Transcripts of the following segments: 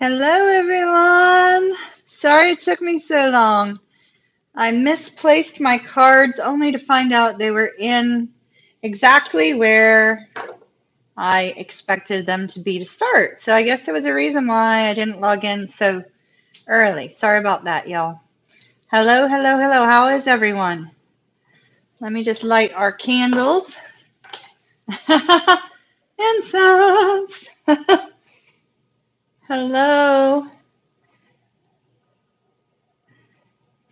Hello, everyone. Sorry it took me so long. I misplaced my cards only to find out they were in exactly where I expected them to be to start. So I guess there was a reason why I didn't log in so early. Sorry about that, y'all. Hello, hello, hello. How is everyone? Let me just light our candles. Incense. Hello.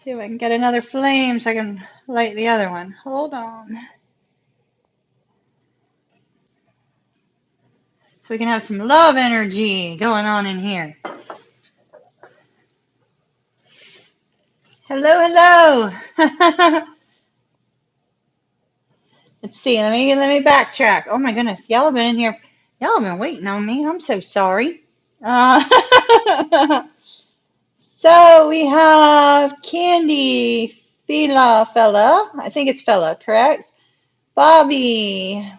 See if I can get another flame so I can light the other one. Hold on. So we can have some love energy going on in here. Hello, hello. Let's see. Let me backtrack. Oh my goodness, y'all have been in here. Y'all have been waiting on me. I'm so sorry. Uh, so we have Candy, Fella. I think it's Fella, correct? Bobby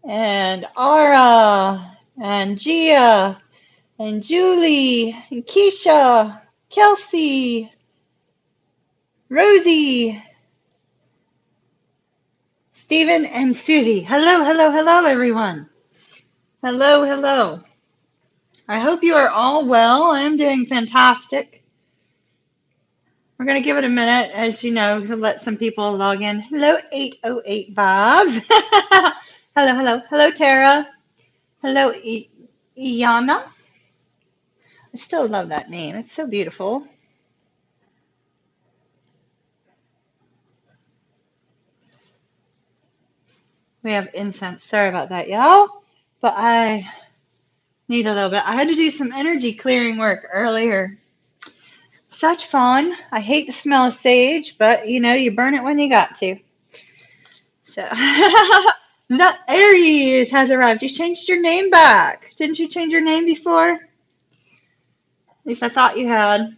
and Ara and Gia and Julie and Keisha, Kelsey, Rosie, Stephen, and Susie. Hello, hello, hello, everyone. Hello, hello. I hope you are all well. I am doing fantastic. We're going to give it a minute, as you know, to let some people log in. Hello, 808 Bob. Hello, hello. Hello, Tara. Hello, Iana. I still love that name. It's so beautiful. We have incense. Sorry about that, y'all. But I need a little bit. I had to do some energy clearing work earlier. Such fun. I hate the smell of sage, but you know, you burn it when you got to. So, the Aries has arrived. You changed your name back. Didn't you change your name before? At least I thought you had.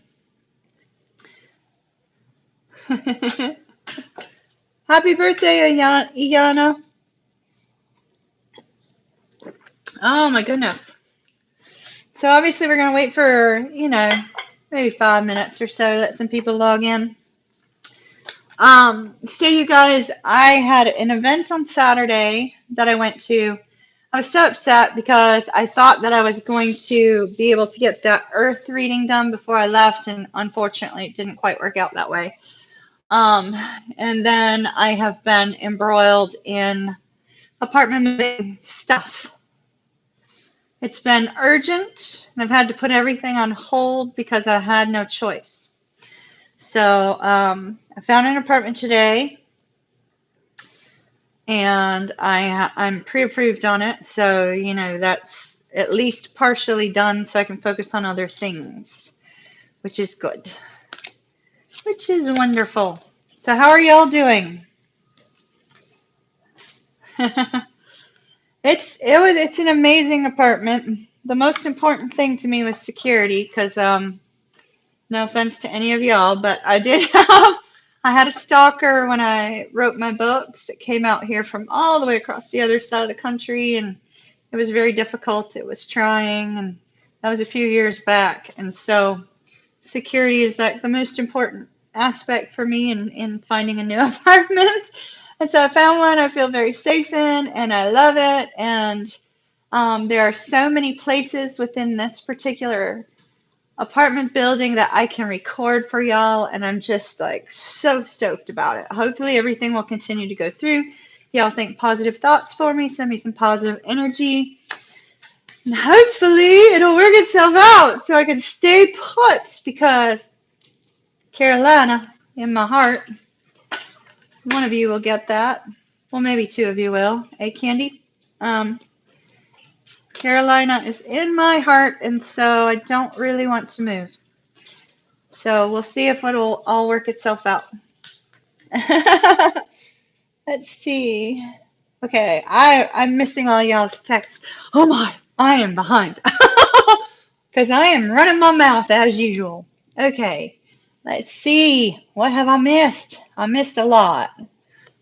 Happy birthday, Iana. Oh my goodness. So obviously we're going to wait for, you know, maybe 5 minutes or so, let some people log in. So you guys, I had an event on Saturday that I went to. I was so upset because I thought that I was going to be able to get that earth reading done before I left, and unfortunately it didn't quite work out that way. And then I have been embroiled in apartment moving stuff. It's been urgent, and I've had to put everything on hold because I had no choice. So I found an apartment today, and I'm pre-approved on it. So, you know, that's at least partially done so I can focus on other things, which is good, which is wonderful. So how are y'all doing? It's an amazing apartment. The most important thing to me was security because no offense to any of y'all, but I had a stalker when I wrote my books. It came out here from all the way across the other side of the country, and it was very difficult. It was trying, and that was a few years back. And so security is like the most important aspect for me in finding a new apartment. And so I found one I feel very safe in, and I love it. And there are so many places within this particular apartment building that I can record for y'all, and I'm just like so stoked about it. Hopefully everything will continue to go through. Y'all think positive thoughts for me, send me some positive energy, and hopefully it'll work itself out so I can stay put, because Carolina in my heart. One of you will get that. Well, maybe two of you will. Hey, Candy? Carolina is in my heart, and so I don't really want to move. So we'll see if it'll all work itself out. Let's see. Okay, I'm missing all y'all's texts. Oh my, I am behind. Because I am running my mouth as usual. Okay, let's see. What have I missed? I missed a lot.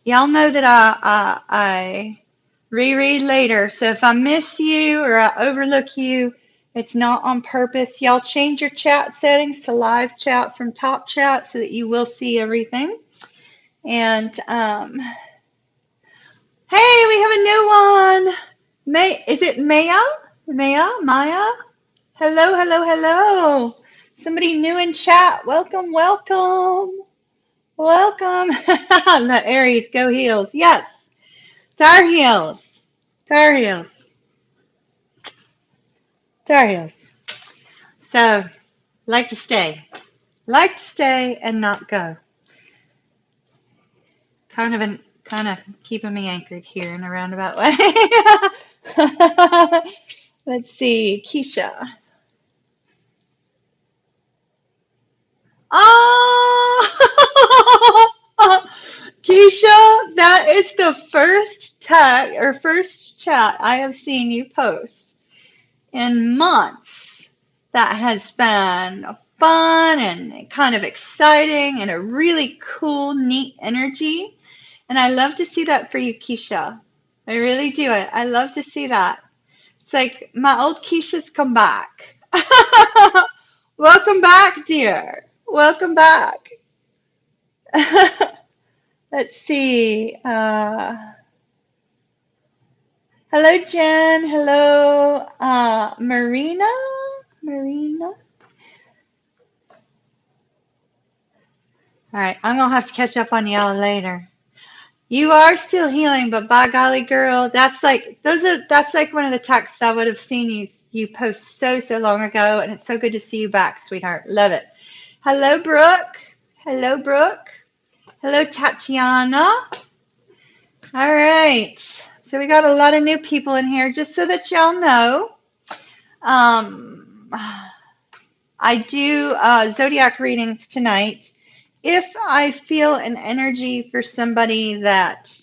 Y'all know that I reread later. So if I miss you or I overlook you, It's not on purpose. Y'all change your chat settings to live chat from top chat so that you will see everything. And hey, we have a new one. Is it Maya? Maya? Hello, hello, hello. Somebody new in chat. Welcome, welcome. Welcome. The Aries, go heels. Yes. Tar heels. Tar heels. Tar heels. So, like to stay. Like to stay and not go. Kind of keeping me anchored here in a roundabout way. Let's see, Keisha. Oh, Keisha, that is the first tag or first chat I have seen you post in months. That has been fun and kind of exciting and a really cool, neat energy. And I love to see that for you, Keisha. I really do. I love to see that. It's like my old Keisha's come back. Welcome back, dear. Welcome back. Let's see. Hello, Jen. Hello, Marina. Marina. All right, I'm gonna have to catch up on y'all later. You are still healing, but by golly, girl, that's like one of the texts I would have seen you post so long ago, and it's so good to see you back, sweetheart. Love it. Hello, Brooke. Hello, Brooke. Hello, Tatiana. All right. So we got a lot of new people in here, just so that y'all know. I do Zodiac readings tonight. If I feel an energy for somebody that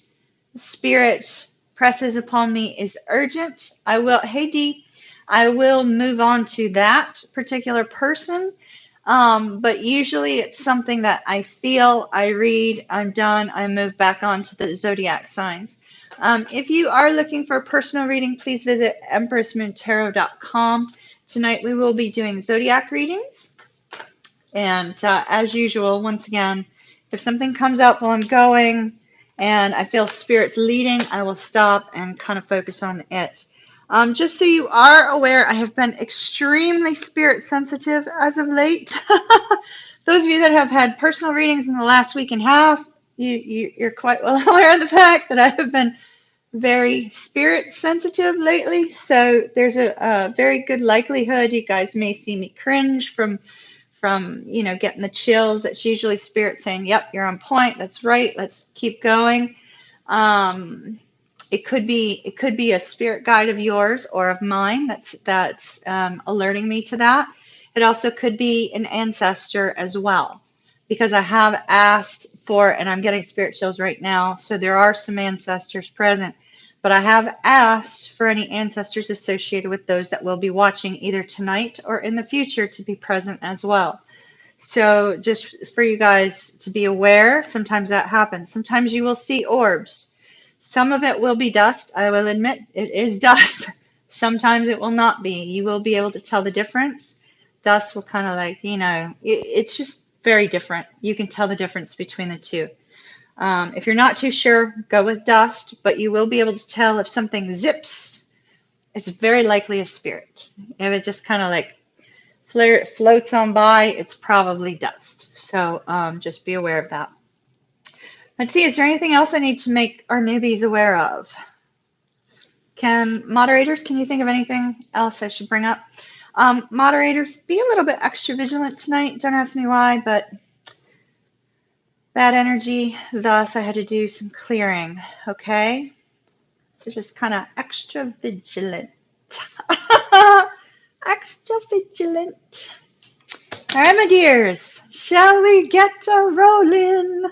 Spirit presses upon me is urgent, I will, hey Dee, I will move on to that particular person. But usually it's something that I feel, I read, I'm done, I move back on to the Zodiac signs. If you are looking for a personal reading, please visit EmpressMoonTarot.com. Tonight we will be doing Zodiac readings. And as usual, once again, if something comes up while I'm going and I feel Spirit's leading, I will stop and kind of focus on it. Just so you are aware, I have been extremely Spirit sensitive as of late. Those of you that have had personal readings in the last week and a half, you're quite well aware of the fact that I have been very Spirit sensitive lately. So there's a very good likelihood you guys may see me cringe from getting the chills. That's usually Spirit saying, yep, you're on point, that's right, let's keep going. It could be a spirit guide of yours or of mine that's alerting me to that. It also could be an ancestor as well, because I have asked for, and I'm getting spirit chills right now, so there are some ancestors present, but I have asked for any ancestors associated with those that will be watching either tonight or in the future to be present as well. So just for you guys to be aware, sometimes that happens. Sometimes you will see orbs. Some of it will be dust. I will admit it is dust. Sometimes it will not be. You will be able to tell the difference. Dust will kind of like, it's just very different. You can tell the difference between the two. If you're not too sure, go with dust, but you will be able to tell if something zips, it's very likely a spirit. If it just kind of like floats on by, it's probably dust. So just be aware of that. Let's see, is there anything else I need to make our newbies aware of? Moderators, can you think of anything else I should bring up? Moderators, be a little bit extra vigilant tonight. Don't ask me why, but bad energy, thus I had to do some clearing, okay? So just kind of extra vigilant. Extra vigilant. All right, my dears, shall we get a rolling?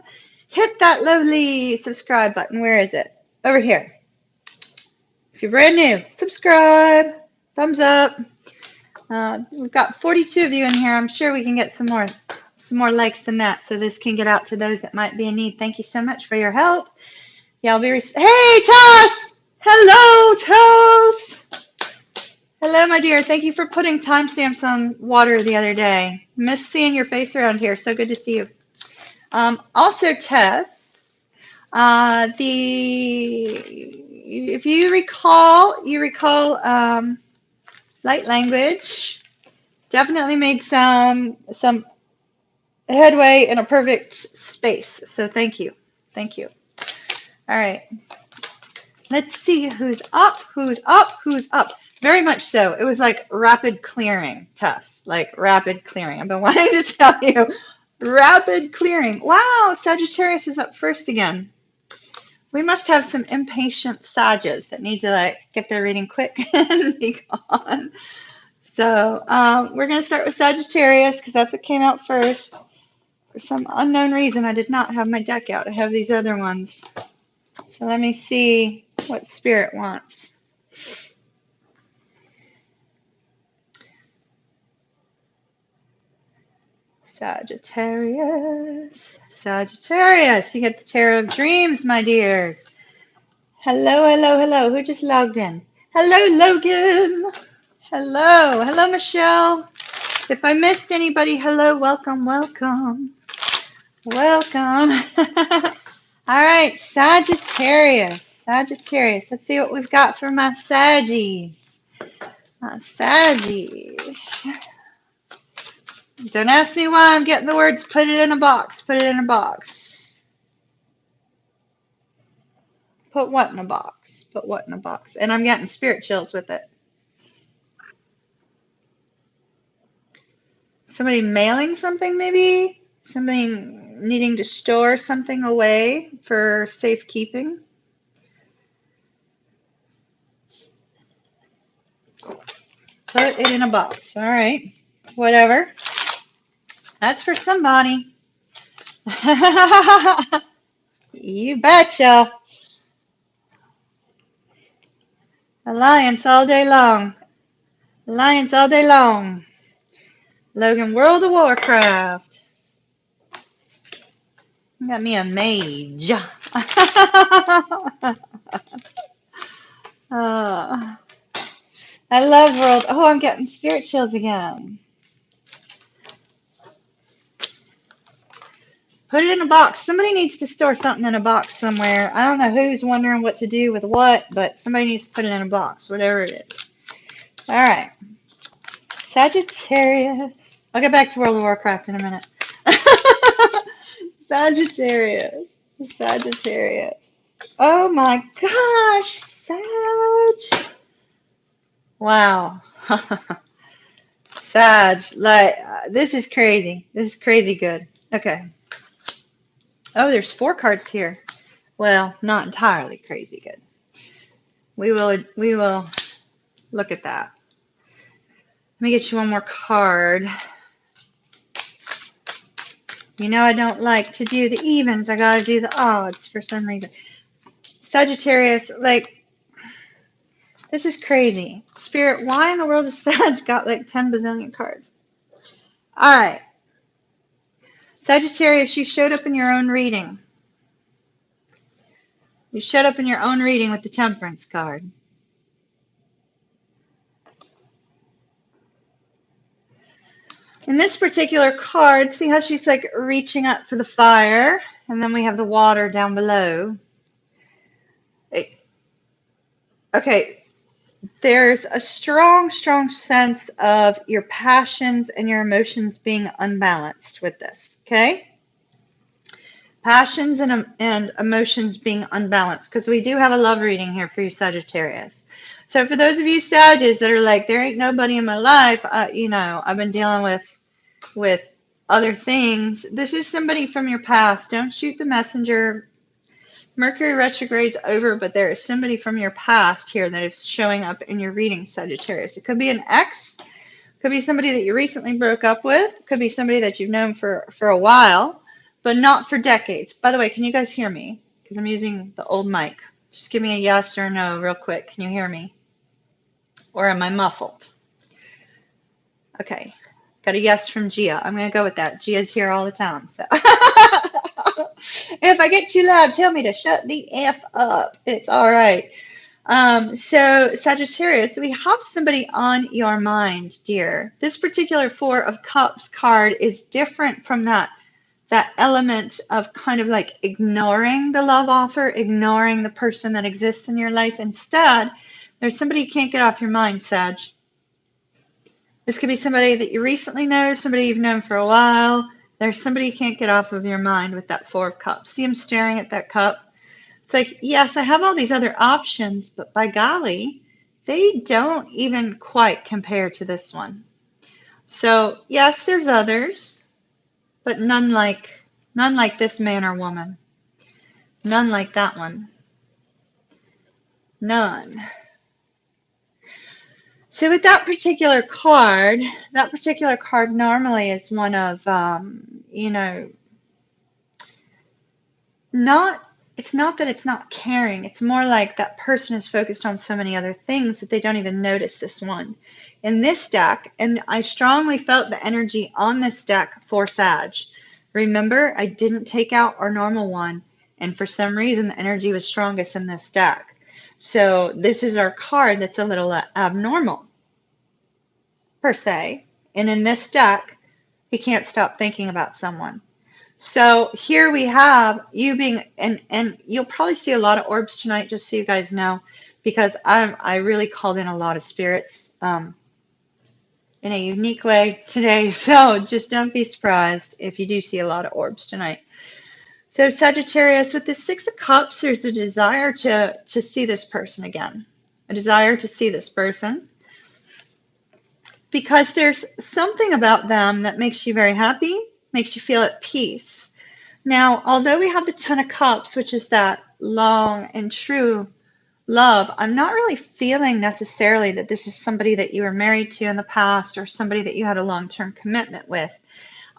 Hit that lovely subscribe button. Where is it? Over here. If you're brand new, subscribe, thumbs up. We've got 42 of you in here. I'm sure we can get some more likes than that, so this can get out to those that might be in need. Thank you so much for your help. Y'all be hey, Toss! Hello, Toss! Hello, my dear. Thank you for putting timestamps on water the other day. Miss seeing your face around here. So good to see you. Also, Tess, if you recall, light language definitely made some headway in a perfect space. So thank you. Thank you. All right. Let's see who's up, who's up, who's up. Very much so. It was like rapid clearing, Tess, like rapid clearing. I've been wanting to tell you, rapid clearing. Wow, Sagittarius is up first again. We must have some impatient Sages that need to like get their reading quick and be gone. So we're going to start with Sagittarius because that's what came out first. For some unknown reason, I did not have my deck out. I have these other ones. So let me see what Spirit wants. Sagittarius. Sagittarius, you get the Tarot of Dreams, my dears. Hello, hello, hello. Who just logged in? Hello, Logan. Hello. Hello, Michelle. If I missed anybody, hello, welcome, welcome. Welcome. All right, Sagittarius. Sagittarius. Let's see what we've got for my Saggies. My Saggies. Don't ask me why I'm getting the words put it in a box. Put it in a box. Put what in a box? Put what in a box? And I'm getting spirit chills with it. Somebody mailing something maybe? Something needing to store something away for safekeeping? Put it in a box. All right. Whatever. That's for somebody. You betcha. Alliance all day long. Alliance all day long. Logan, World of Warcraft. Got me a mage. I love World. Oh, I'm getting spirit chills again. Put it in a box. Somebody needs to store something in a box somewhere. I don't know who's wondering what to do with what, but somebody needs to put it in a box, whatever it is. All right. Sagittarius. I'll get back to World of Warcraft in a minute. Sagittarius. Sagittarius. Oh my gosh, Sag. Wow. Sag, like, this is crazy. This is crazy good. Okay. Oh, there's 4 cards here. Well, not entirely crazy good. We will look at that. Let me get you one more card. You know I don't like to do the evens. I gotta do the odds for some reason. Sagittarius, like, this is crazy. Spirit, why in the world has Sag got like 10 bazillion cards? All right. Sagittarius, you showed up in your own reading. You showed up in your own reading with the Temperance card. In this particular card, see how she's like reaching up for the fire, and then we have the water down below. Okay, there's a strong, strong sense of your passions and your emotions being unbalanced with this, okay? Passions and emotions being unbalanced, because we do have a love reading here for you, Sagittarius. So for those of you Sagittarius that are like, there ain't nobody in my life, you know, I've been dealing with other things. This is somebody from your past. Don't shoot the messenger. Mercury retrograde's over, but there is somebody from your past here that is showing up in your reading, Sagittarius. It could be an ex, could be somebody that you recently broke up with, could be somebody that you've known for a while, but not for decades. By the way, can you guys hear me? Because I'm using the old mic. Just give me a yes or no real quick. Can you hear me? Or am I muffled? Okay. Got a yes from Gia. I'm going to go with that. Gia's here all the time. So if I get too loud, tell me to shut the F up. It's all right. So Sagittarius, we have somebody on your mind, dear. This particular Four of Cups card is different from that element of kind of like ignoring the love offer, ignoring the person that exists in your life. Instead, there's somebody you can't get off your mind, Sag. This could be somebody that you recently know, somebody you've known for a while. There's somebody you can't get off of your mind with that Four of Cups. See him staring at that cup? It's like, yes, I have all these other options, but by golly, they don't even quite compare to this one. So, yes, there's others, but none like this man or woman. None like that one. None. So with that particular card normally is one of, it's not that it's not caring. It's more like that person is focused on so many other things that they don't even notice this one. In this deck, and I strongly felt the energy on this deck for Sag. Remember, I didn't take out our normal one, and for some reason the energy was strongest in this deck. So this is our card that's a little abnormal, per se. And in this deck, he can't stop thinking about someone. So here we have you being, and you'll probably see a lot of orbs tonight, just so you guys know, because I really called in a lot of spirits in a unique way today. So just don't be surprised if you do see a lot of orbs tonight. So Sagittarius, with the Six of Cups, there's a desire to see this person again, a desire to see this person, because there's something about them that makes you very happy, makes you feel at peace. Now, although we have the Ten of Cups, which is that long and true love, I'm not really feeling necessarily that this is somebody that you were married to in the past or somebody that you had a long-term commitment with.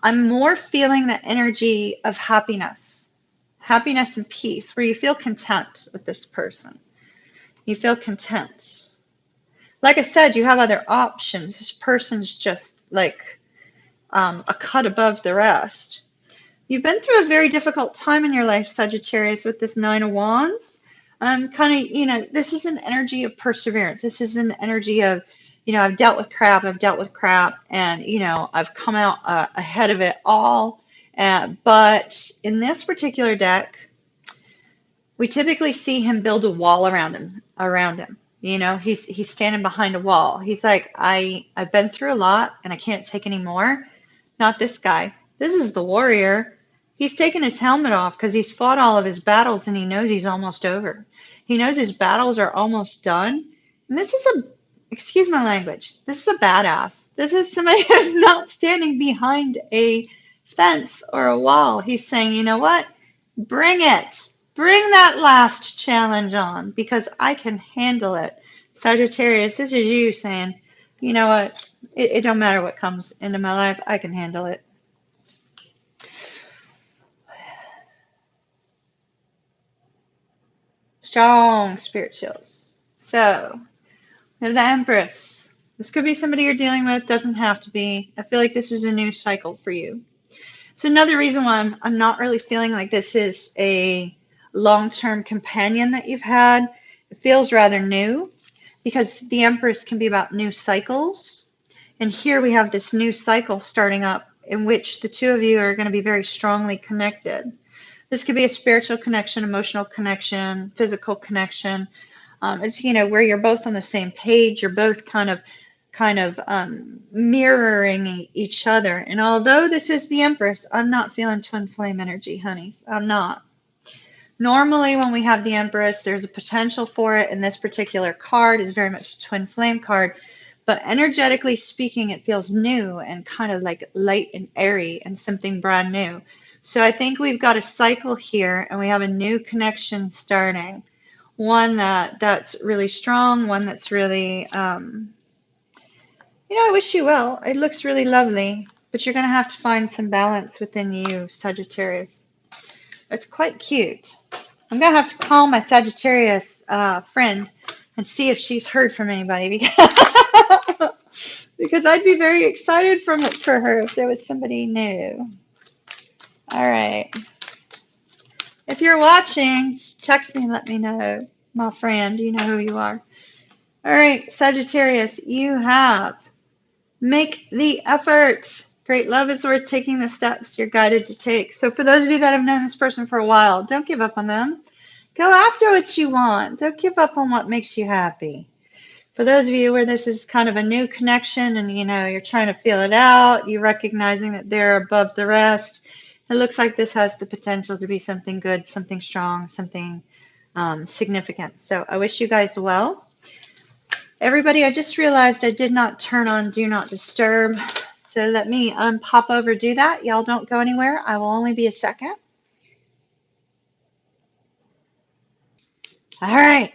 I'm more feeling the energy of happiness and peace, where you feel content with this person. You feel content. Like I said, you have other options. This person's just like a cut above the rest. You've been through a very difficult time in your life, Sagittarius, with this Nine of Wands. This is an energy of perseverance. This is an energy of, I've dealt with crap, and, I've come out ahead of it all. But in this particular deck, we typically see him build a wall around him. He's standing behind a wall. He's like, I've been through a lot and I can't take any more. Not this guy. This is the warrior. He's taken his helmet off because he's fought all of his battles and he knows he's almost over. He knows his battles are almost done. And this is excuse my language, this is a badass. This is somebody who's not standing behind a fence or a wall. He's saying, you know what? Bring it. Bring that last challenge on, because I can handle it. Sagittarius, this is you saying, you know what? It don't matter what comes into my life. I can handle it. Strong spirit chills. So, we have the Empress. This could be somebody you're dealing with. Doesn't have to be. I feel like this is a new cycle for you. So another reason why I'm not really feeling like this is a long-term companion that you've had. It feels rather new, because the Empress can be about new cycles. And here we have this new cycle starting up in which the two of you are going to be very strongly connected. This could be a spiritual connection, emotional connection, physical connection. It's, where you're both on the same page. You're both kind of mirroring each other. And although this is the Empress, I'm not feeling twin flame energy, honeys. I'm not. Normally, when we have the Empress, there's a potential for it, and this particular card is very much a twin flame card. But energetically speaking, it feels new and kind of like light and airy and something brand new. So I think we've got a cycle here, and we have a new connection starting. One that's really strong, one that's really, I wish you well. It looks really lovely, but you're going to have to find some balance within you, Sagittarius. It's quite cute. I'm going to have to call my Sagittarius friend and see if she's heard from anybody, because I'd be very excited for her if there was somebody new. All right. If you're watching, text me and let me know. my friend. You know who you are. All right, Sagittarius, you have make the effort. Great love is worth taking the steps you're guided to take. So for those of you that have known this person for a while, don't give up on them. Go after what you want. Don't give up on what makes you happy. For those of you where this is kind of a new connection and you're trying to feel it out, you're recognizing that they're above the rest, it looks like this has the potential to be something good, something strong, something significant. So I wish you guys well. Everybody, I just realized I did not turn on Do Not Disturb. So let me pop over, do that. Y'all don't go anywhere. I will only be a second. All right,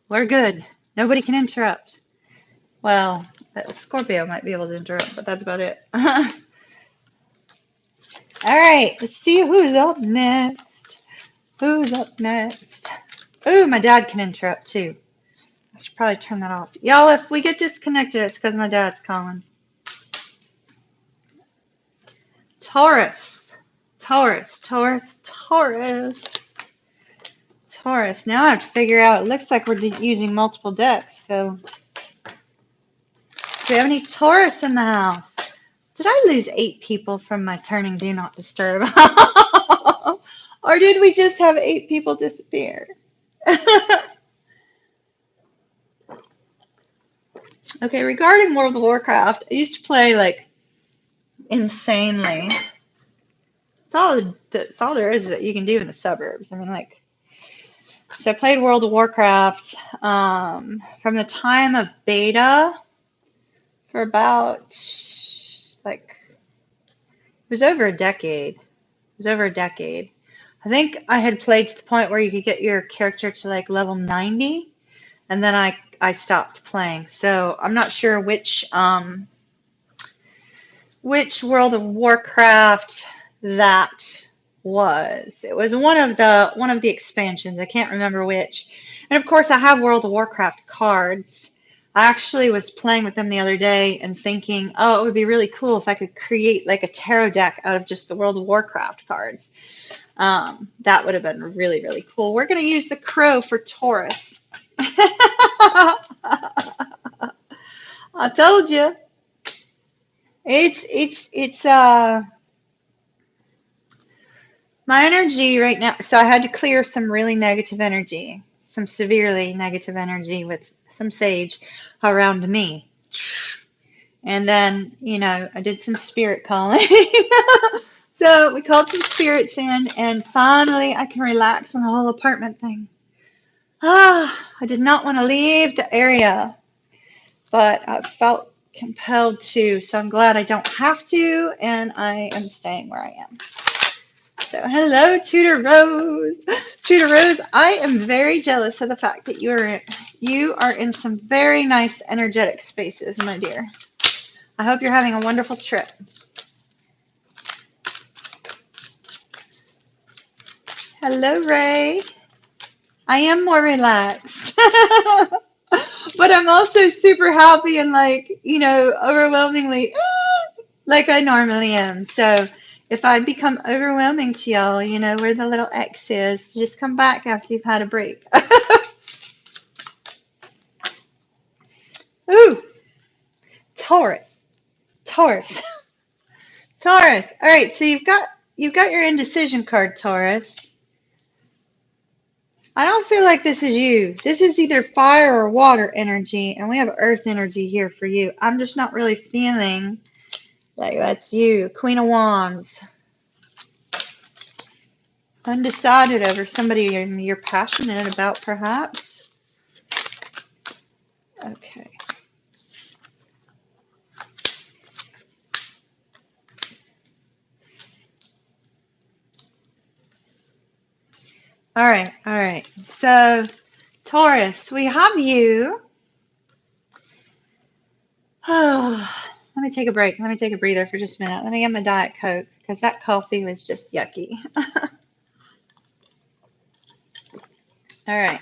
we're good. Nobody can interrupt. Well, Scorpio might be able to interrupt, but that's about it. All right, let's see who's up next. Who's up next? Ooh, my dad can interrupt too. I should probably turn that off. Y'all, if we get disconnected, it's because my dad's calling. Taurus. Taurus, Taurus, Taurus. Taurus. Now I have to figure out, it looks like we're using multiple decks, so do we have any Taurus in the house? Did I lose 8 people from my turning Do Not Disturb? Or did we just have 8 people disappear? Okay, regarding World of Warcraft, I used to play like insanely. That's all there is that you can do in the suburbs. I mean, so I played World of Warcraft from the time of beta for about it was over a decade. It was over a decade. I think I had played to the point where you could get your character to like level 90, and then I stopped playing. So I'm not sure which World of Warcraft that was. It was one of the expansions. I can't remember which. And of course, I have World of Warcraft cards. I actually was playing with them the other day and thinking, oh, it would be really cool if I could create like a tarot deck out of just the World of Warcraft cards. That would have been really, really cool. We're going to use the crow for Taurus. I told you. It's my energy right now. So I had to clear some really negative energy, some severely negative energy with some sage around me. And then, I did some spirit calling. So we called some spirits in, and finally I can relax on the whole apartment thing. I did not want to leave the area, but I felt compelled to, so I'm glad I don't have to, and I am staying where I am. So hello, Tudor Rose. Tudor Rose, I am very jealous of the fact that you are in some very nice energetic spaces, my dear. I hope you're having a wonderful trip. Hello, Ray. I am more relaxed. But I'm also super happy and overwhelmingly like I normally am. So if I become overwhelming to y'all, where the little X is, just come back after you've had a break. Ooh, Taurus. Taurus. Taurus. All right, so you've got your indecision card, Taurus. I don't feel like this is you. This is either fire or water energy, and we have earth energy here for you. I'm just not really feeling like that's you. Queen of Wands. Undecided over somebody you're passionate about, perhaps. Okay. All right. So, Taurus, we have you. Oh, let me take a break. Let me take a breather for just a minute. Let me get my Diet Coke because that coffee was just yucky. All right.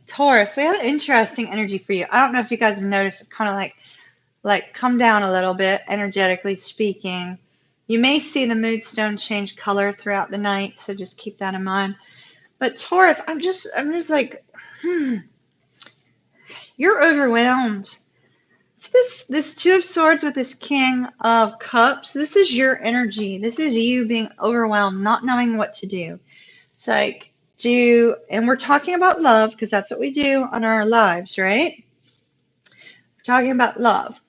Taurus, we have an interesting energy for you. I don't know if you guys have noticed, kind of like come down a little bit, energetically speaking. You may see the mood stone change color throughout the night, so just keep that in mind. But Taurus, I'm just like, you're overwhelmed. See this Two of Swords with this King of Cups. This is your energy. This is you being overwhelmed, not knowing what to do. It's like, and we're talking about love because that's what we do on our lives, right? We're talking about love.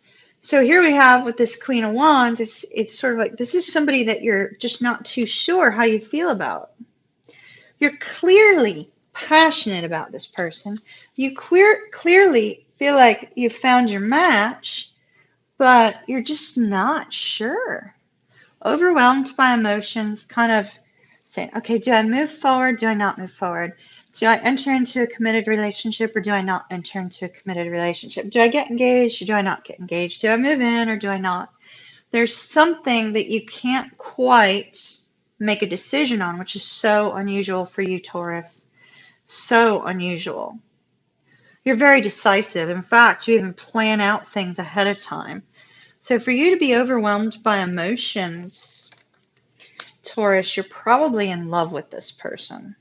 So here we have with this Queen of Wands, it's sort of like this is somebody that you're just not too sure how you feel about. You're clearly passionate about this person. You clearly feel like you found your match, but you're just not sure. Overwhelmed by emotions, kind of saying, okay, do I move forward? Do I not move forward? Do I enter into a committed relationship or do I not enter into a committed relationship? Do I get engaged or do I not get engaged? Do I move in or do I not? There's something that you can't quite make a decision on, which is so unusual for you, Taurus. So unusual. You're very decisive. In fact, you even plan out things ahead of time. So for you to be overwhelmed by emotions, Taurus, you're probably in love with this person.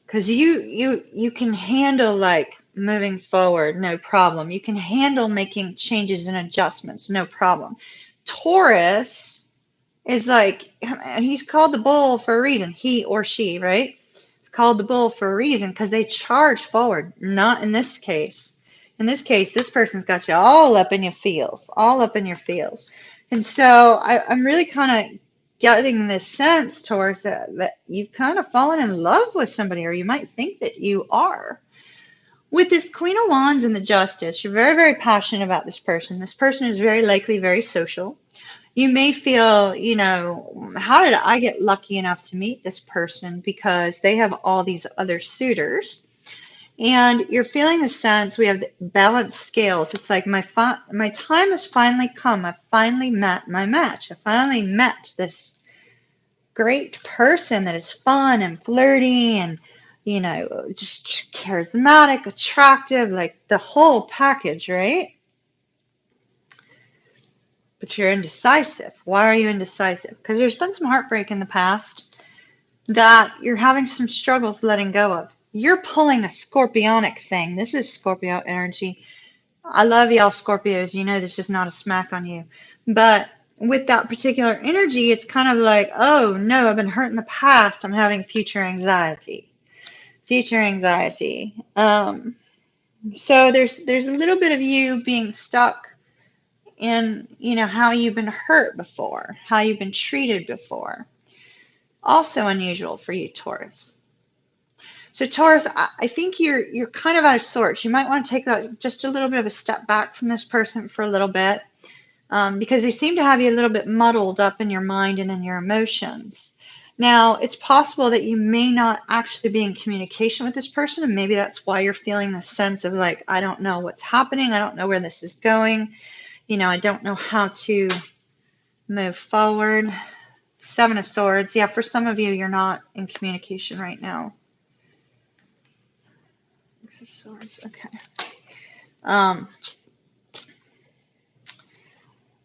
Because you can handle like moving forward, no problem. You can handle making changes and adjustments, no problem. Taurus is like, he's called the bull for a reason, he or she, right? It's called the bull for a reason because they charge forward, not in this case. In this case, this person's got you all up in your feels, all up in your feels. And so I'm really kind of getting this sense, Taurus, that you've kind of fallen in love with somebody, or you might think that you are. With this Queen of Wands and the Justice, you're very, very passionate about this person. This person is very likely very social. You may feel, how did I get lucky enough to meet this person because they have all these other suitors? And you're feeling the sense we have balanced scales. It's like my time has finally come. I finally met my match. I finally met this great person that is fun and flirty and, just charismatic, attractive, like the whole package, right? But you're indecisive. Why are you indecisive? Because there's been some heartbreak in the past that you're having some struggles letting go of. You're pulling a scorpionic thing. This is Scorpio energy. I love y'all Scorpios. You know this is not a smack on you. But with that particular energy, it's kind of like, oh no, I've been hurt in the past. I'm having future anxiety. Future anxiety. So there's a little bit of you being stuck in, how you've been hurt before, how you've been treated before. Also unusual for you, Taurus. So Taurus, I think you're kind of out of sorts. You might want to take just a little bit of a step back from this person for a little bit because they seem to have you a little bit muddled up in your mind and in your emotions. Now, it's possible that you may not actually be in communication with this person, and maybe that's why you're feeling this sense of like, I don't know what's happening. I don't know where this is going. I don't know how to move forward. Seven of Swords. Yeah, for some of you, you're not in communication right now. Six of Swords. Okay.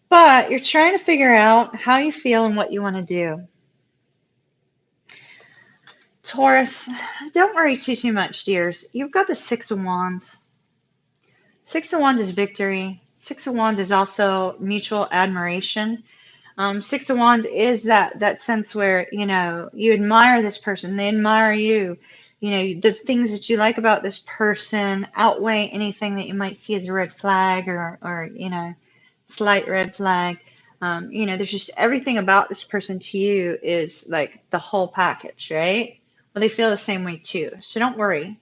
But you're trying to figure out how you feel and what you want to do. Taurus, don't worry too much, dears. You've got the Six of Wands. Six of Wands is victory. Six of Wands is also mutual admiration. Six of Wands is that sense where, you admire this person. They admire you. The things that you like about this person outweigh anything that you might see as a red flag or slight red flag. There's just everything about this person to you is like the whole package, right? Well, they feel the same way too. So don't worry.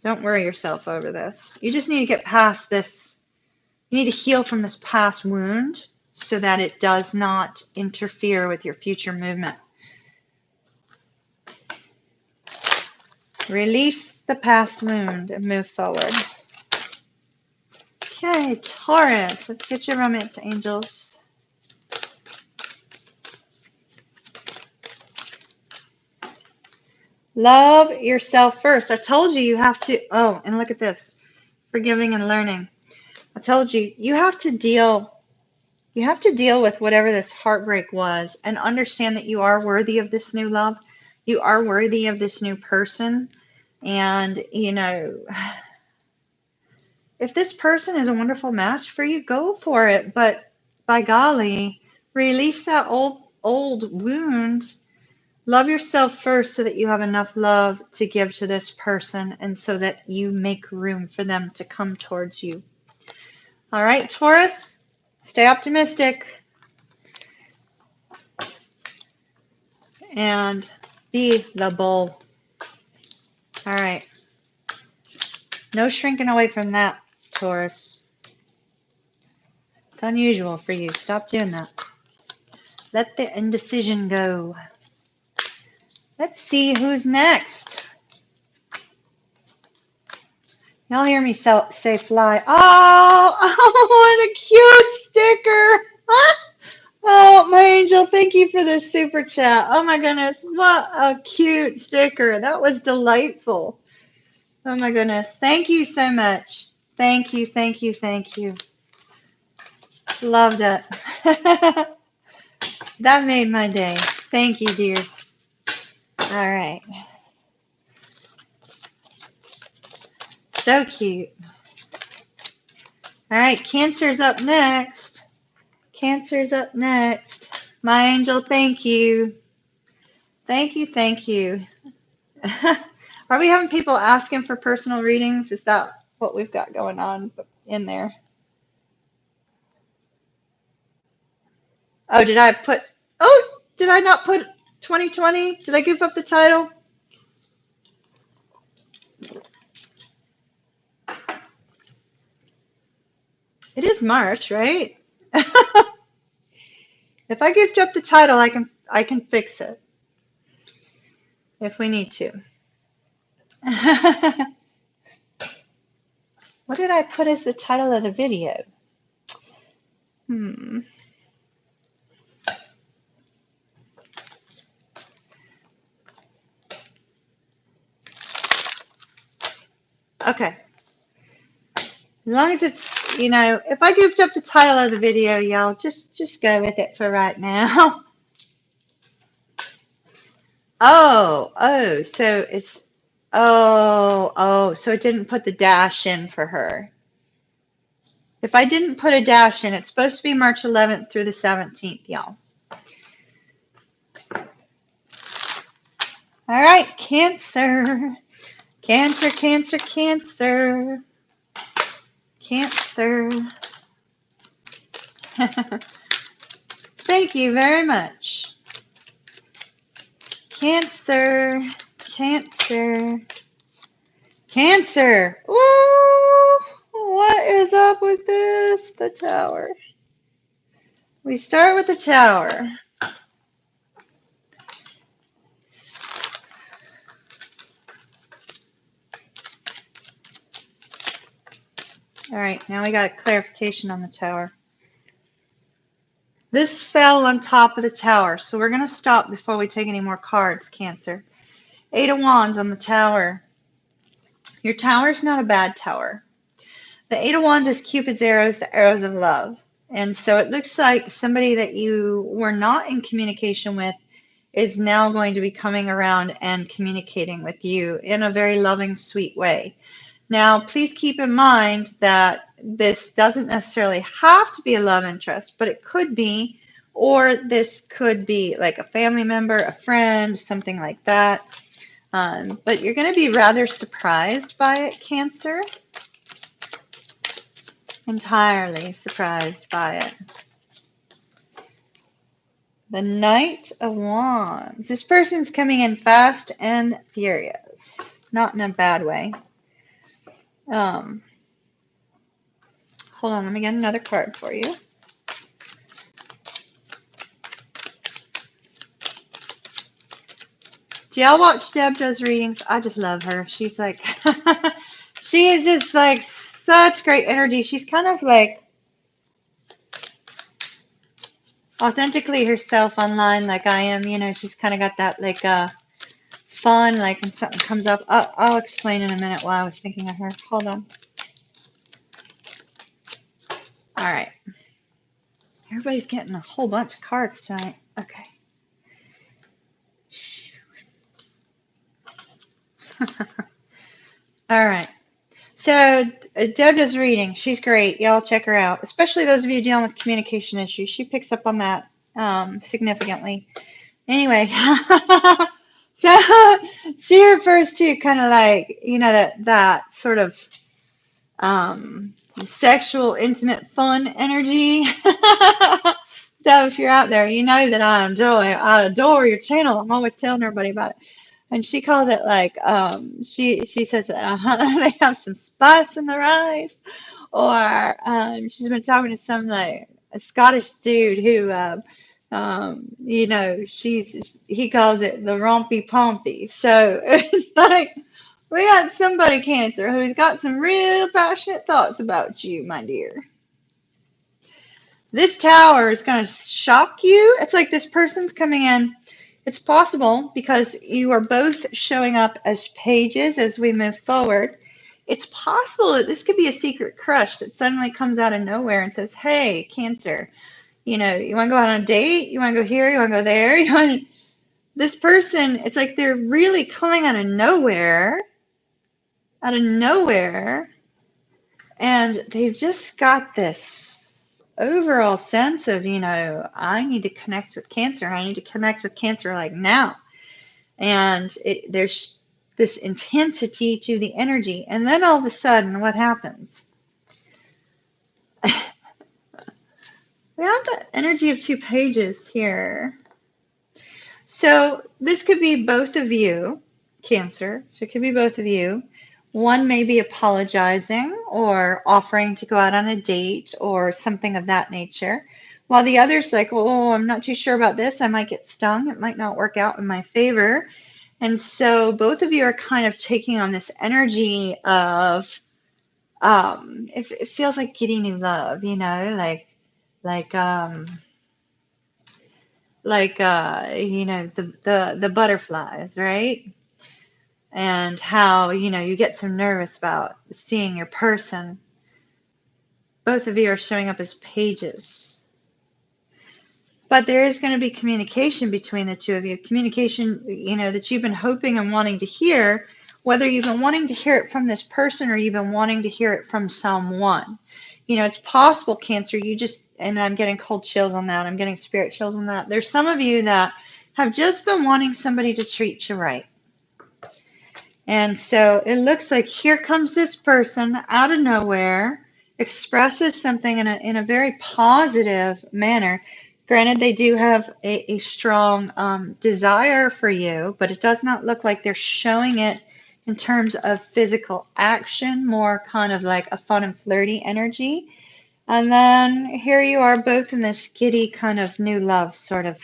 Don't worry yourself over this. You just need to get past this. You need to heal from this past wound so that it does not interfere with your future movement. Release the past wound and move forward. Okay, Taurus, let's get your romance angels. Love yourself first. I told you have to, and look at this, forgiving and learning. I told you, you have to deal You have to deal with whatever this heartbreak was and understand that you are worthy of this new love. You are worthy of this new person. And, you know, if this person is a wonderful match for you, go for it. But by golly, release that old wound. Love yourself first so that you have enough love to give to this person and so that you make room for them to come towards you. All right, Taurus, stay optimistic and be the bull. All right. No shrinking away from that, Taurus. It's unusual for you. Stop doing that. Let the indecision go. Let's see who's next. Y'all hear me say fly. Oh, what a cute sticker. Oh, my angel, thank you for this super chat. Oh my goodness, what a cute sticker. That was delightful. Oh my goodness. Thank you so much. Thank you, thank you, thank you. Loved it. That made my day. Thank you, dear. All right. So cute. All right, Cancer's up next. Cancer's up next. My angel, thank you. Thank you, thank you. Are we having people asking for personal readings? Is that what we've got going on in there? Oh, did I not put 2020? Did I goof up the title? It is March, right? If I goofed up the title, I can fix it if we need to. What did I put as the title of the video? Okay. As long as it's, you know, if I goofed up the title of the video, y'all, just go with it for right now. So it's, so it didn't put the dash in for her. If I didn't put a dash in, it's supposed to be March 11th through the 17th, y'all. All right, Cancer. Cancer, Cancer, Cancer. Cancer. Thank you very much. Cancer, Cancer, Cancer. Ooh, what is up with this? The Tower. We start with the Tower. All right, now we got a clarification on the Tower. This fell on top of the Tower, so we're going to stop before we take any more cards, Cancer. 8 of Wands on the Tower. Your Tower is not a bad Tower. The 8 of Wands is Cupid's arrows, the arrows of love. And so it looks like somebody that you were not in communication with is now going to be coming around and communicating with you in a very loving, sweet way. Now, please keep in mind that this doesn't necessarily have to be a love interest, but it could be, or this could be like a family member, a friend, something like that. But you're going to be rather surprised by it, Cancer. Entirely surprised by it. The Knight of Wands. This person's coming in fast and furious. Not in a bad way. Hold on, let me get another card for you. Do y'all watch Deb does readings? I just love her. She's like, she is just like such great energy. She's kind of like authentically herself online like I am. You know, she's kind of got that like fun, like when something comes up. I'll explain in a minute why I was thinking of her. Hold on. All right. Everybody's getting a whole bunch of cards tonight. Okay. All right. So Deb does reading. She's great. Y'all check her out. Especially those of you dealing with communication issues. She picks up on that significantly. Anyway, so she refers to kind of like, you know, that sort of sexual, intimate, fun energy. So if you're out there, you know that I adore your channel. I'm always telling everybody about it. And she calls it like she says they have some spice in their eyes, or she's been talking to some like a Scottish dude who you know he calls it the rompy pompy. So it's like we got somebody Cancer who's got some real passionate thoughts about you, my dear. This tower is going to shock you. It's like this person's coming in. It's possible because you are both showing up as pages as we move forward. It's possible that this could be a secret crush that suddenly comes out of nowhere and says, hey, Cancer, you know, you want to go out on a date? You want to go here? You want to go there? You want This person, it's like they're really coming out of nowhere, and they've just got this overall sense of, you know, I need to connect with Cancer. I need to connect with Cancer like now. And there's this intensity to the energy. And then all of a sudden, what happens? We have the energy of 2 pages here. So this could be both of you, Cancer. So it could be both of you. One may be apologizing or offering to go out on a date or something of that nature, while the other's like, oh, I'm not too sure about this. I might get stung. It might not work out in my favor. And so both of you are kind of taking on this energy of, it feels like getting new love, you know, you know, the butterflies, right? And how, you know, you get so nervous about seeing your person. Both of you are showing up as pages. But there is going to be communication between the two of you. Communication, you know, that you've been hoping and wanting to hear, whether you've been wanting to hear it from this person or you've been wanting to hear it from someone. You know, it's possible, Cancer, you just, and I'm getting cold chills on that. I'm getting spirit chills on that. There's some of you that have just been wanting somebody to treat you right. And so it looks like here comes this person out of nowhere, expresses something in a very positive manner. Granted, they do have a strong desire for you, but it does not look like they're showing it in terms of physical action, more kind of like a fun and flirty energy. And then here you are both in this giddy kind of new love sort of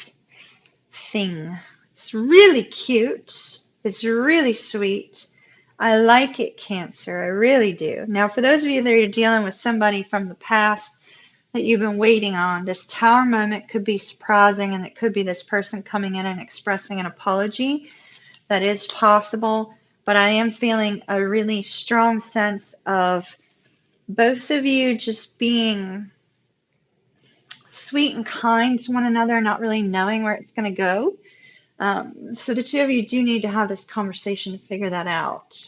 thing. It's really cute. It's really sweet. I like it, Cancer. I really do. Now, for those of you that are dealing with somebody from the past that you've been waiting on, this tower moment could be surprising, and it could be this person coming in and expressing an apology. That is possible, but I am feeling a really strong sense of both of you just being sweet and kind to one another, not really knowing where it's going to go. So the two of you do need to have this conversation to figure that out.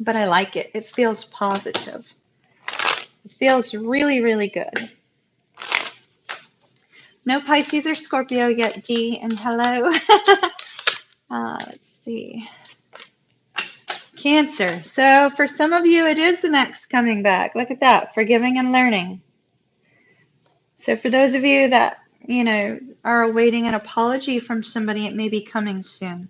But I like it. It feels positive. It feels really, really good. No Pisces or Scorpio yet, Dee, and hello. Let's see. Cancer. So for some of you, it is the next coming back. Look at that. Forgiving and learning. So for those of you that, you know, are awaiting an apology from somebody, it may be coming soon.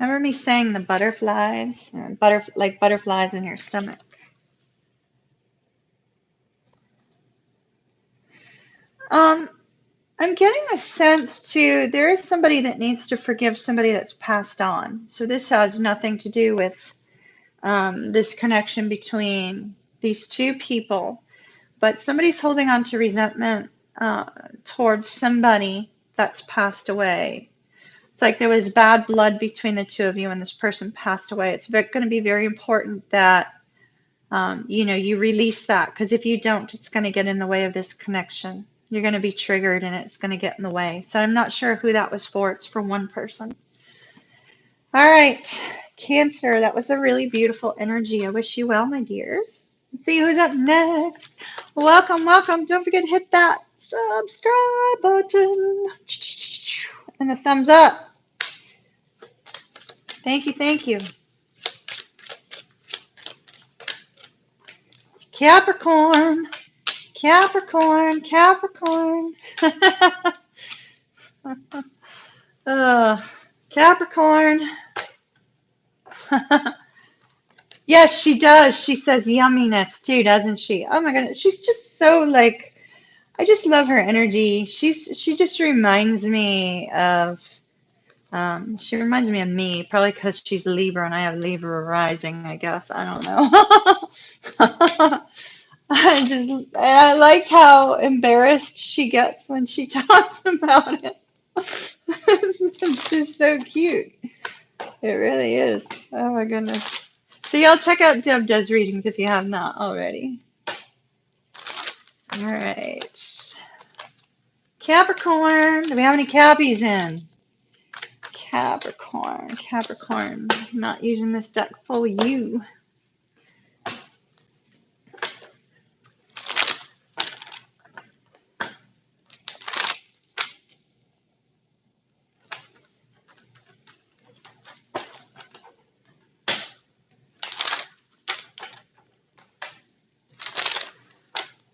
Remember me saying the butterflies, like butterflies in your stomach. I'm getting a sense too, there is somebody that needs to forgive somebody that's passed on. So this has nothing to do with this connection between these two people, but somebody's holding on to resentment towards somebody that's passed away. It's like there was bad blood between the two of you and this person passed away. It's going to be very important that, you release that, because if you don't, it's going to get in the way of this connection. You're going to be triggered and it's going to get in the way. So I'm not sure who that was for. It's for one person. All right, Cancer, that was a really beautiful energy. I wish you well, my dears. Let's see who's up next. Welcome, welcome. Don't forget to hit that subscribe button and the thumbs up. Thank you, thank you. Capricorn, Capricorn, Capricorn. Capricorn. Yes, she does. She says yumminess too, doesn't she? Oh my goodness. She's just so like, I just love her energy. She just reminds me of me, probably because she's Libra and I have Libra rising, I guess. I don't know. I like how embarrassed she gets when she talks about it. It's just so cute. It really is. Oh my goodness. So y'all check out Deb Does Readings if you have not already. All right. Capricorn. Do we have any Cappies in? Capricorn. Capricorn. I'm not using this deck for you.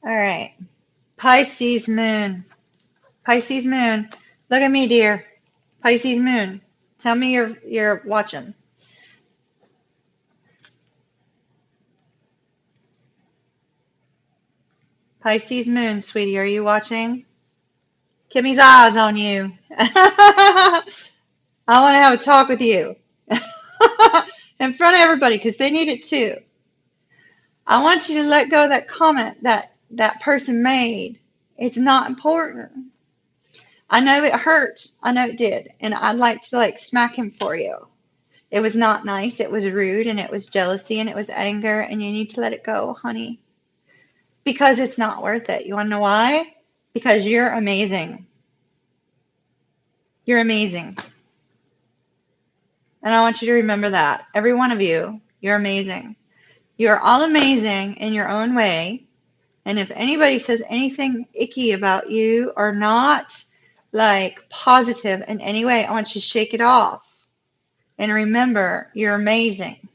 All right. Pisces moon. Pisces moon. Look at me, dear. Pisces moon. Tell me you're watching. Pisces moon, sweetie, are you watching? Kimmy's eyes on you. I want to have a talk with you. In front of everybody, because they need it too. I want you to let go of that comment that person made. It's not important. I know it hurt. I know it did. And I'd like to smack him for you. It was not nice. It was rude, and it was jealousy, and it was anger, and you need to let it go, honey. Because it's not worth it. You want to know why? Because you're amazing. You're amazing. And I want you to remember that. Every one of you, you're amazing. You're all amazing in your own way. And if anybody says anything icky about you or not positive in any way, I want you to shake it off. And remember, you're amazing.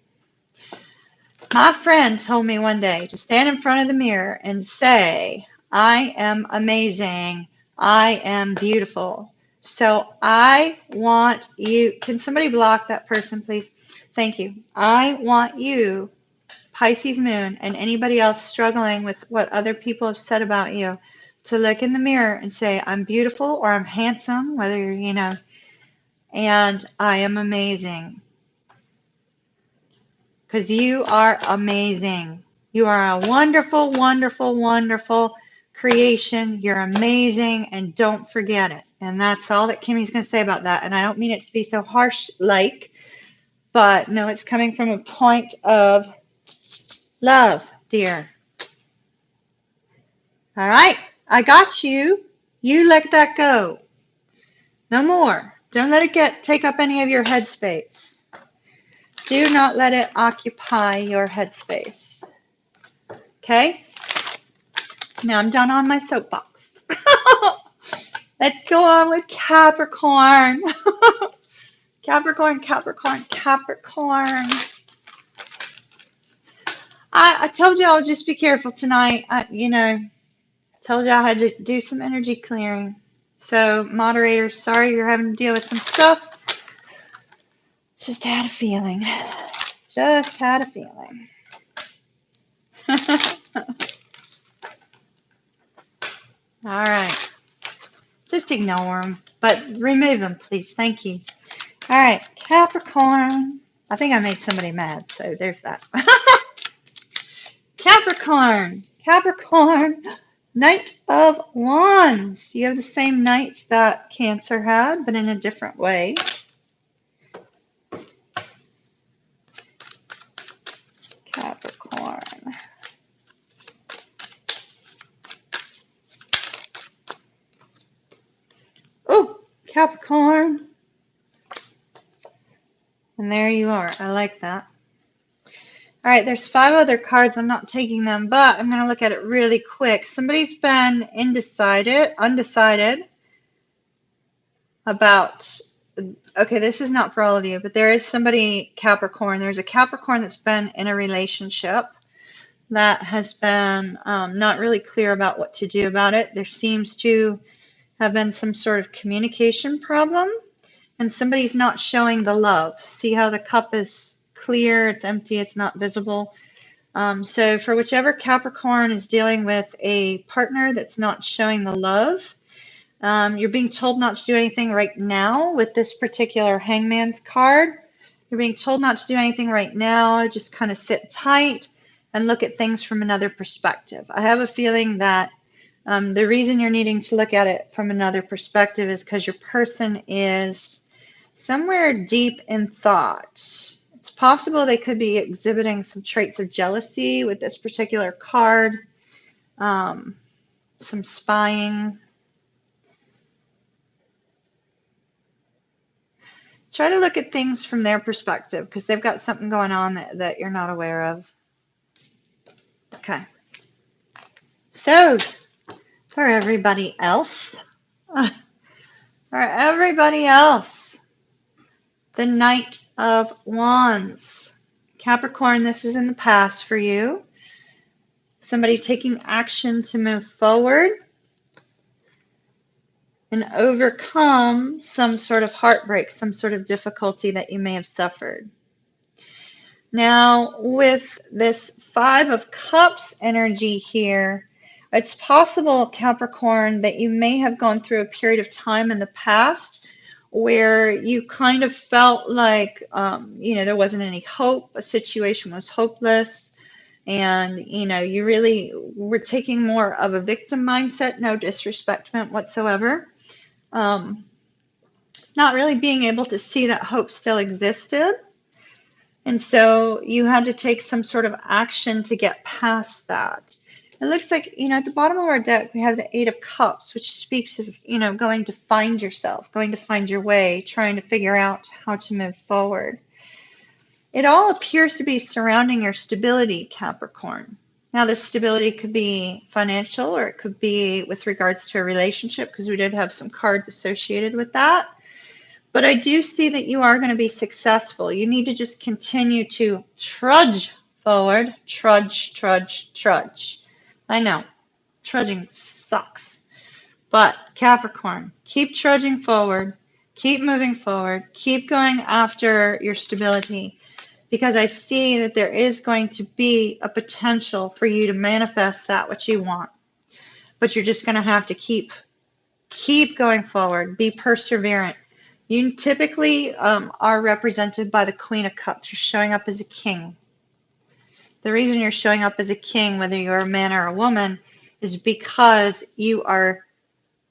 My friend told me one day to stand in front of the mirror and say, I am amazing. I am beautiful. So I want you, can somebody block that person, please? Thank you. I want you, Pisces moon, and anybody else struggling with what other people have said about you, to look in the mirror and say, I'm beautiful, or I'm handsome, whether you're, and I am amazing. Because you are amazing. You are a wonderful, wonderful, wonderful creation. You're amazing, and don't forget it. And that's all that Kimmy's going to say about that. And I don't mean it to be so harsh, but no, it's coming from a point of love, dear. All right, I got you. You let that go. No more. Don't let it take up any of your headspace. Do not let it occupy your headspace. Okay? Now I'm done on my soapbox. Let's go on with Capricorn. Capricorn, Capricorn, Capricorn. I told you I'll just be careful tonight. I told you I had to do some energy clearing. So, moderators, sorry you're having to deal with some stuff. Just had a feeling. Just had a feeling. All right. Just ignore them, but remove them, please. Thank you. All right, Capricorn. I think I made somebody mad, so there's that. Capricorn. Capricorn. Knight of Wands. You have the same knight that Cancer had, but in a different way. And there you are. I like that. All right, there's 5 other cards. I'm not taking them, but I'm going to look at it really quick. Somebody's been undecided about, okay, this is not for all of you, but there is somebody, Capricorn. There's a Capricorn that's been in a relationship that has been not really clear about what to do about it. There seems to have been some sort of communication problem, and somebody's not showing the love. See how the cup is clear, it's empty, it's not visible. So for whichever Capricorn is dealing with a partner that's not showing the love, you're being told not to do anything right now with this particular Hangman's card. You're being told not to do anything right now. Just kind of sit tight and look at things from another perspective. I have a feeling that the reason you're needing to look at it from another perspective is because your person is somewhere deep in thought. It's possible they could be exhibiting some traits of jealousy with this particular card, some spying. Try to look at things from their perspective because they've got something going on that you're not aware of. Okay. So, for everybody else, the Knight of Wands. Capricorn, this is in the past for you. Somebody taking action to move forward and overcome some sort of heartbreak, some sort of difficulty that you may have suffered. Now, with this 5 of Cups energy here, it's possible, Capricorn, that you may have gone through a period of time in the past where you kind of felt like, there wasn't any hope, a situation was hopeless, and, you really were taking more of a victim mindset, no disrespect meant whatsoever. Not really being able to see that hope still existed. And so you had to take some sort of action to get past that. It looks like, at the bottom of our deck, we have the 8 of Cups, which speaks of, going to find yourself, going to find your way, trying to figure out how to move forward. It all appears to be surrounding your stability, Capricorn. Now, this stability could be financial or it could be with regards to a relationship, because we did have some cards associated with that. But I do see that you are going to be successful. You need to just continue to trudge forward. Trudge. I know, trudging sucks. But Capricorn, keep trudging forward. Keep moving forward. Keep going after your stability. Because I see that there is going to be a potential for you to manifest that which you want. But you're just going to have to keep going forward. Be perseverant. You typically are represented by the Queen of Cups. You're showing up as a king. The reason you're showing up as a king, whether you're a man or a woman, is because you are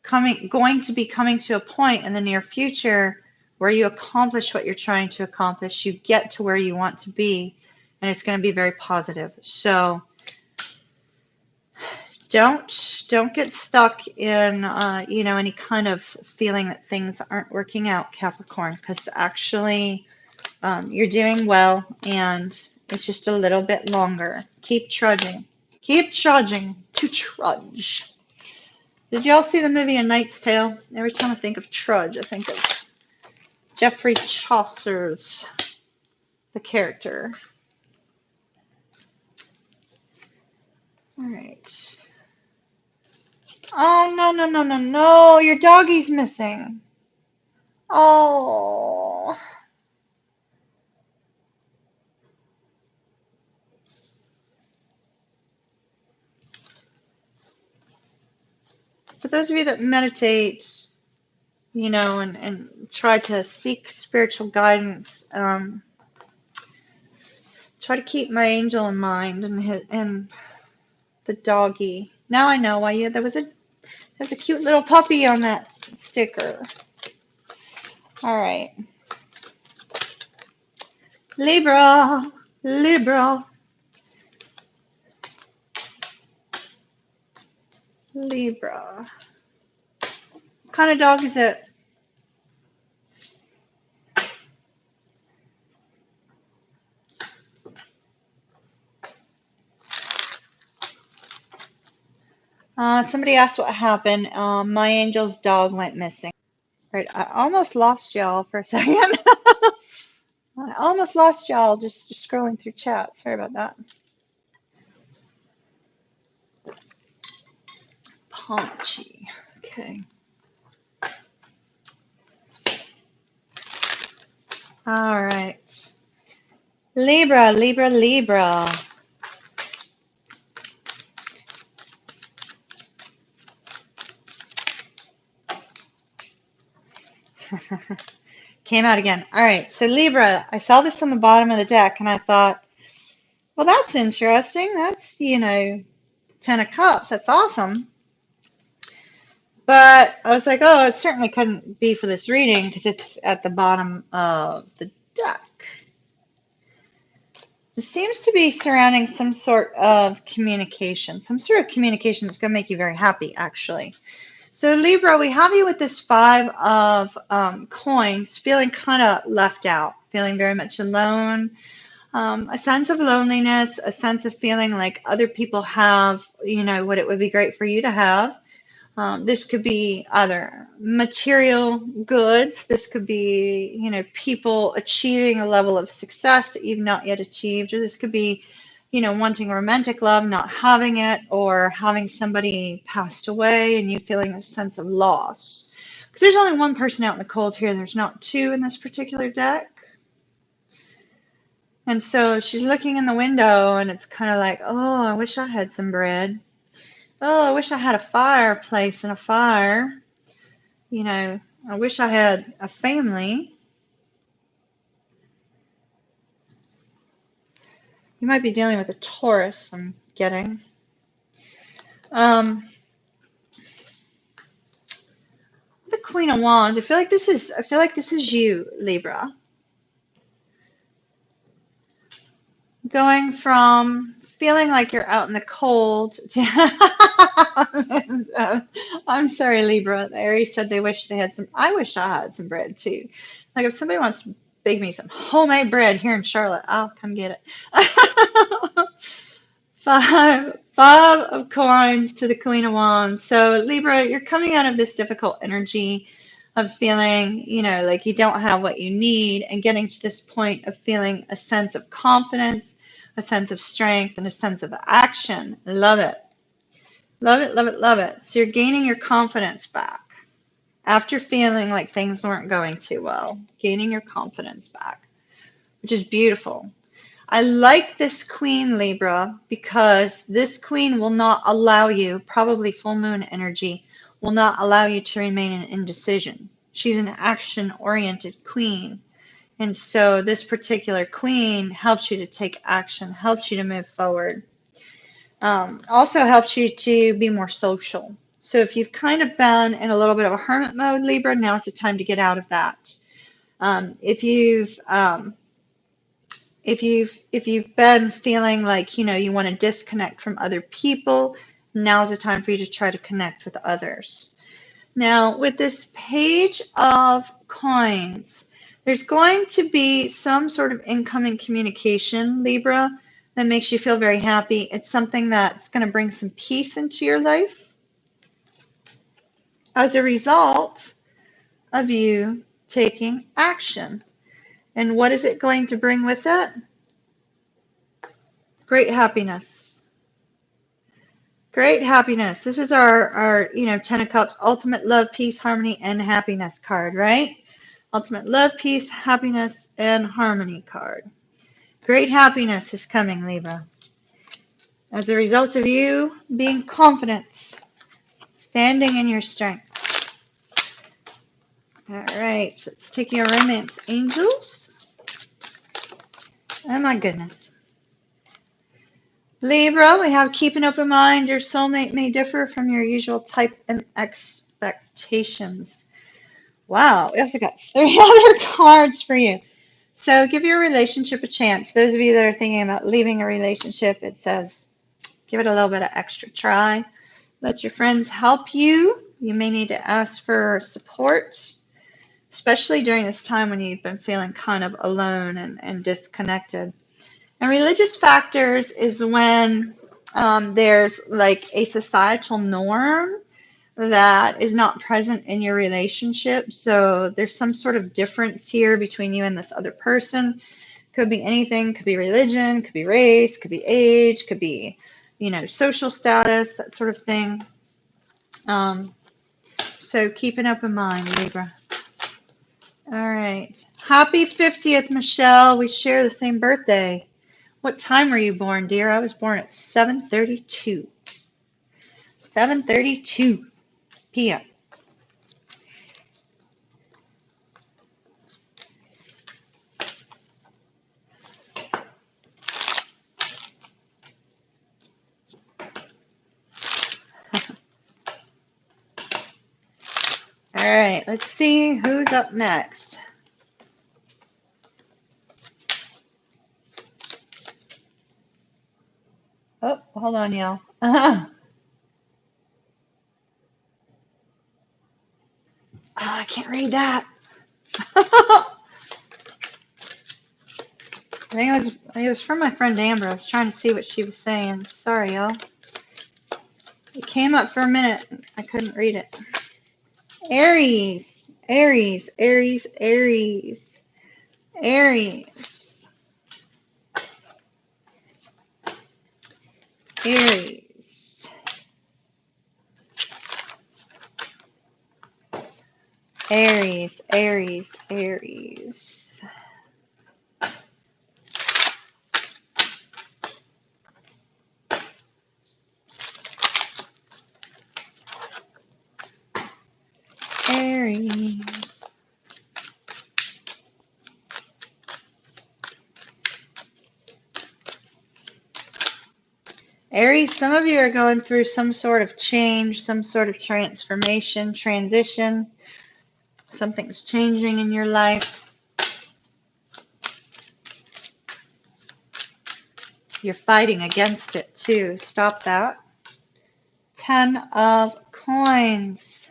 going to be coming to a point in the near future where you accomplish what you're trying to accomplish. You get to where you want to be, and it's going to be very positive. So don't get stuck in any kind of feeling that things aren't working out, Capricorn, because actually you're doing well, and it's just a little bit longer. Keep trudging to trudge. Did y'all see the movie A Knight's Tale? Every time I think of trudge, I think of Geoffrey Chaucer's the character. All right. Oh, no. Your doggy's missing. Oh. For those of you that meditate, and try to seek spiritual guidance, try to keep my angel in mind and the doggy. Now I know why there was a cute little puppy on that sticker. All right. Libra. What kind of dog is it? Somebody asked what happened. My angel's dog went missing. Right, I almost lost y'all for a second. I almost lost y'all just scrolling through chat. Sorry about that. Paunchy. Okay. All right. Libra, Libra, Libra. Came out again. All right. So Libra, I saw this on the bottom of the deck and I thought, well, that's interesting. That's, 10 of Cups. That's awesome. But I was like, oh, it certainly couldn't be for this reading because it's at the bottom of the deck. This seems to be surrounding some sort of communication, some sort of communication that's going to make you very happy, actually. So Libra, we have you with this 5 of coins, feeling kind of left out, feeling very much alone, a sense of loneliness, a sense of feeling like other people have, what it would be great for you to have. This could be other material goods. This could be, people achieving a level of success that you've not yet achieved. Or this could be, wanting romantic love, not having it, or having somebody passed away and you feeling a sense of loss. Because there's only one person out in the cold here. There's not 2 in this particular deck. And so she's looking in the window and it's kind of like, oh, I wish I had some bread. Oh, I wish I had a fireplace and a fire. I wish I had a family. You might be dealing with a Taurus, I'm getting. The Queen of Wands. I feel like this is you, Libra. Going from feeling like you're out in the cold to I'm sorry, Libra. The Aries said they wish they had some. I wish I had some bread too. Like if somebody wants to bake me some homemade bread here in Charlotte, I'll come get it. Five of coins to the Queen of Wands. So Libra, you're coming out of this difficult energy of feeling, like you don't have what you need and getting to this point of feeling a sense of confidence, a sense of strength, and a sense of action. Love it. Love it, love it, love it. So you're gaining your confidence back after feeling like things weren't going too well, gaining your confidence back, which is beautiful. I like this Queen, Libra, because this Queen will not allow you, probably full moon energy, will not allow you to remain in indecision. She's an action-oriented Queen. And so this particular Queen helps you to take action, helps you to move forward. Also helps you to be more social. So if you've kind of been in a little bit of a hermit mode, Libra, now's the time to get out of that. If you've been feeling like, you want to disconnect from other people, now's the time for you to try to connect with others. Now, with this page of coins, there's going to be some sort of incoming communication, Libra, that makes you feel very happy. It's something that's going to bring some peace into your life as a result of you taking action. And what is it going to bring with it? Great happiness. Great happiness. This is our 10 of Cups, ultimate love, peace, harmony, and happiness card, right? Ultimate love, peace, happiness, and harmony card. Great happiness is coming, Libra. As a result of you being confident, standing in your strength. All right, let's take your romance angels. Oh my goodness. Libra, we have keep an open mind. Your soulmate may differ from your usual type and expectations. Wow, we also got 3 other cards for you. So give your relationship a chance. Those of you that are thinking about leaving a relationship, it says give it a little bit of extra try. Let your friends help you. You may need to ask for support, especially during this time when you've been feeling kind of alone and disconnected. And religious factors is when There's like a societal norm that is not present in your relationship. So there's some sort of difference here between you and this other person. Could be anything, could be religion, could be race, could be age, could be, social status, that sort of thing. So keep an open mind, Libra. All right. Happy 50th, Michelle. We share the same birthday. What time were you born, dear? I was born at 7:32. 7:32 p.m. All right, let's see who's up next. Oh, hold on, y'all. Oh, I can't read that. I think it was from my friend Amber. I was trying to see what she was saying. Sorry, y'all. It came up for a minute. I couldn't read it. Aries, Aries, Aries, Aries, Aries, Aries, Aries, Aries, Aries. Aries. Aries, some of you are going through some sort of change, some sort of transformation, transition. Something's changing in your life. You're fighting against it too. Stop that. 10 of Coins.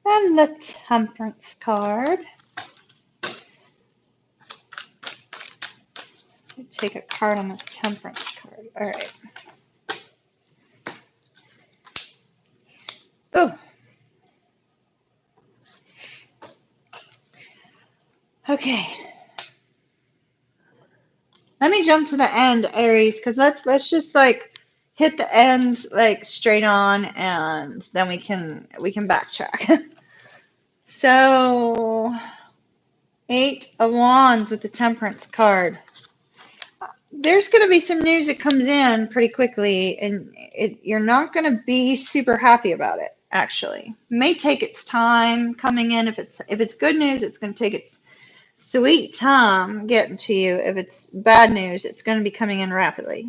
And the Temperance card. Take a card on this Temperance card. All right. Oh. Okay. Let me jump to the end, Aries, because let's just like hit the end like straight on, and then we can backtrack. So 8 of Wands with the Temperance card. There's going to be some news that comes in pretty quickly, and you're not going to be super happy about it, actually. It may take its time coming in. If it's good news, it's going to take its sweet time getting to you. If it's bad news, it's going to be coming in rapidly.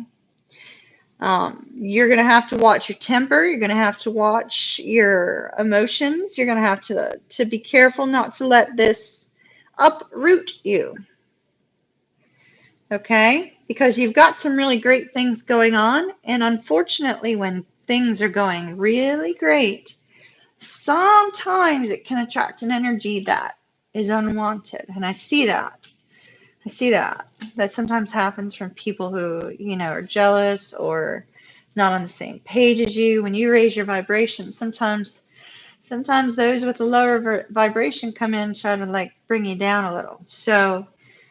You're going to have to watch your temper. You're going to have to watch your emotions. You're going to have to be careful not to let this uproot you. Okay? Because you've got some really great things going on, and unfortunately, when things are going really great, sometimes it can attract an energy that is unwanted, and I see that. That sometimes happens from people who, are jealous or not on the same page as you. When you raise your vibration, sometimes those with a lower vibration come in and try to like bring you down a little. So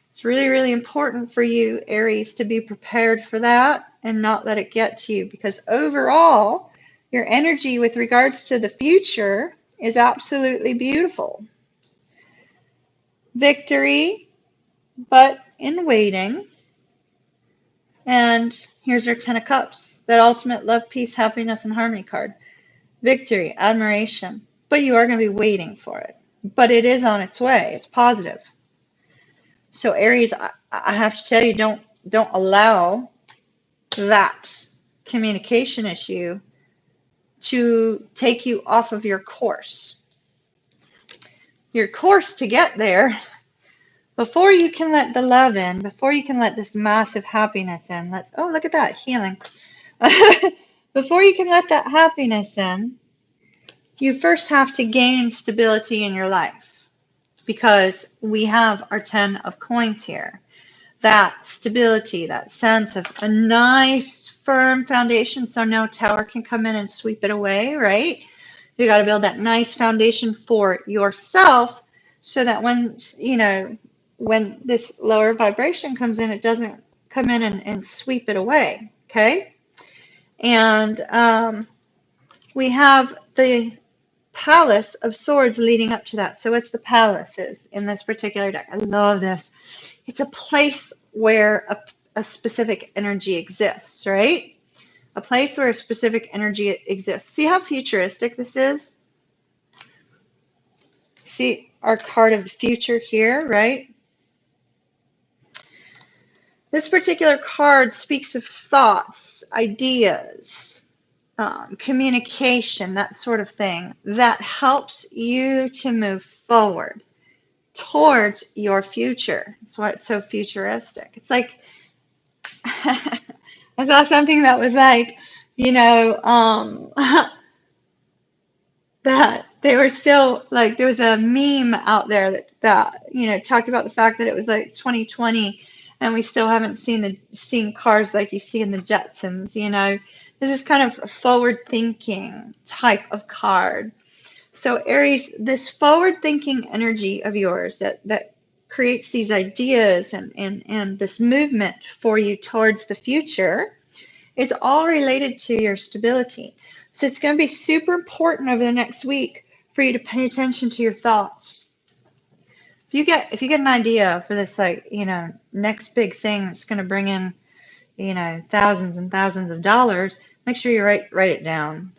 it's really, really important for you, Aries, to be prepared for that and not let it get to you, because overall, your energy with regards to the future is absolutely beautiful. Victory, but in waiting. And here's our 10 of Cups, that ultimate love, peace, happiness, and harmony card. Victory, admiration, but you are going to be waiting for it. But it is on its way. It's positive. So Aries, I have to tell you, don't allow that communication issue to take you off of your course. Your course to get there, before you can let the love in, before you can let this massive happiness in, look at that, healing. Before you can let that happiness in, you first have to gain stability in your life, because we have our 10 of Coins here. that stability, that sense of a nice firm foundation so no tower can come in and sweep it away, right? You got to build that nice foundation for yourself so that when, when this lower vibration comes in, it doesn't come in and sweep it away, okay? And we have the Palace of Swords leading up to that. So it's the palaces in this particular deck. I love this. It's a place where a specific energy exists, right? A place where a specific energy exists. See how futuristic this is? See our card of the future here, right? This particular card speaks of thoughts, ideas, communication, that sort of thing, that helps you to move forward towards your future. That's why it's so futuristic. It's like, I saw something that was like, that they were still like, there was a meme out there that talked about the fact that it was like 2020 and we still haven't seen cars like you see in the Jetsons. This is kind of a forward thinking type of card. So Aries, this forward thinking energy of yours that creates these ideas and this movement for you towards the future is all related to your stability. So it's going to be super important over the next week for you to pay attention to your thoughts. If you get an idea for this, like, next big thing that's going to bring in, thousands and thousands of dollars, make sure you write it down.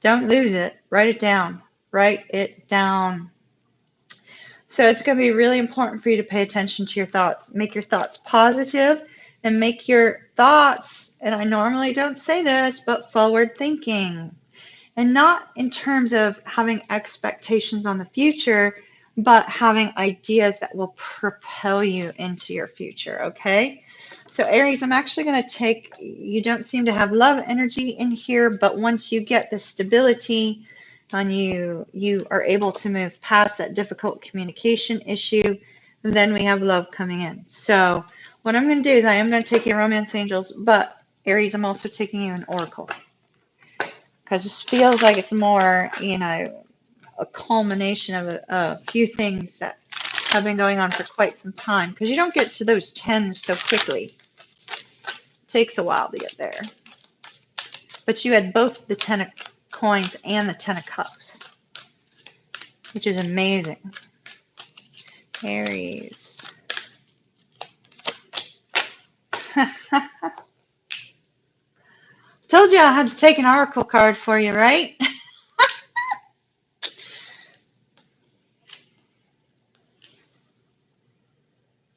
Don't lose it. Write it down. Write it down. So it's going to be really important for you to pay attention to your thoughts. Make your thoughts positive and make your thoughts, and I normally don't say this, but forward thinking. And not in terms of having expectations on the future, but having ideas that will propel you into your future, okay? So Aries, I'm actually going to you don't seem to have love energy in here, but once you get the stability and you are able to move past that difficult communication issue, then we have love coming in. So what I'm going to do is I am going to take your romance angels, but Aries, I'm also taking you an oracle because this feels like it's more, a culmination of a few things that have been going on for quite some time, because you don't get to those 10 so quickly. It takes a while to get there. But you had both the 10 of coins and the 10 of cups, which is amazing. Aries. Told you I had to take an oracle card for you, right?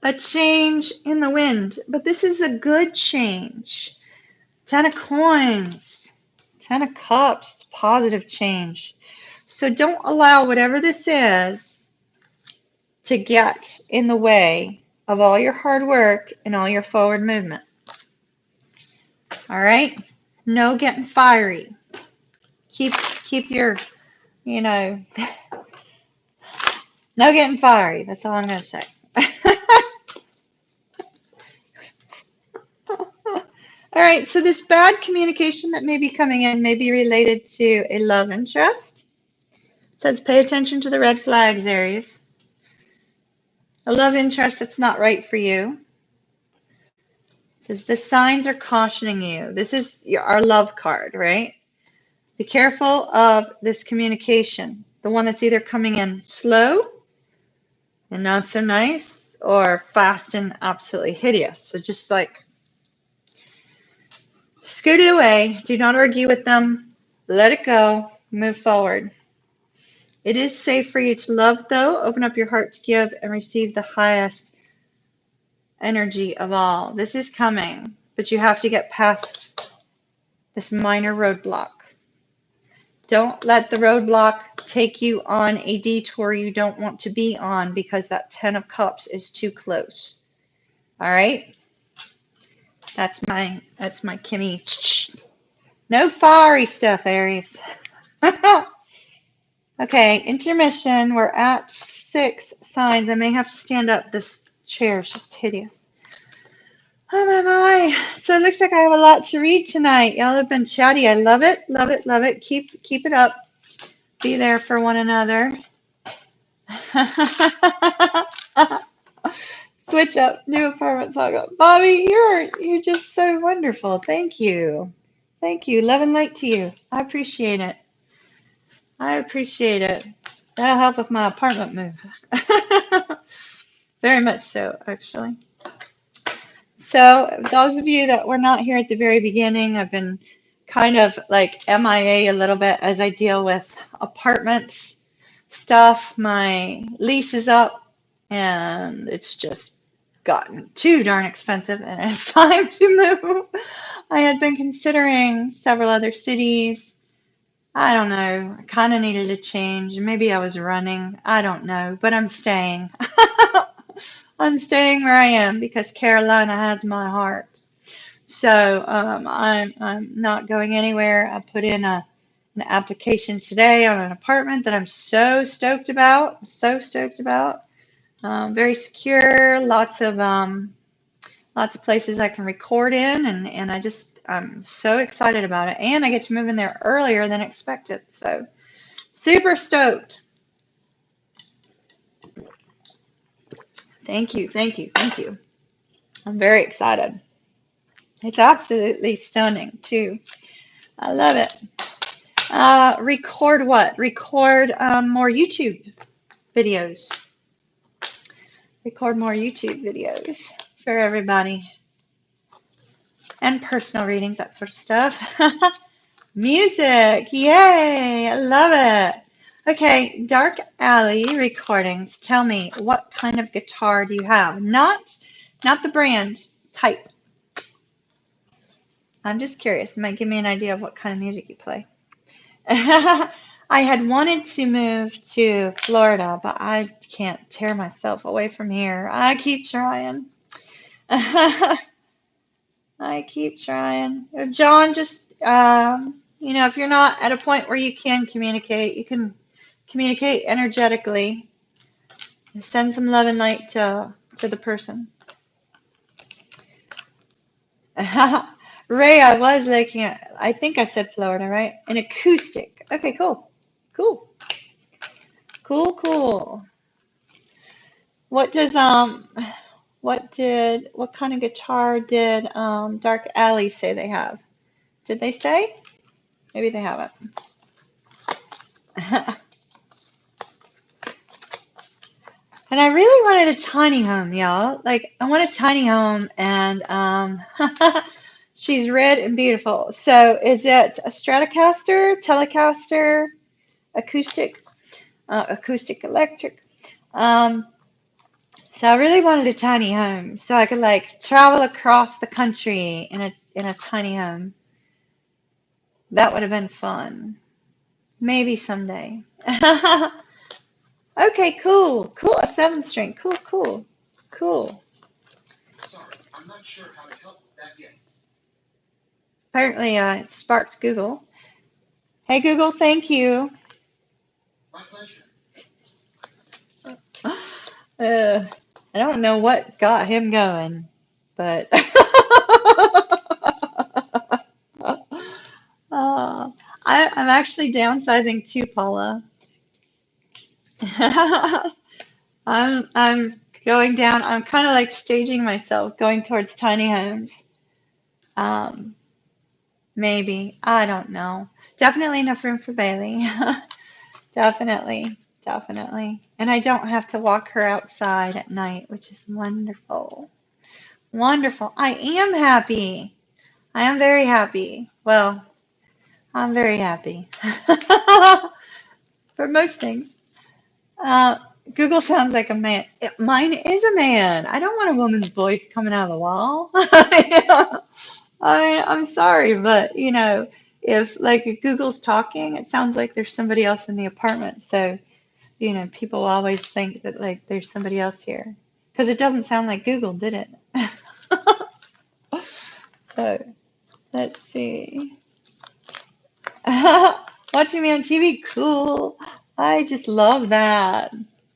A change in the wind, but this is a good change. 10 of coins, 10 of cups, it's positive change. So don't allow whatever this is to get in the way of all your hard work and all your forward movement. All right? No getting fiery. Keep your, no getting fiery. That's all I'm going to say. All right, so this bad communication that may be coming in may be related to a love interest. It says pay attention to the red flags, Aries. A love interest that's not right for you. It says the signs are cautioning you. This is our love card, right? Be careful of this communication. The one that's either coming in slow and not so nice, or fast and absolutely hideous. So just like scoot it away. Do not argue with them. Let it go. Move forward. It is safe for you to love, though. Open up your heart to give and receive the highest energy of all. This is coming, but you have to get past this minor roadblock. Don't let the roadblock take you on a detour you don't want to be on, because that 10 of cups is too close. All right? That's my Kimmy. No fiery stuff, Aries. Okay, intermission. We're at 6 signs. I may have to stand up. This chair is just hideous. Oh my my. So it looks like I have a lot to read tonight. Y'all have been chatty. I love it. Love it. Love it. Keep it up. Be there for one another. Switch up. New apartment saga. Bobby, you're just so wonderful. Thank you. Thank you. Love and light to you. I appreciate it. I appreciate it. That'll help with my apartment move. Very much so, actually. So, those of you that were not here at the very beginning, I've been kind of like MIA a little bit as I deal with apartment stuff. My lease is up and it's just gotten too darn expensive and it's time to move. I had been considering several other cities. I don't know. I kind of needed a change. Maybe I was running. I don't know, but I'm staying. I'm staying where I am because Carolina has my heart. So I'm not going anywhere. I put in an application today on an apartment that I'm so stoked about. So stoked about. Very secure. Lots of places I can record in, and I'm so excited about it. And I get to move in there earlier than expected. So super stoked. Thank you, thank you, thank you. I'm very excited. It's absolutely stunning too. I love it. Record what? Record more YouTube videos. Record more YouTube videos for everybody. And personal readings, that sort of stuff. Music. Yay. I love it. Okay, Dark Alley recordings. Tell me, what kind of guitar do you have? Not the brand, type. I'm just curious. It might give me an idea of what kind of music you play. I had wanted to move to Florida, but I can't tear myself away from here. I keep trying. I keep trying. John, just, if you're not at a point where you can communicate, you can communicate energetically. Send some love and light to the person. Ray, I was looking at, I think I said Florida, right? An acoustic. Okay, cool. Cool. Cool. What kind of guitar did Dark Alley say they have? Did they say? Maybe they haven't. And I really wanted a tiny home, y'all. Like, I want a tiny home, and she's red and beautiful. So, is it a Stratocaster, Telecaster, acoustic, acoustic electric? So I really wanted a tiny home, so I could like travel across the country in a tiny home. That would have been fun. Maybe someday. Okay, cool. A 7-string. Cool. Sorry, I'm not sure how to help with that yet. Apparently, it sparked Google. Hey, Google, thank you. My pleasure. I don't know what got him going, but I'm actually downsizing too, Paula. I'm going down. I'm kind of like staging myself, going towards tiny homes. Maybe. I don't know. Definitely enough room for Bailey. Definitely. And I don't have to walk her outside at night, which is wonderful. Wonderful. I am happy. I am very happy. Well, I'm very happy. For most things. Google sounds like a man. Mine is a man. I don't want a woman's voice coming out of the wall. I'm sorry, but if Google's talking, it sounds like there's somebody else in the apartment. So, people always think that like there's somebody else here because it doesn't sound like Google, did it? So, let's see. Watching me on TV, cool. I just love that.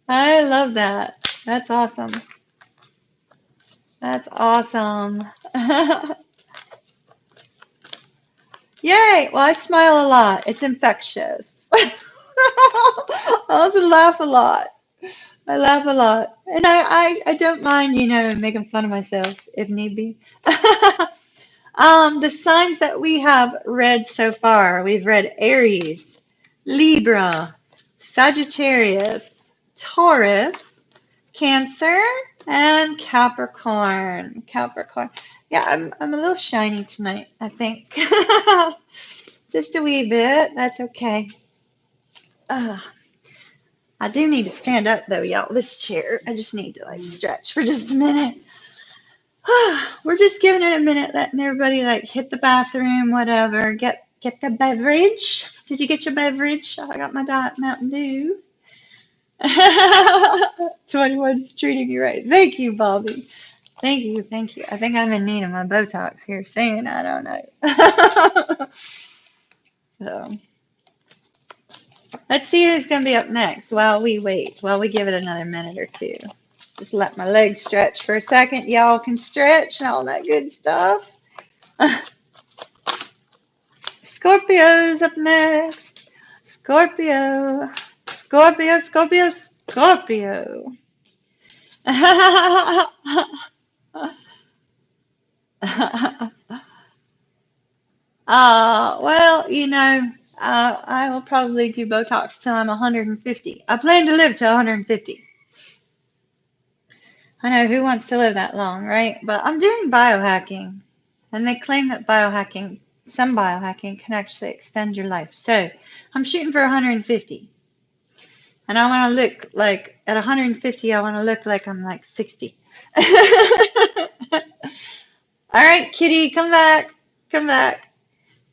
I love that. That's awesome. That's awesome. Yay! Well, I smile a lot. It's infectious. I also laugh a lot. I laugh a lot. And I don't mind, making fun of myself if need be. The signs that we have read so far, we've read Aries, Libra, Sagittarius, Taurus, Cancer, and Capricorn. Capricorn. Yeah, I'm a little shiny tonight, I think. Just a wee bit. That's okay. Uh, I do need to stand up though, y'all. This chair. I just need to stretch for just a minute. We're just giving it a minute, letting everybody hit the bathroom, whatever. Get the beverage. Did you get your beverage? I got my Diet Mountain Dew. 21's treating you right. Thank you, Bobby. Thank you, thank you. I think I'm in need of my Botox here soon. I don't know. So, let's see who's going to be up next while we wait, while we give it another minute or two. Just let my legs stretch for a second. Y'all can stretch and all that good stuff. Scorpio's up next. Scorpio. Scorpio, Scorpio, Scorpio. Well, I will probably do Botox till I'm 150. I plan to live till 150. I know, who wants to live that long, right? But I'm doing biohacking, and they claim that some biohacking can actually extend your life. So I'm shooting for 150. And I want to look at 150, I want to look like I'm 60. All right, Kitty, come back. Come back.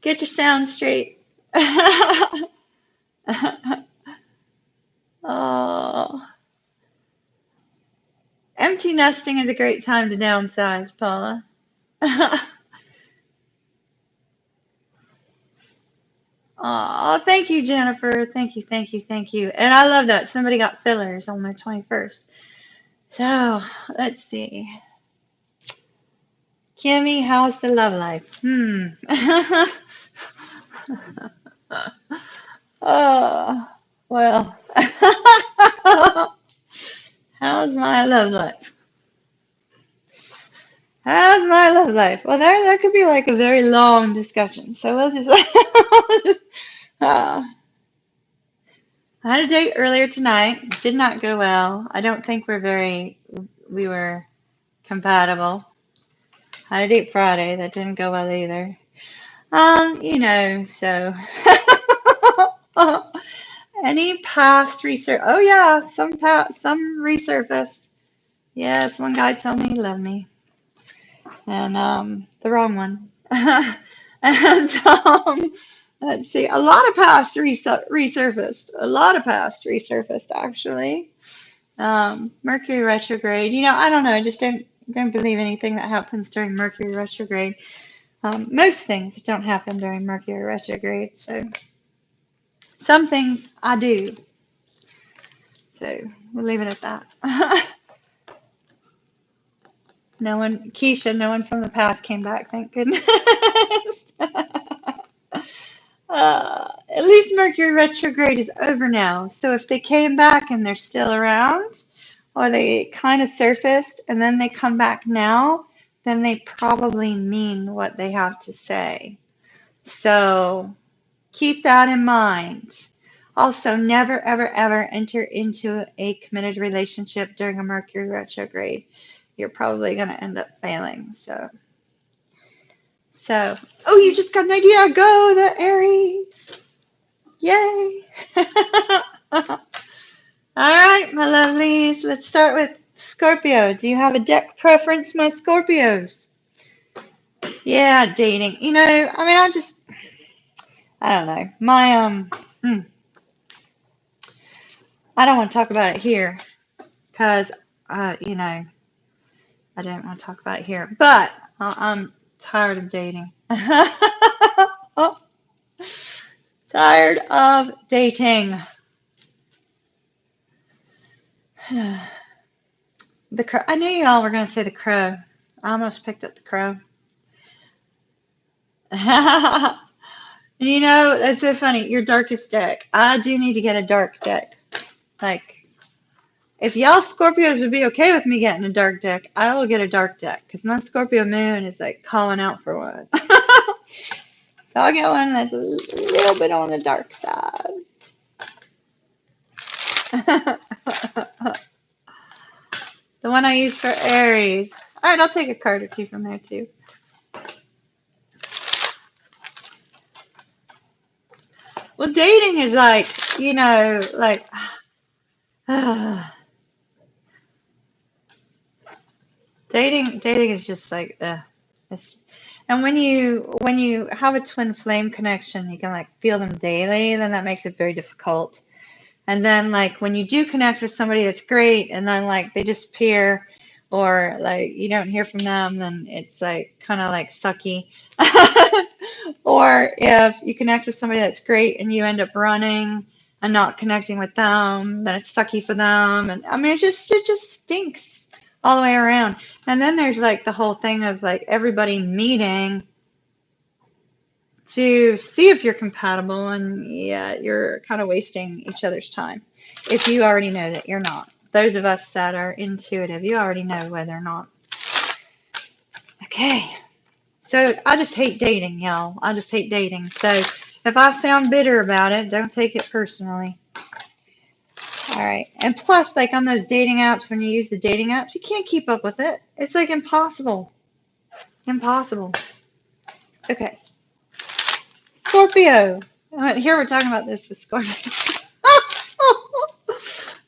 Get your sound straight. Oh. Empty nesting is a great time to downsize, Paula. Oh, thank you, Jennifer. Thank you, thank you, thank you. And I love that. Somebody got fillers on their 21st. So, let's see. Kimmy, how's the love life? Oh, well. How's my love life? How's my love life? Well, that could be a very long discussion. So we'll just, uh, I had a date earlier tonight. Did not go well. I don't think we were compatible. I had a date Friday. That didn't go well either. So. Any past research? Oh yeah, some resurfaced. Yes, one guy told me he loved me, and the wrong one. And let's see, a lot of past resurfaced. A lot of past resurfaced actually. Mercury retrograde. I don't know. I just don't believe anything that happens during Mercury retrograde. Most things don't happen during Mercury retrograde. So some things I do. So we'll leave it at that. No one, Keisha, no one from the past came back, thank goodness. At least Mercury retrograde is over now. So if they came back and they're still around, or they kind of surfaced and then they come back now, then they probably mean what they have to say. So keep that in mind. Also, never, ever, ever enter into a committed relationship during a Mercury retrograde. You're probably going to end up failing. So, oh, you just got an idea. Go the Aries. Yay. All right, my lovelies. Let's start with Scorpio. Do you have a deck preference, my Scorpios? Yeah, dating. I don't know. I don't want to talk about it here because, I don't want to talk about it here. But I'm tired of dating. Oh, tired of dating. The crow. I knew y'all were going to say the crow. I almost picked up the crow. You know, that's so funny. Your darkest deck. I do need to get a dark deck. Like, if y'all Scorpios would be okay with me getting a dark deck, I will get a dark deck. Because my Scorpio moon is like calling out for one. So I'll get one that's a little bit on the dark side. The one I use for Aries. Alright, I'll take a card or two from there too. Well, dating is like, you know, like dating is just like it's, and when you have a twin flame connection, you can like feel them daily, then that makes it very difficult. And then like when you do connect with somebody that's great and then like they disappear or like you don't hear from them, then it's like kind of like sucky. Or if you connect with somebody that's great and you end up running and not connecting with them, then it's sucky for them. And I mean, it just stinks all the way around. And then there's like the whole thing of like everybody meeting to see if you're compatible, and yeah, you're kind of wasting each other's time if you already know that you're not. Those of us that are intuitive, you already know whether or not. Okay. So I just hate dating, y'all. I just hate dating. So if I sound bitter about it, don't take it personally. All right. And plus, like on those dating apps, when you use the dating apps, you can't keep up with it. It's like impossible. Impossible. Okay. Scorpio. Here we're talking about this with Scorpio.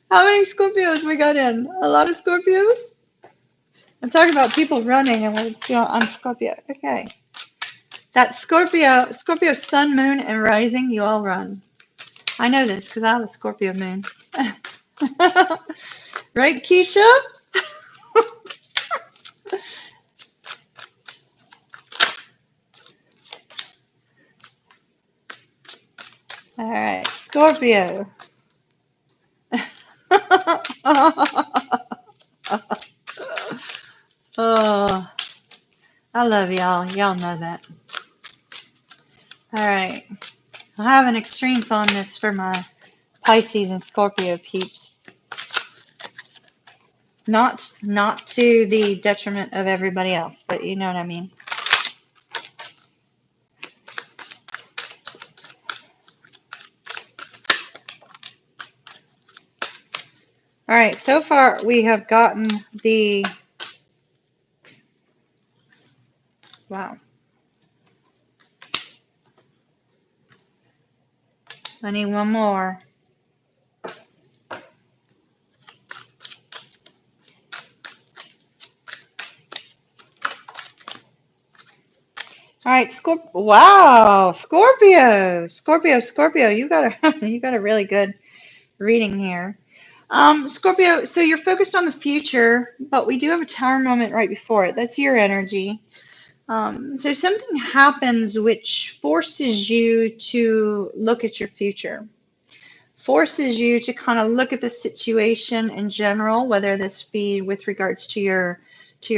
How many Scorpios we got in? A lot of Scorpios? I'm talking about people running and we're on Scorpio. Okay. That Scorpio sun, moon, and rising, you all run. I know this because I have a Scorpio moon. Right, Keisha? All right, Scorpio. Oh, I love y'all. Y'all know that. All right. I have an extreme fondness for my Pisces and Scorpio peeps. Not to the detriment of everybody else, but you know what I mean. All right, so far we have gotten the, wow. I need one more. All right, wow, Scorpio. You got a really good reading here. Scorpio, so you're focused on the future, but we do have a tower moment right before it. That's your energy. So something happens which forces you to look at your future, forces you to kind of look at the situation in general, whether this be with regards to your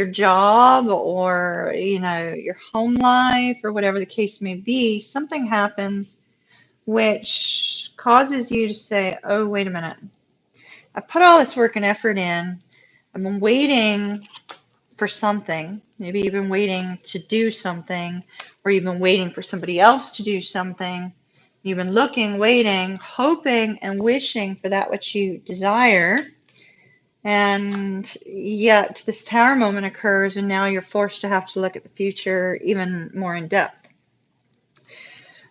job or your home life or whatever the case may be. Something happens which causes you to say, oh, wait a minute, I put all this work and effort in, I've been waiting for something, maybe even waiting to do something, or you've been waiting for somebody else to do something. You've been looking, waiting, hoping, and wishing for that which you desire. And yet this tower moment occurs, and now you're forced to have to look at the future even more in depth.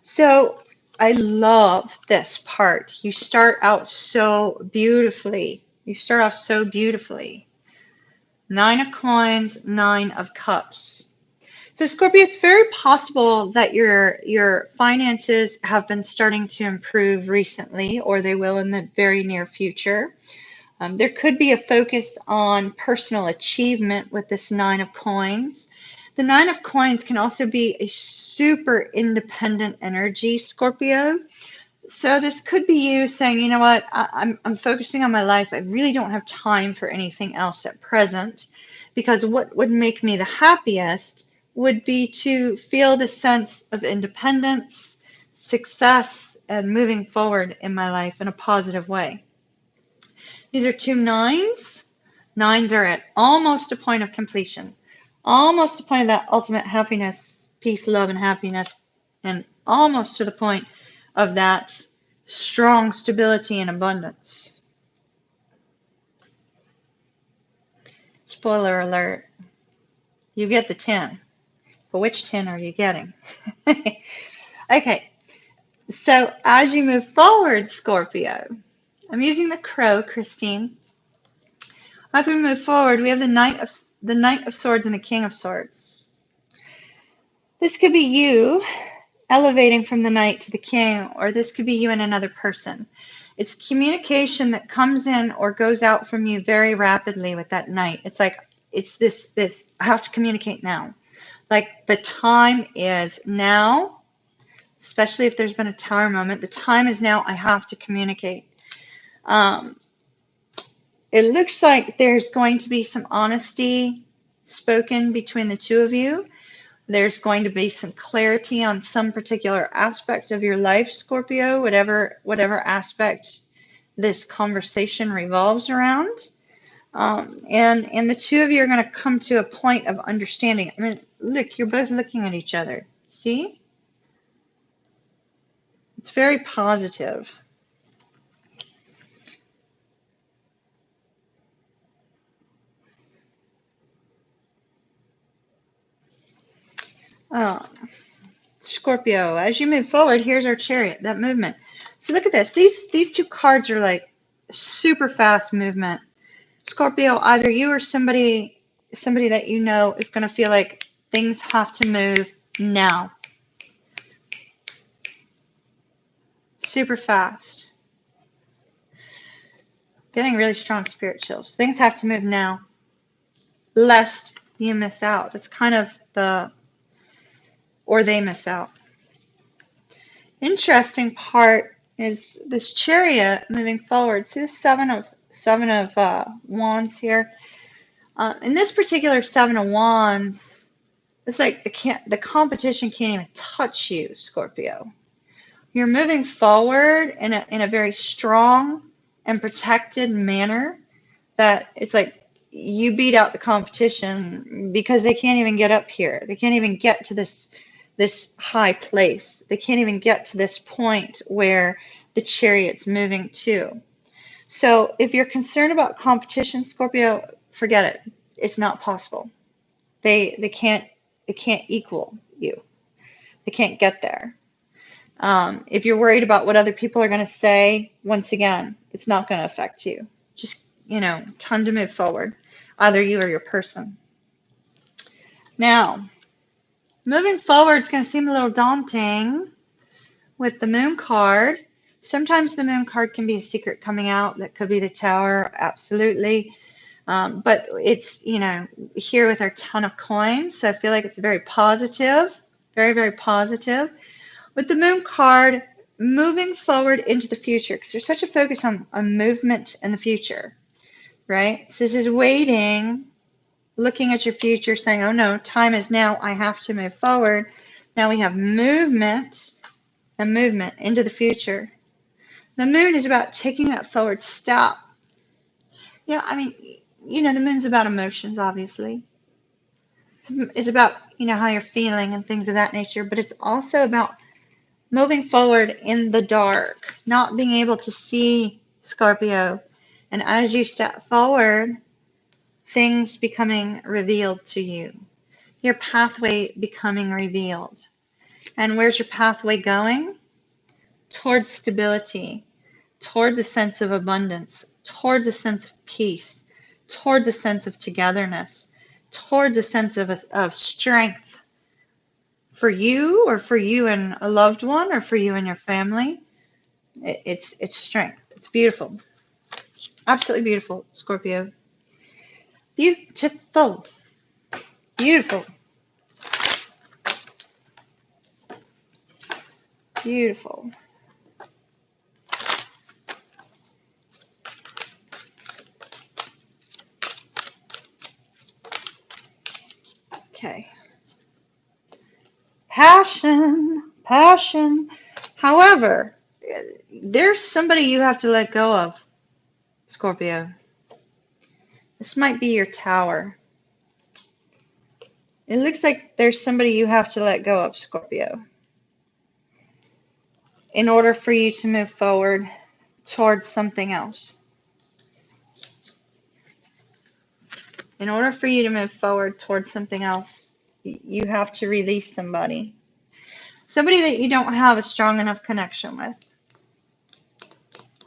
So I love this part. You start out so beautifully. You start off so beautifully. 9 of coins, 9 of cups. So Scorpio, it's very possible that your finances have been starting to improve recently, or they will in the very near future. There could be a focus on personal achievement with this 9 of coins. The 9 of coins can also be a super independent energy, Scorpio. So this could be you saying, you know what, I'm focusing on my life. I really don't have time for anything else at present. because what would make me the happiest would be to feel the sense of independence, success, and moving forward in my life in a positive way. These are two nines. Nines are at almost a point of completion, almost a point of that ultimate happiness, peace, love, and happiness, and almost to the point of that strong stability and abundance. Spoiler alert, you get the 10. But which 10 are you getting? Okay, so as you move forward, Scorpio, I'm using the crow, Christine. As we move forward, we have the Knight of Swords and the King of Swords. This could be you elevating from the Knight to the King, or this could be you and another person. It's communication that comes in or goes out from you very rapidly with that Knight. It's like, it's this, I have to communicate now. Like the time is now, especially if there's been a Tower moment, the time is now, I have to communicate. It looks like there's going to be some honesty spoken between the two of you. There's going to be some clarity on some particular aspect of your life, Scorpio, whatever aspect this conversation revolves around. And the two of you are going to come to a point of understanding. I mean, look, you're both looking at each other. See? It's very positive. Scorpio, as you move forward, here's our Chariot, that movement. So look at this. These two cards are like super fast movement. Scorpio, either you or somebody that you know is going to feel like things have to move now. Super fast. Getting really strong spirit chills. Things have to move now, lest you miss out. It's kind of or they miss out. Interesting part is this Chariot moving forward. See the seven of wands here. In this particular 7 of wands, it's like the competition can't even touch you, Scorpio. You're moving forward in a very strong and protected manner that it's like you beat out the competition because they can't even get up here. They can't even get to this high place. They can't even get to this point where the Chariot's moving to. So if you're concerned about competition, Scorpio, forget it. It's not possible. They can't equal you. They can't get there. If you're worried about what other people are going to say, once again, it's not going to affect you. Just, time to move forward, either you or your person. Now, moving forward is going to seem a little daunting with the Moon card. Sometimes the Moon card can be a secret coming out. That could be the Tower, absolutely. But it's, here with our Ton of Coins. So I feel like it's very positive, very, very positive. With the Moon card, moving forward into the future, because there's such a focus on movement in the future, right? So this is waiting, looking at your future, saying, oh no, time is now, I have to move forward. Now we have movement and movement into the future. The Moon is about taking that forward step. The Moon's about emotions, obviously. It's about, how you're feeling and things of that nature, but it's also about moving forward in the dark, not being able to see, Scorpio. And as you step forward, things becoming revealed to you. Your pathway becoming revealed. And where's your pathway going? Towards stability, towards a sense of abundance, towards a sense of peace, towards a sense of togetherness, towards a sense of strength for you, or for you and a loved one, or for you and your family. It's strength. It's beautiful. Absolutely beautiful, Scorpio. Beautiful. Beautiful. Beautiful. Okay. Passion. Passion. However, there's somebody you have to let go of, Scorpio. This might be your tower. It looks like there's somebody you have to let go of, Scorpio, in order for you to move forward towards something else. In order for you to move forward towards something else, you have to release somebody. Somebody that you don't have a strong enough connection with.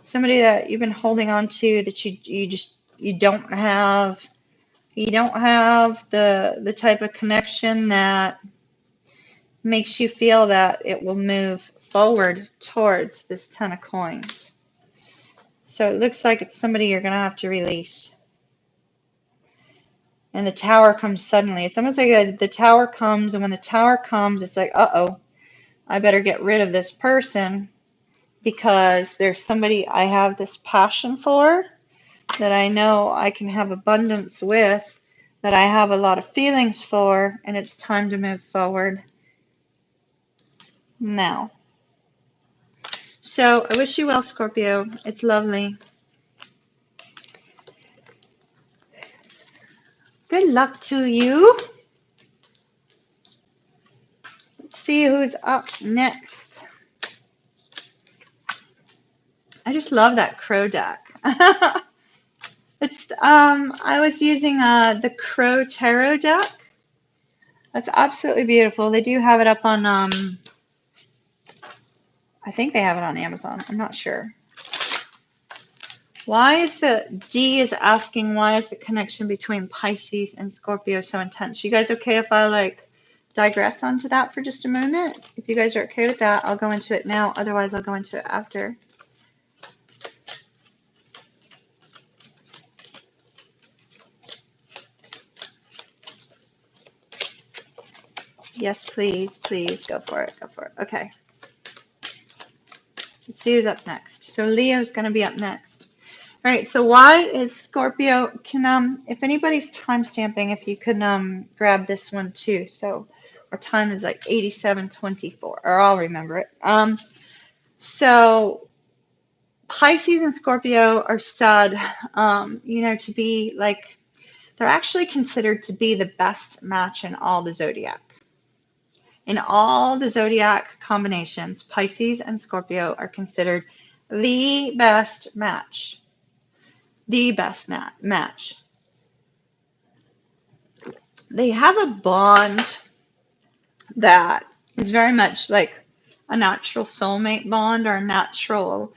Somebody that you've been holding on to that you don't have. You don't have the type of connection that makes you feel that it will move forward towards this Ten of Coins. So it looks like it's somebody you're going to have to release. And the Tower comes suddenly. It's almost like the Tower comes, and when the Tower comes, it's like, uh-oh, I better get rid of this person because there's somebody I have this passion for, that I know I can have abundance with, that I have a lot of feelings for, and it's time to move forward now. So I wish you well, Scorpio. It's lovely. Good luck to you. Let's see who's up next. I just love that crow deck. It's I was using the Crow Tarot deck. That's absolutely beautiful. They do have it up on I think they have it on Amazon. I'm not sure. Why is D is asking, why is the connection between Pisces and Scorpio so intense? You guys okay if I digress onto that for just a moment? If you guys are okay with that, I'll go into it now. Otherwise, I'll go into it after. Yes, please, please, go for it, go for it. Okay. Let's see who's up next. So Leo's going to be up next. All right, so why is Scorpio, if anybody's time stamping, if you could grab this one too. So our time is like 87:24, or I'll remember it. So Pisces and Scorpio are said, to be like, they're actually considered to be the best match in all the Zodiac. In all the Zodiac combinations, Pisces and Scorpio are considered the best match. The best match. They have a bond that is very much like a natural soulmate bond, or a natural,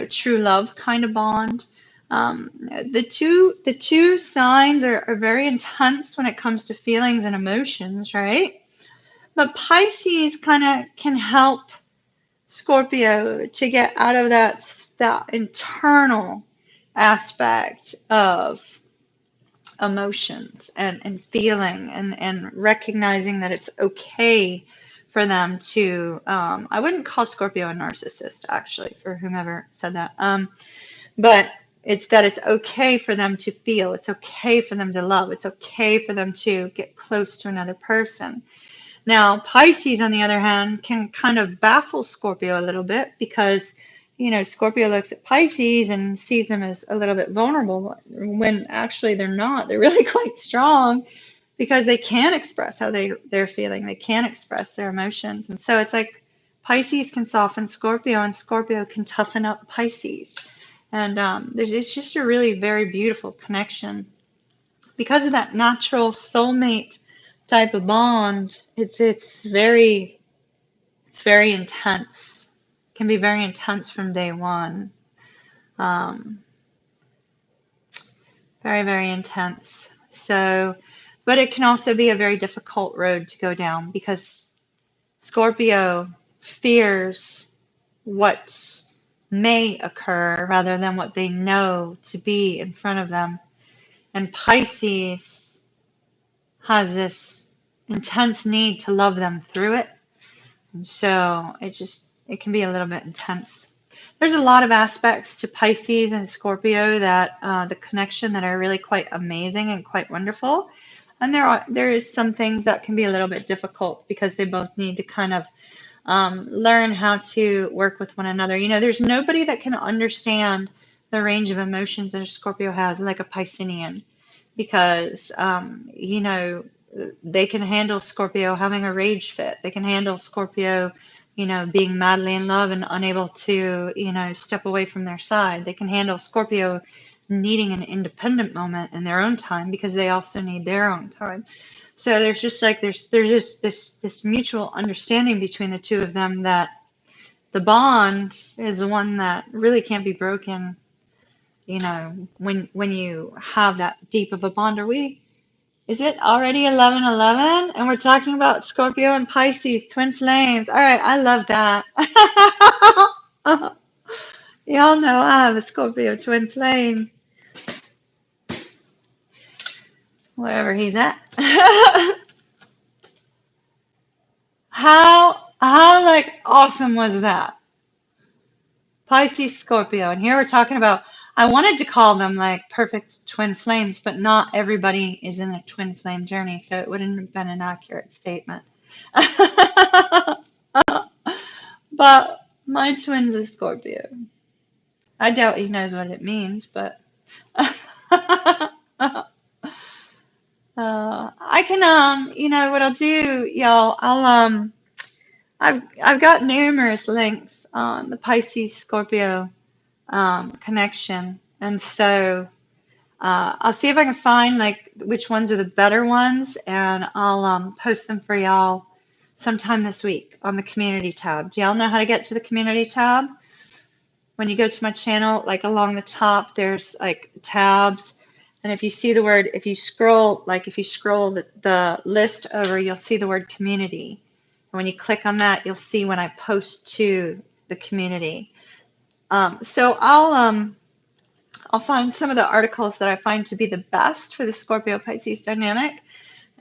true love kind of bond. The two signs are very intense when it comes to feelings and emotions, right? But Pisces kind of can help Scorpio to get out of that internal aspect of emotions and feeling and recognizing that it's okay for them to, I wouldn't call Scorpio a narcissist, actually, or whomever said that, but it's that it's okay for them to feel, it's okay for them to love, it's okay for them to get close to another person. Now, Pisces, on the other hand, can kind of baffle Scorpio a little bit because, Scorpio looks at Pisces and sees them as a little bit vulnerable when actually they're not. They're really quite strong because they can express how they're feeling. They can express their emotions. And so it's like Pisces can soften Scorpio and Scorpio can toughen up Pisces. And it's just a really very beautiful connection. Because of that natural soulmate type of bond, it's very intense. It can be very intense from day one. Very, very intense. So, but it can also be a very difficult road to go down because Scorpio fears what may occur rather than what they know to be in front of them. And Pisces has this intense need to love them through it. And so it can be a little bit intense. There's a lot of aspects to Pisces and Scorpio that the connection that are really quite amazing and quite wonderful. And there is some things that can be a little bit difficult because they both need to kind of learn how to work with one another. There's nobody that can understand the range of emotions that a Scorpio has like a Piscean because, they can handle Scorpio having a rage fit. They can handle Scorpio, being madly in love and unable to, step away from their side. They can handle Scorpio needing an independent moment in their own time because they also need their own time. So there's just like there's just this mutual understanding between the two of them that the bond is one that really can't be broken, when you have that deep of a bond. Is it already 11:11 and we're talking about Scorpio and Pisces, twin flames? All right, I love that. Y'all know I have a Scorpio twin flame, wherever he's at. How like awesome was that? Pisces, Scorpio, and here we're talking about. I wanted to call them like perfect twin flames, but not everybody is in a twin flame journey, so it wouldn't have been an accurate statement. But my twin's a Scorpio. I doubt he knows what it means, but I can what I'll do, y'all. I've got numerous links on the Pisces Scorpio connection, and so I'll see if I can find like which ones are the better ones, and I'll post them for y'all sometime this week on the community tab. Do y'all know how to get to the community tab? When you go to my channel, like along the top, there's like tabs. And if you see the word, if you scroll the list over, you'll see the word community. And when you click on that, you'll see when I post to the community. So I'll find some of the articles that I find to be the best for the Scorpio Pisces dynamic.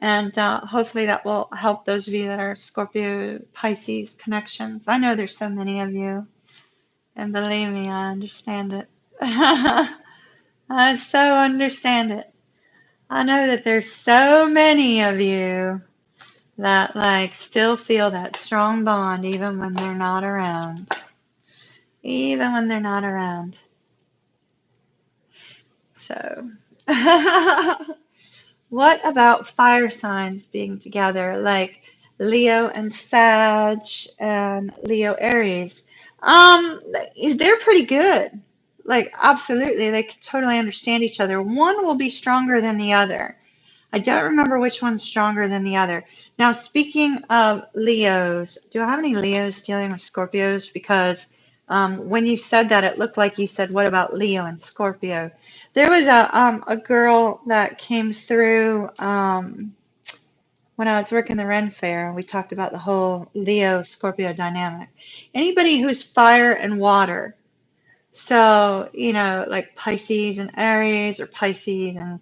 And hopefully that will help those of you that are Scorpio Pisces connections. I know there's so many of you. And believe me, I understand it. I so understand it. I know that there's so many of you that like still feel that strong bond even when they're not around. Even when they're not around. So, what about fire signs being together, like Leo and Sag and Leo Aries? They're pretty good. Like, absolutely, they can totally understand each other. One will be stronger than the other. I don't remember which one's stronger than the other. Now, speaking of Leos, do I have any Leos dealing with Scorpios? Because when you said that, it looked like you said, what about Leo and Scorpio? There was a girl that came through when I was working the Ren Fair. We talked about the whole Leo-Scorpio dynamic. Anybody who's fire and water, so, like Pisces and Aries, or Pisces and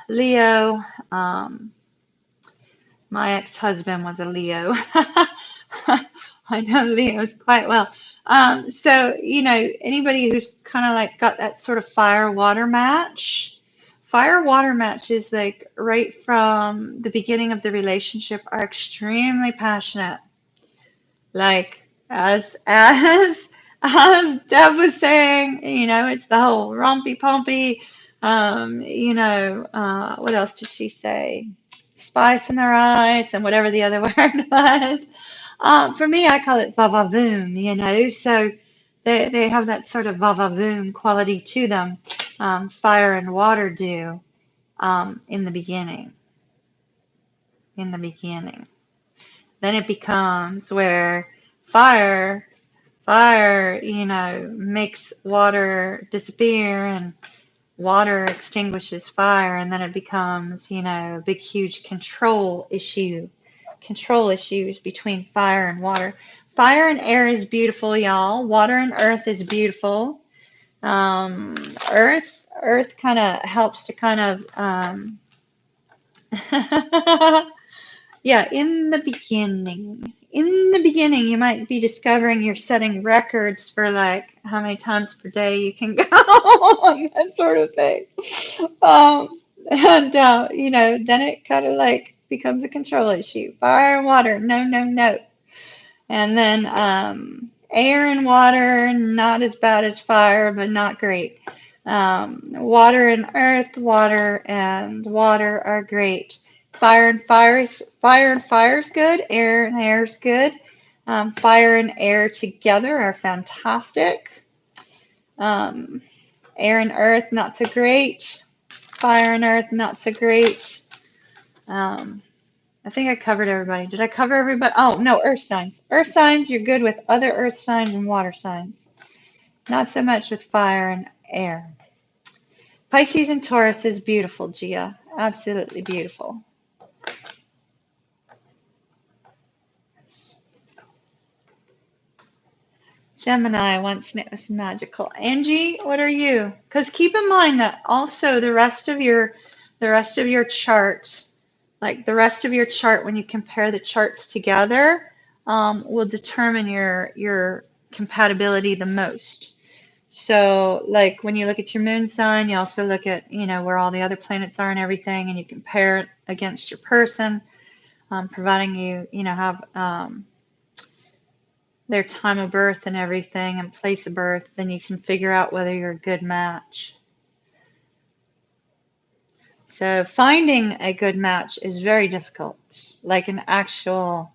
Leo. My ex-husband was a Leo. I know Leos quite well. So, anybody who's kind of like got that sort of fire-water match. Fire-water matches, like right from the beginning of the relationship, are extremely passionate. Like as Deb was saying, it's the whole rompy pompy. What else did she say? Spice in their eyes and whatever the other word was. For me, I call it va-va-voom, so they have that sort of va-va-voom quality to them. Fire and water do in the beginning. In the beginning. Then it becomes where fire, makes water disappear, and water extinguishes fire, and then it becomes, a big, huge control issues between fire and water. Fire and air is beautiful, y'all. Water and earth is beautiful. Earth kind of helps to kind of, yeah, in the beginning, you might be discovering you're setting records for like how many times per day you can go and that sort of thing. And, you know, then it kind of like becomes a control issue. Fire and water, no, no, no. And then air and water, not as bad as fire, but not great. Water and earth, water and water are great. Fire and fire is good. Air and air is good. Fire and air together are fantastic. Um, air and earth, not so great. Fire and earth, not so great. I think I covered everybody. Did I cover everybody? Oh, no, earth signs. Earth signs, you're good with other earth signs and water signs. Not so much with fire and air. Pisces and Taurus is beautiful, Gia. Absolutely beautiful. Gemini, once it was magical. Angie, what are you? Because keep in mind that also the rest of your charts, like the rest of your chart, when you compare the charts together, will determine your compatibility the most. So, like when you look at your moon sign, you also look at, you know, where all the other planets are and everything, and you compare it against your person, providing you, you know, have their time of birth and everything and place of birth, then you can figure out whether you're a good match. So finding a good match is very difficult, like an actual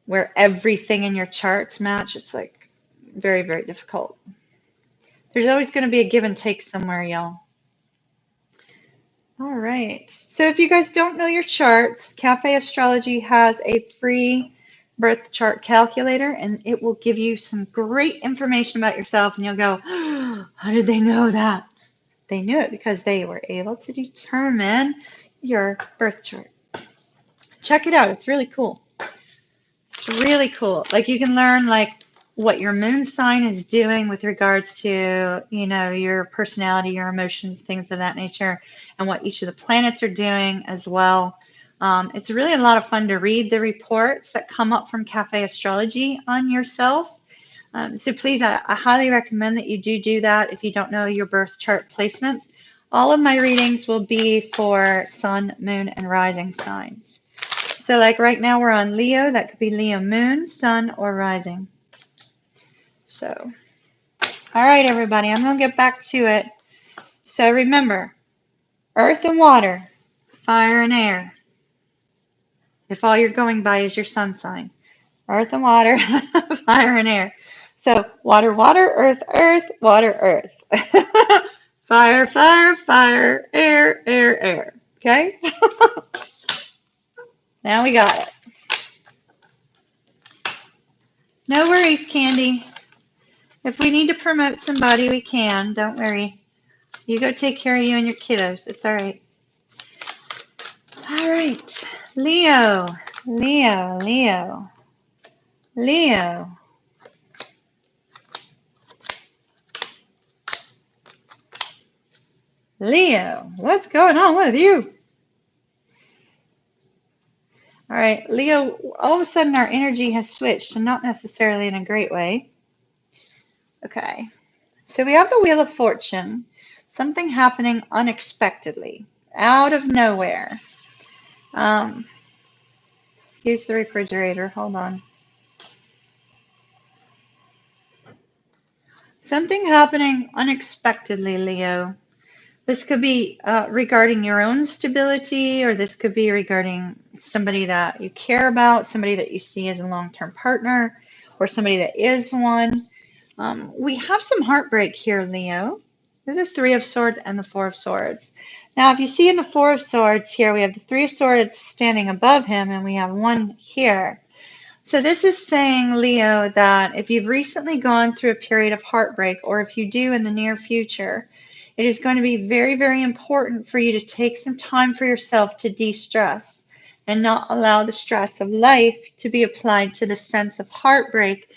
where everything in your charts match. It's like very, very difficult. There's always going to be a give and take somewhere, y'all. All right. So if you guys don't know your charts, Cafe Astrology has a free birth chart calculator, and it will give you some great information about yourself, and you'll go, oh, how did they know that? They knew it because they were able to determine your birth chart. Check it out. It's really cool. It's really cool. Like you can learn like what your moon sign is doing with regards to, you know, your personality, your emotions, things of that nature, and what each of the planets are doing as well. It's really a lot of fun to read the reports that come up from Cafe Astrology on yourself. So please, I highly recommend that you do that if you don't know your birth chart placements. All of my readings will be for sun, moon, and rising signs. So like right now we're on Leo. That could be Leo moon, sun, or rising. So, all right, everybody, I'm going to get back to it. So remember, earth and water, fire and air. If all you're going by is your sun sign. Earth and water, fire and air. So water, water, earth, earth, water, earth. Fire, fire, fire, air, air, air. Okay? Now we got it. No worries, Candy. If we need to promote somebody, we can. Don't worry. You go take care of you and your kiddos. It's all right. All right. Leo, Leo, Leo, Leo. Leo, what's going on with you? All right, Leo, all of a sudden our energy has switched, and not necessarily in a great way. Okay, so we have the Wheel of Fortune, something happening unexpectedly, out of nowhere. Excuse the refrigerator, hold on. Something happening unexpectedly, Leo. This could be regarding your own stability, or this could be regarding somebody that you care about, somebody that you see as a long-term partner, or somebody that is one. We have some heartbreak here, Leo. There's the Three of Swords and the Four of Swords. Now, if you see in the Four of Swords here, we have the Three of Swords standing above him, and we have one here. So this is saying, Leo, that if you've recently gone through a period of heartbreak, or if you do in the near future, it is going to be very, very important for you to take some time for yourself to de-stress and not allow the stress of life to be applied to the sense of heartbreak,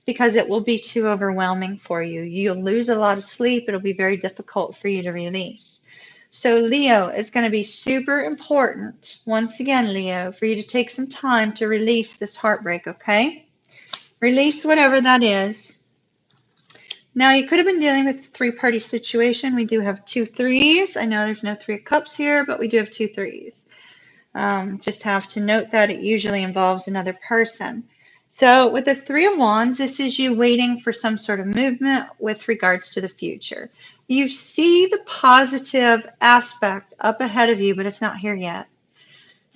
because it will be too overwhelming for you. You'll lose a lot of sleep. It'll be very difficult for you to release. So Leo, it's going to be super important, once again, Leo, for you to take some time to release this heartbreak, okay? Release whatever that is. Now, you could have been dealing with a three-party situation. We do have 2 threes. I know there's no 3 of cups here, but we do have 2 threes. Just have to note that it usually involves another person. So with the 3 of wands, this is you waiting for some sort of movement with regards to the future. You see the positive aspect up ahead of you, but it's not here yet.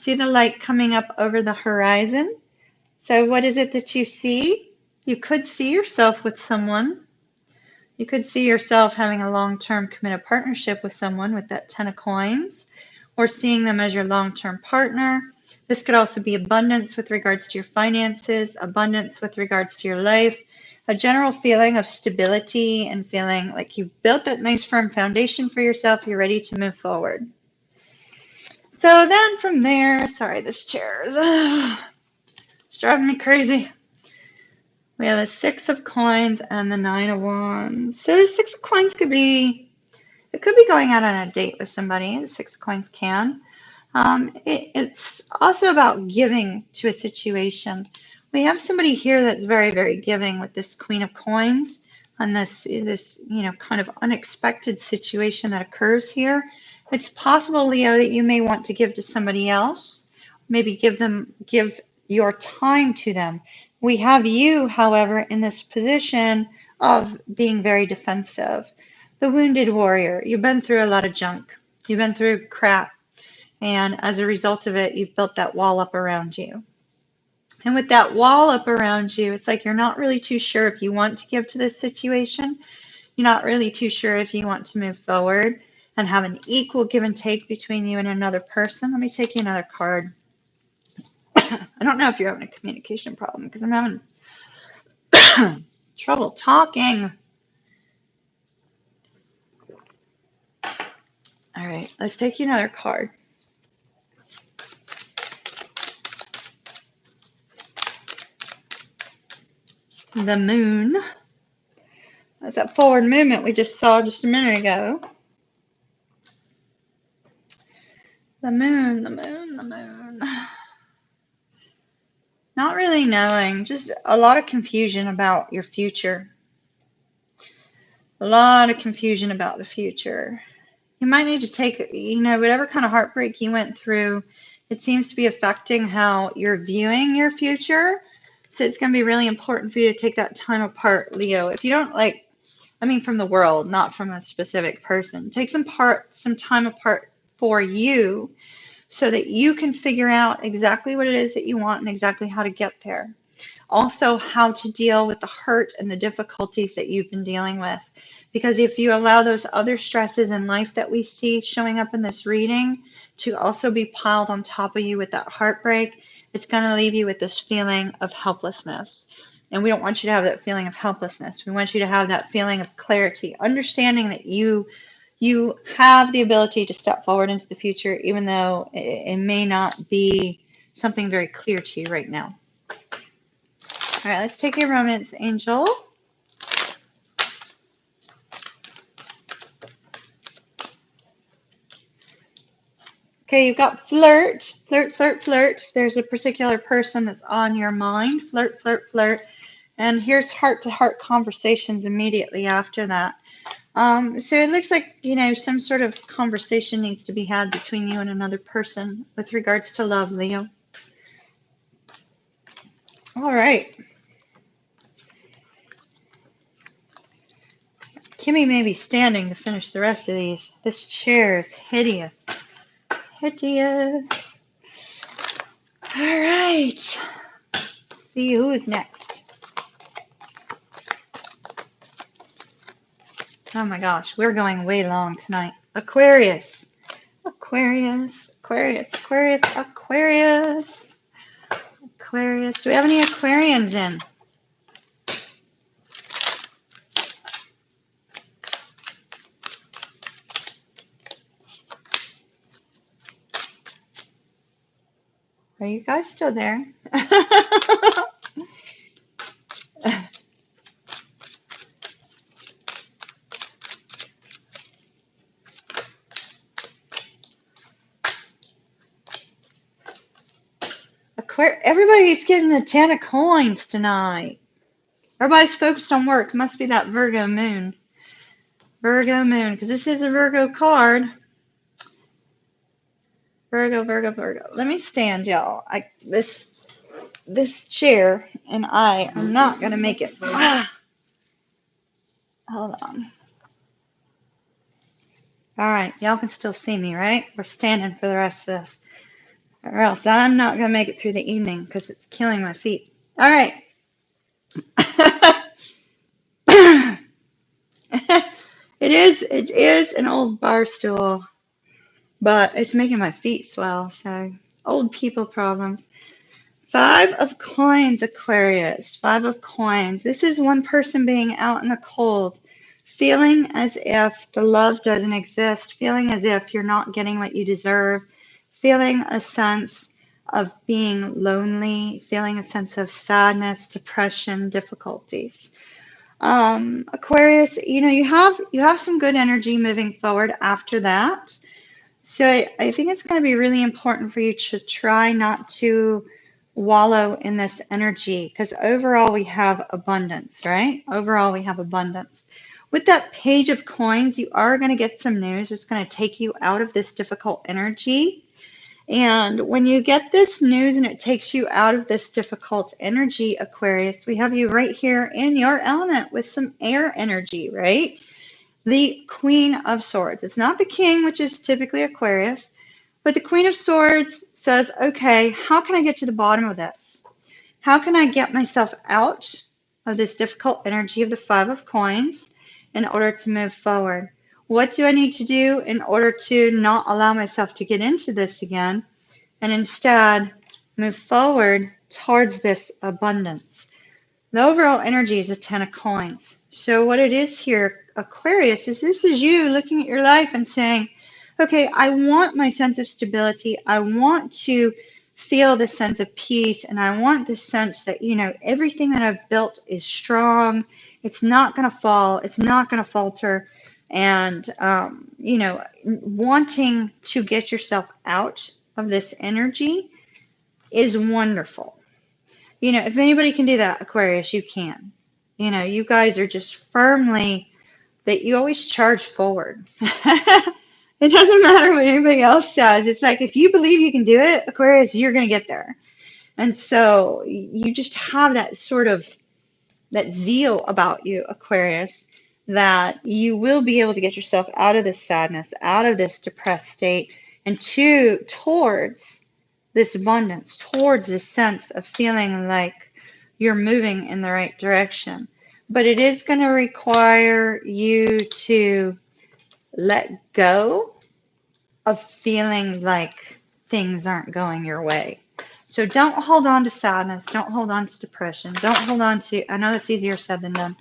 See the light coming up over the horizon? So what is it that you see? You could see yourself with someone. You could see yourself having a long-term committed partnership with someone with that 10 of coins, or seeing them as your long-term partner. This could also be abundance with regards to your finances, abundance with regards to your life, a general feeling of stability and feeling like you've built that nice firm foundation for yourself. You're ready to move forward. So then from there, sorry, this chair is it's driving me crazy. We have the 6 of coins and the 9 of wands. So the 6 of coins could be, it could be going out on a date with somebody. The 6 of coins can. It's also about giving to a situation. We have somebody here that's very, very giving with this Queen of Coins on this kind of unexpected situation that occurs here. It's possible, Leo, that you may want to give to somebody else. Maybe give your time to them. We have you, however, in this position of being very defensive. The wounded warrior. You've been through a lot of junk. You've been through crap. And as a result of it, you've built that wall up around you. And with that wall up around you, it's like you're not really too sure if you want to give to this situation. You're not really too sure if you want to move forward and have an equal give and take between you and another person. Let me take you another card. I don't know if you're having a communication problem because I'm having trouble talking. All right, let's take you another card. The moon. That's that forward movement we just saw just a minute ago. The moon, the moon, the moon. Not really knowing, just a lot of confusion about your future. A lot of confusion about the future. You might need to take, whatever kind of heartbreak you went through, it seems to be affecting how you're viewing your future. So it's going to be really important for you to take that time apart, Leo. If you don't from the world, not from a specific person, take some time apart for you so that you can figure out exactly what it is that you want and exactly how to get there. Also, how to deal with the hurt and the difficulties that you've been dealing with. Because if you allow those other stresses in life that we see showing up in this reading to also be piled on top of you with that heartbreak, it's going to leave you with this feeling of helplessness. And we don't want you to have that feeling of helplessness. We want you to have that feeling of clarity, understanding that you have the ability to step forward into the future, even though it may not be something very clear to you right now. All right, let's take your romance angel. Okay, you've got flirt, flirt, flirt, flirt. There's a particular person that's on your mind. Flirt, flirt, flirt. And here's heart-to-heart conversations immediately after that. So it looks like, some sort of conversation needs to be had between you and another person with regards to love, Leo. All right. Kimmy may be standing to finish the rest of these. This chair is hideous. Hideous. All right. See who is next. Oh my gosh, we're going way long tonight. Aquarius. Aquarius. Aquarius. Aquarius. Aquarius. Aquarius. Do we have any Aquarians in? Are you guys still there? Everybody's getting the 10 of coins tonight. Everybody's focused on work. It must be that Virgo moon. Virgo moon, because this is a Virgo card. Virgo, Virgo, Virgo. Let me stand, y'all. This chair and I are not gonna make it. Hold on. All right, y'all can still see me, right? We're standing for the rest of this, or else I'm not gonna make it through the evening because it's killing my feet. All right. It is an old bar stool, but it's making my feet swell. So old people problems. Five of coins, Aquarius. Five of coins. This is one person being out in the cold, feeling as if the love doesn't exist, feeling as if you're not getting what you deserve, feeling a sense of being lonely, feeling a sense of sadness, depression, difficulties. Aquarius, you have some good energy moving forward after that. So I think it's going to be really important for you to try not to wallow in this energy because overall we have abundance, right? Overall we have abundance. With that page of coins, you are going to get some news. It's going to take you out of this difficult energy. And when you get this news and it takes you out of this difficult energy, Aquarius, we have you right here in your element with some air energy, right? The Queen of Swords. It's not the King, which is typically Aquarius, but the Queen of Swords says, okay, how can I get to the bottom of this? How can I get myself out of this difficult energy of the Five of Coins in order to move forward? What do I need to do in order to not allow myself to get into this again and instead move forward towards this abundance? The overall energy is a 10 of coins. So what it is here, Aquarius, is this is you looking at your life and saying, okay, I want my sense of stability. I want to feel this sense of peace. And I want this sense that, everything that I've built is strong. It's not going to fall. It's not going to falter. And, wanting to get yourself out of this energy is wonderful. If anybody can do that, Aquarius, you can. You guys are just firmly that you always charge forward. It doesn't matter what anybody else says. It's like if you believe you can do it, Aquarius, you're going to get there. And so you just have that sort of that zeal about you, Aquarius, that you will be able to get yourself out of this sadness, out of this depressed state, and towards this abundance, towards this sense of feeling like you're moving in the right direction. But it is going to require you to let go of feeling like things aren't going your way. So don't hold on to sadness. Don't hold on to depression. Don't hold on to, I know that's easier said than done.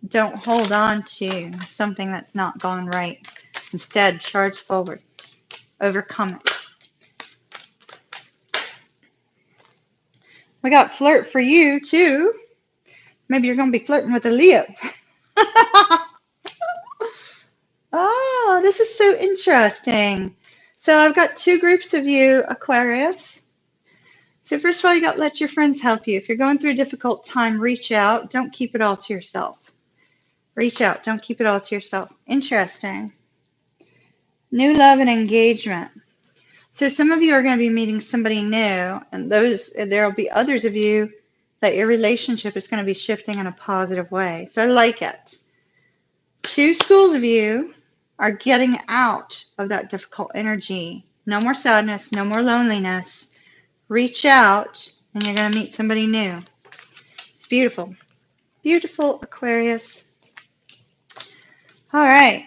Don't hold on to something that's not going right. Instead, charge forward. Overcome it. We got flirt for you, too. Maybe you're going to be flirting with a Leo. Oh, this is so interesting. So I've got two groups of you, Aquarius. So first of all, you got to let your friends help you. If you're going through a difficult time, reach out. Don't keep it all to yourself. Reach out. Don't keep it all to yourself. Interesting. New love and engagement. So some of you are going to be meeting somebody new, and there will be others of you that your relationship is going to be shifting in a positive way. So I like it. Two schools of you are getting out of that difficult energy. No more sadness, no more loneliness. Reach out, and you're going to meet somebody new. It's beautiful. Beautiful, Aquarius. All right.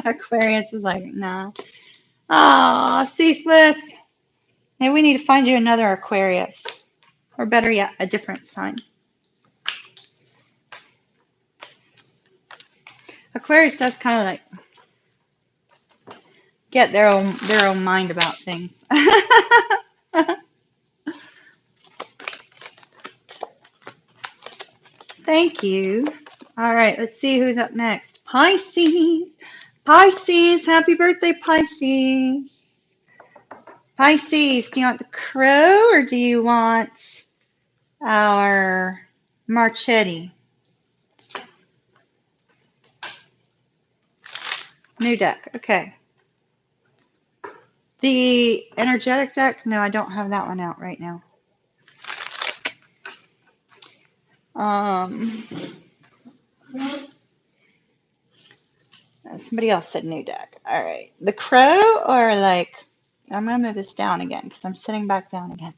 Aquarius is like, nah. Oh, ceaseless. Maybe we need to find you another Aquarius. Or better yet, a different sign. Aquarius does kind of like get their own mind about things. Thank you. All right, let's see who's up next. Pisces. Pisces, happy birthday, Pisces. Pisces, do you want the crow or do you want our Marchetti. New deck. Okay. The energetic deck, no, I don't have that one out right now. Somebody else said new deck. All right. The crow or like, I'm going to move this down again because I'm sitting back down again.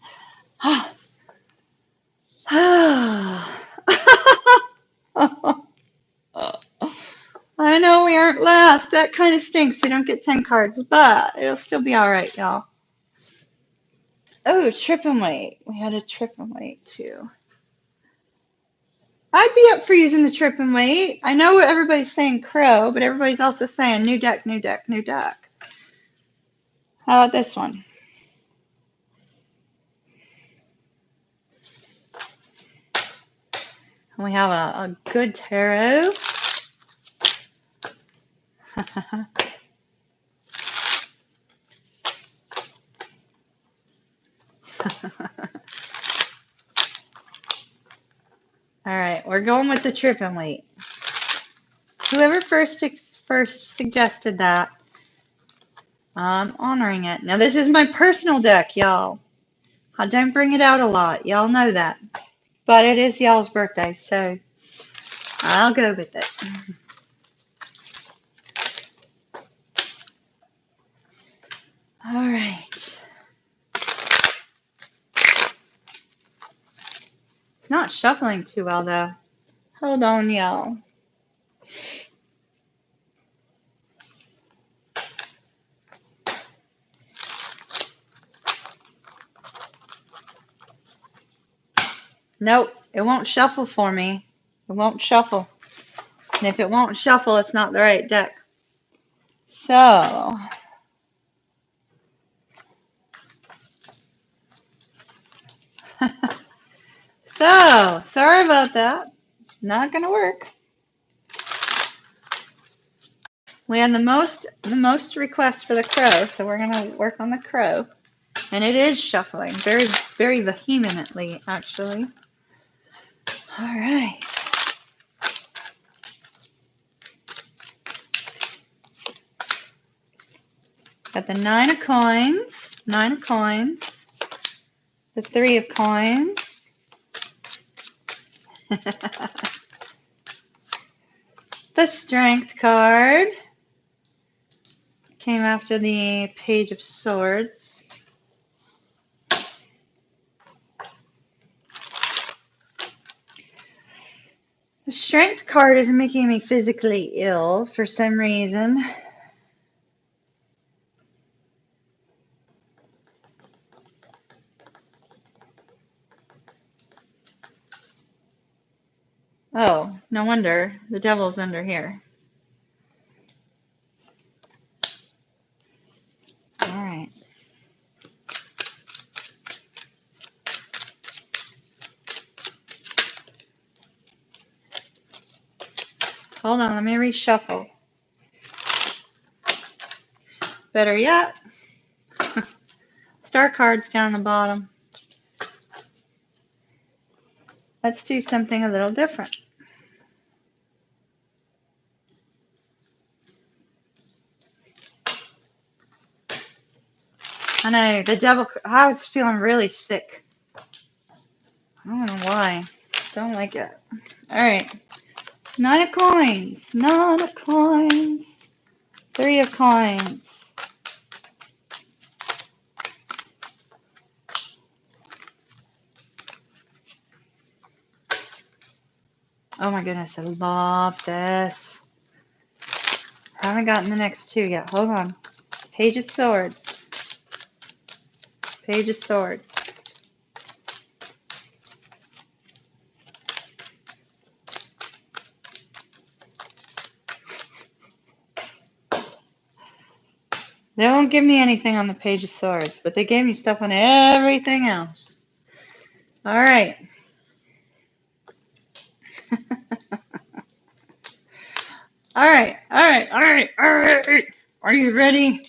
I know we aren't last. That kind of stinks. We don't get 10 cards, but it'll still be all right, y'all. Oh, trip and wait. We had a trip and wait too. I'd be up for using the trip and wait. I know everybody's saying crow, but everybody's also saying new deck, new deck, new deck. How about this one? We have a good tarot. All right, we're going with the trip and wait. Whoever first suggested that, I'm honoring it. Now, this is my personal deck, y'all. I don't bring it out a lot. Y'all know that. But it is y'all's birthday, so I'll go with it. All right. It's not shuffling too well, though. Hold on, y'all. Nope, it won't shuffle for me. It won't shuffle. And if it won't shuffle, it's not the right deck. So, sorry about that. Not gonna work. We had the most requests for the crow, so we're gonna work on the crow. And it is shuffling very, very vehemently, actually. All right. Got the 9 of coins, the 3 of coins, the strength card, came after the page of swords. The strength card is making me physically ill for some reason. Oh, no wonder. The devil's under here. All right. Hold on, let me reshuffle. Better yet, star cards down the bottom. Let's do something a little different. I know, the devil, I was feeling really sick. I don't know why. Don't like it. All right. 9 of coins, 9 of coins, 3 of coins. Oh my goodness, I love this. I haven't gotten the next 2 yet. Hold on. Page of swords. Page of swords. They won't give me anything on the page of swords, but they gave me stuff on everything else. All right. All right. Are you ready?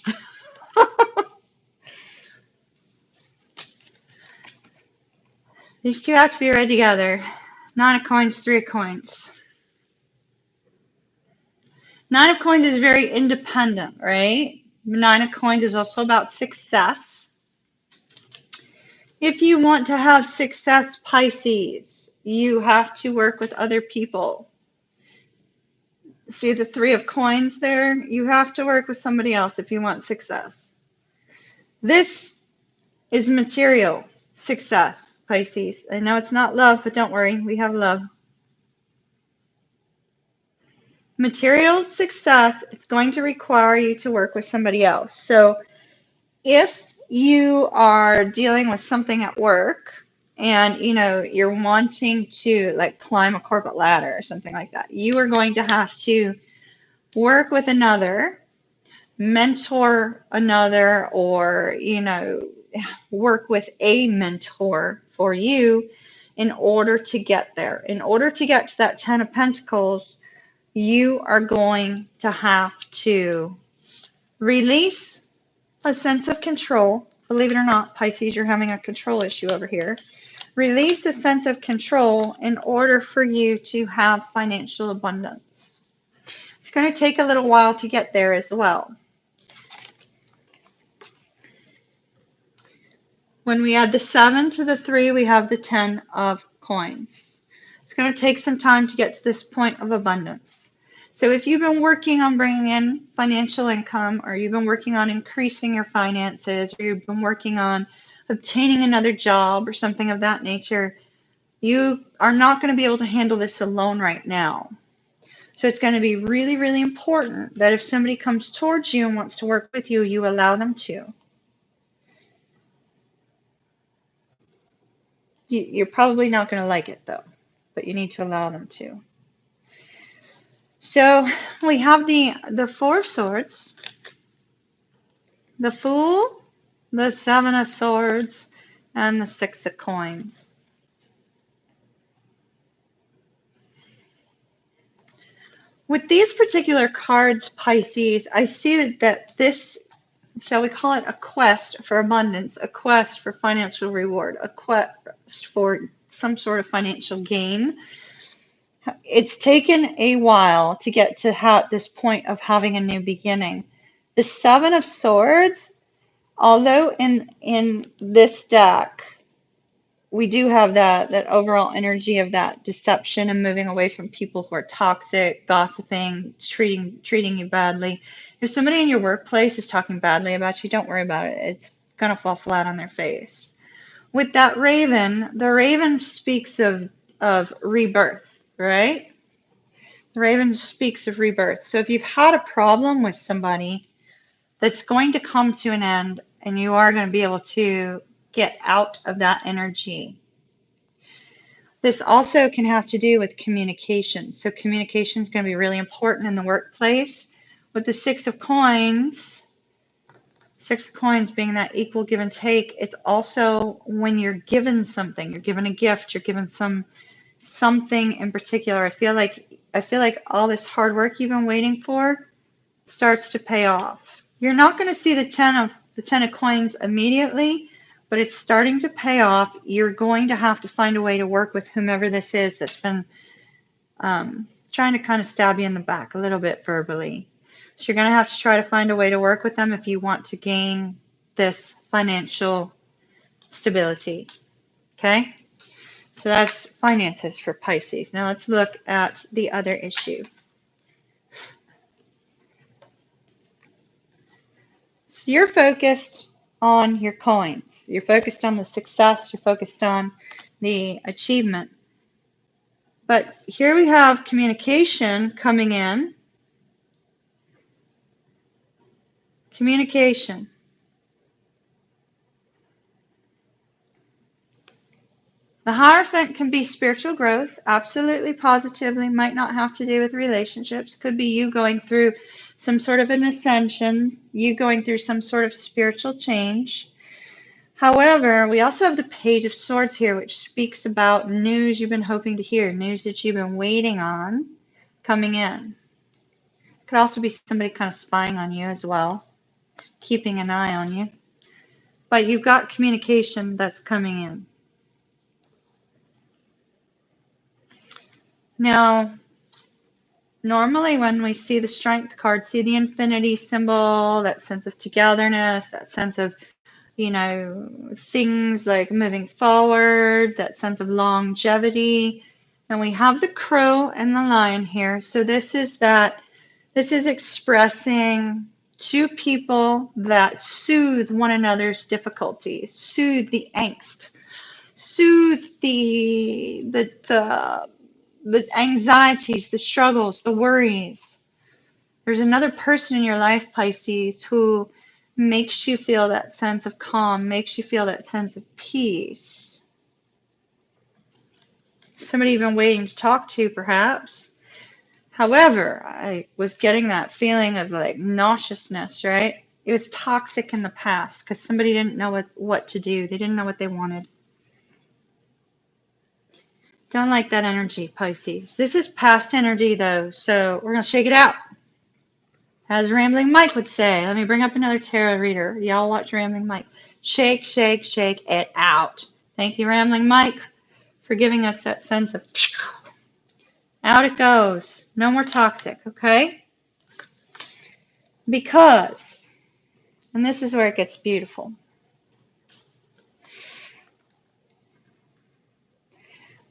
These two have to be read together. Nine of coins, three of coins. Nine of coins is very independent, right? Nine of coins is also about success. If you want to have success, Pisces, you have to work with other people. See the three of coins there? You have to work with somebody else if you want success. This is material success, Pisces. I know it's not love, but don't worry, we have love. Material success, it's going to require you to work with somebody else. So if you are dealing with something at work and you're wanting to like climb a corporate ladder or something like that, you are going to have to work with another, mentor another, or work with a mentor for you in order to get there. In order to get to that 10 of Pentacles, you are going to have to release a sense of control. Believe it or not, Pisces, you're having a control issue over here. Release a sense of control in order for you to have financial abundance. It's going to take a little while to get there as well. When we add the 7 to the 3, we have the 10 of coins. It's going to take some time to get to this point of abundance. So if you've been working on bringing in financial income, or you've been working on increasing your finances, or you've been working on obtaining another job or something of that nature, you are not going to be able to handle this alone right now. So it's going to be really, really important that if somebody comes towards you and wants to work with you, you allow them to. You're probably not going to like it though, but you need to allow them to. So we have the Four of Swords, the Fool, the Seven of Swords, and the Six of Coins. With these particular cards, Pisces, I see that this, shall we call it a quest for abundance, a quest for financial reward, a quest for some sort of financial gain. It's taken a while to get to this point of having a new beginning. The Seven of Swords, although in this deck, we do have that overall energy of that deception and moving away from people who are toxic, gossiping, treating you badly. If somebody in your workplace is talking badly about you, don't worry about it. It's going to fall flat on their face. With that raven, the raven speaks of rebirth, right? The raven speaks of rebirth. So if you've had a problem with somebody, that's going to come to an end, and you are going to be able to get out of that energy. This also can have to do with communication. So communication is going to be really important in the workplace. With the Six of Coins being that equal give and take, it's also when you're given something, you're given a gift, you're given something in particular. I feel like all this hard work you've been waiting for starts to pay off. You're not going to see the 10 of coins immediately, but it's starting to pay off. You're going to have to find a way to work with whomever this is that's been trying to kind of stab you in the back a little bit verbally. So you're going to have to try to find a way to work with them if you want to gain this financial stability. Okay? So that's finances for Pisces. Now let's look at the other issue. So you're focused on your coins. You're focused on the success. You're focused on the achievement. But here we have communication coming in. Communication. The Hierophant can be spiritual growth, absolutely, positively, might not have to do with relationships. Could be you going through some sort of an ascension, you going through some sort of spiritual change. However, we also have the Page of Swords here, which speaks about news you've been hoping to hear, news that you've been waiting on coming in. Could also be somebody kind of spying on you as well, keeping an eye on you. But you've got communication that's coming in. Now, normally when we see the Strength card, see the infinity symbol, that sense of togetherness, that sense of, things like moving forward, that sense of longevity. And we have the crow and the lion here. So this is expressing two people that soothe one another's difficulties, soothe the angst, soothe the anxieties, the struggles, the worries. There's another person in your life, Pisces, who makes you feel that sense of calm, makes you feel that sense of peace. Somebody you've been waiting to talk to, perhaps. However, I was getting that feeling of like nauseousness, right? It was toxic in the past because somebody didn't know what to do. They didn't know what they wanted. Don't like that energy, Pisces. This is past energy, though, so we're going to shake it out. As Rambling Mike would say. Let me bring up another tarot reader. Y'all watch Rambling Mike. Shake, shake, shake it out. Thank you, Rambling Mike, for giving us that sense of out it goes. No more toxic, okay? Because, and this is where it gets beautiful.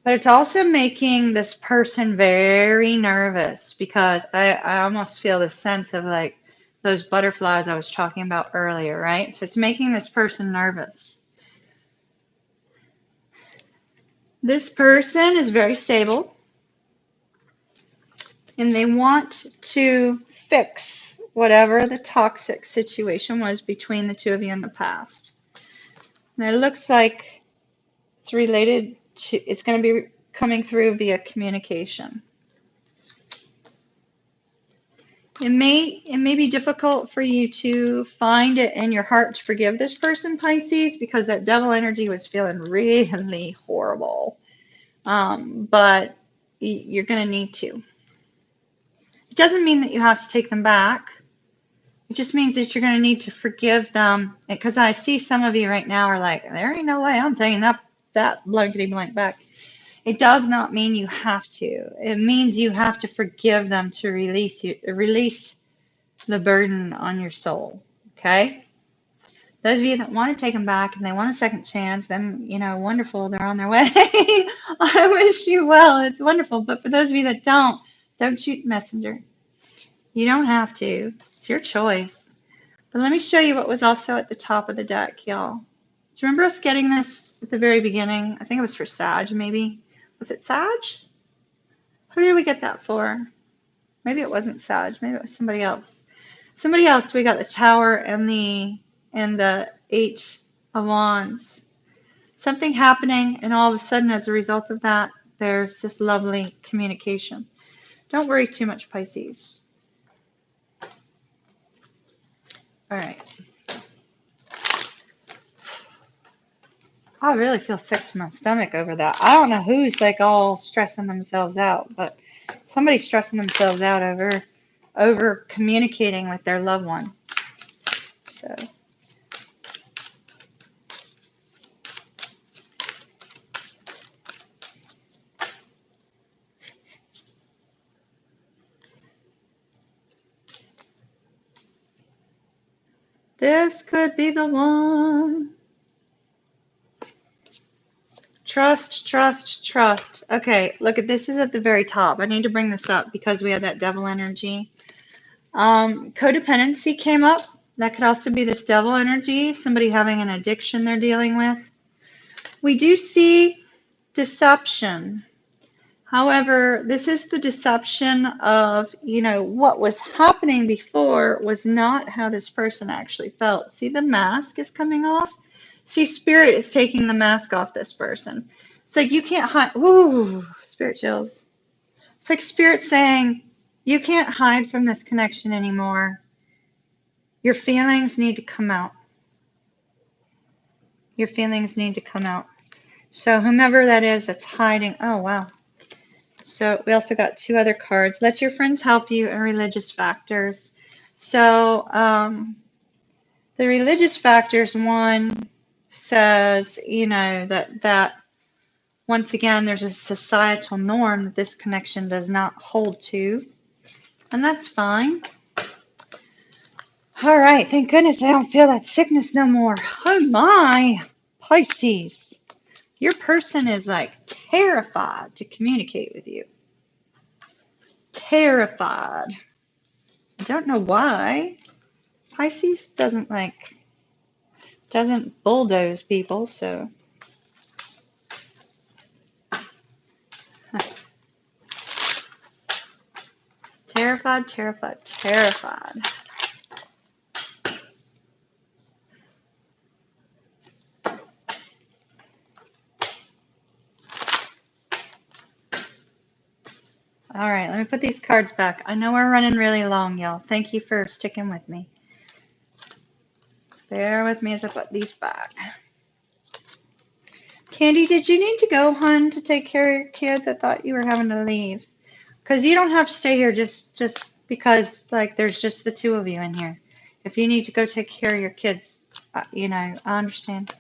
But it's also making this person very nervous because I almost feel the sense of like those butterflies I was talking about earlier, right? So it's making this person nervous. This person is very stable and they want to fix whatever the toxic situation was between the two of you in the past. And it looks like it's related to, it's going to be coming through via communication. It may be difficult for you to find it in your heart to forgive this person, Pisces, because that devil energy was feeling really horrible. But you're going to need to. It doesn't mean that you have to take them back. It just means that you're going to need to forgive them. Because I see some of you right now are like, there ain't no way I'm taking that blankety blank back. It does not mean you have to. It means you have to forgive them to release the burden on your soul. Okay? Those of you that want to take them back and they want a second chance, then, wonderful, they're on their way. I wish you well. It's wonderful. But for those of you that don't shoot messenger. You don't have to. It's your choice. But let me show you what was also at the top of the deck, y'all. Do you remember us getting this at the very beginning? I think it was for Sag, maybe. Was it Sag? Who did we get that for? Maybe it wasn't Sag. Maybe it was somebody else. Somebody else. We got the Tower and the Eight of Wands. Something happening, and all of a sudden, as a result of that, there's this lovely communication. Don't worry too much, Pisces. All right. I really feel sick to my stomach over that. I don't know who's like all stressing themselves out, but somebody's stressing themselves out over communicating with their loved one. So this could be the one. Trust, trust, trust. Okay, look at this is at the very top. I need to bring this up because we had that devil energy. Codependency came up. That could also be this devil energy, somebody having an addiction they're dealing with. We do see deception. However, this is the deception of, what was happening before was not how this person actually felt. See, the mask is coming off. See, Spirit is taking the mask off this person. It's like you can't hide. Ooh, Spirit chills. It's like Spirit saying, you can't hide from this connection anymore. Your feelings need to come out. Your feelings need to come out. So whomever that is that's hiding. Oh, wow. So we also got two other cards. Let your friends help you and religious factors. So the religious factors one says, that Once again, there's a societal norm that this connection does not hold to, and that's fine. All right, thank goodness I don't feel that sickness no more. Oh my, Pisces. Your person is like terrified to communicate with you. Terrified. I don't know why. Pisces doesn't bulldoze people, so. Terrified, terrified, terrified. All right, let me put these cards back. I know we're running really long, y'all. Thank you for sticking with me. Bear with me as I put these back. Candy, did you need to go, hun, to take care of your kids? I thought you were having to leave. Because you don't have to stay here just because, like, there's just the two of you in here. If you need to go take care of your kids, you know, I understand.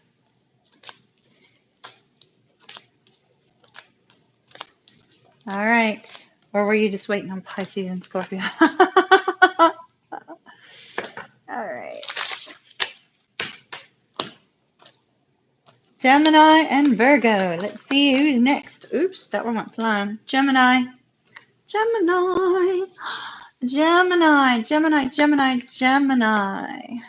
All right. Or were you just waiting on Pisces and Scorpio? All right. Gemini and Virgo. Let's see who's next. Oops, that one went flying. Gemini. Gemini. Gemini. Gemini. Gemini. Gemini.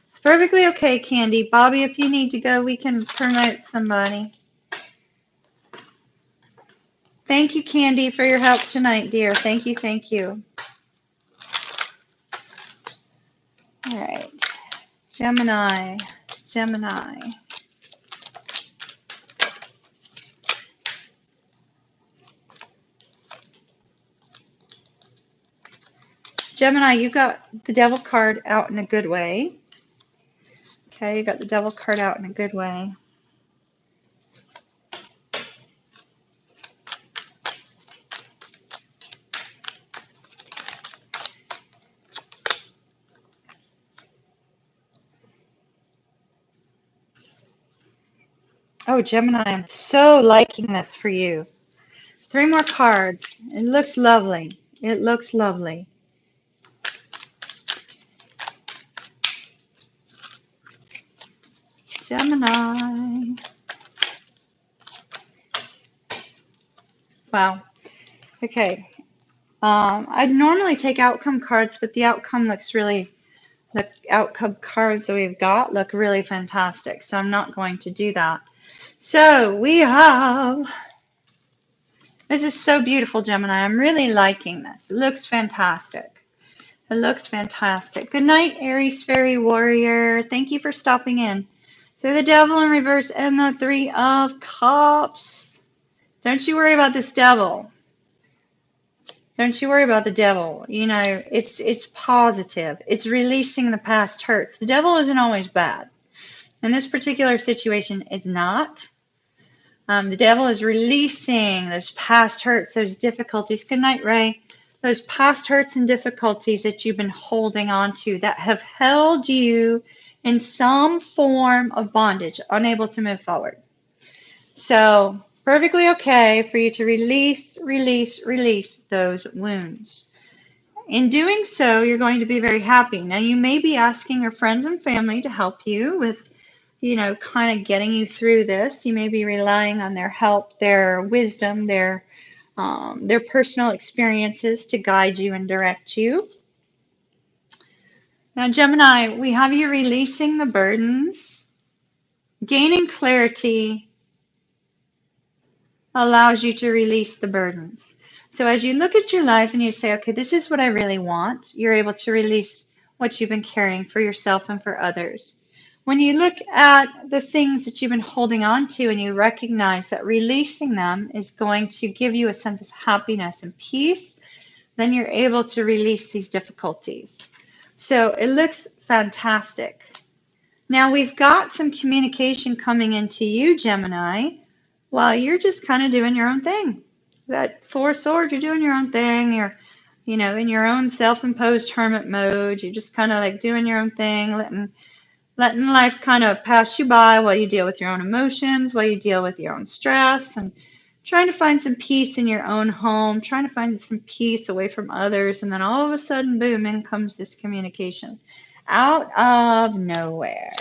It's perfectly okay, Candy. Bobby, if you need to go, we can promote somebody. Thank you, Candy, for your help tonight, dear. Thank you, thank you. All right. Gemini. Gemini. Gemini, you got the Devil card out in a good way. Okay, you got the Devil card out in a good way. Oh, Gemini, I'm so liking this for you. 3 more cards. It looks lovely. It looks lovely. Gemini. Wow. Okay. I'd normally take outcome cards, but the outcome cards that we've got look really fantastic, so I'm not going to do that. So we have, this is so beautiful, Gemini. I'm really liking this. It looks fantastic. It looks fantastic. Good night, Aries Fairy Warrior. Thank you for stopping in. So the Devil in reverse and the 3 of Cups. Don't you worry about this Devil. Don't you worry about the Devil. You know, it's positive. It's releasing the past hurts. The Devil isn't always bad. In this particular situation, it's not. The Devil is releasing those past hurts, those difficulties. Good night, Ray. Those past hurts and difficulties that you've been holding on to that have held you in some form of bondage, unable to move forward. So, perfectly okay for you to release those wounds. In doing so, you're going to be very happy. Now, you may be asking your friends and family to help you with, you know, kind of getting you through this. You may be relying on their help, their wisdom, their personal experiences to guide you and direct you. Now, Gemini, we have you releasing the burdens. Gaining clarity allows you to release the burdens. So as you look at your life and you say, okay, this is what I really want, you're able to release what you've been carrying for yourself and for others. When you look at the things that you've been holding on to and you recognize that releasing them is going to give you a sense of happiness and peace, then you're able to release these difficulties. So it looks fantastic. Now we've got some communication coming into you, Gemini, while you're just kind of doing your own thing. That 4 of Swords, you're doing your own thing. in your own self-imposed hermit mode. You're just kind of like doing your own thing, letting life kind of pass you by while you deal with your own emotions, while you deal with your own stress, and trying to find some peace in your own home, trying to find some peace away from others. And then all of a sudden, boom, in comes this communication out of nowhere.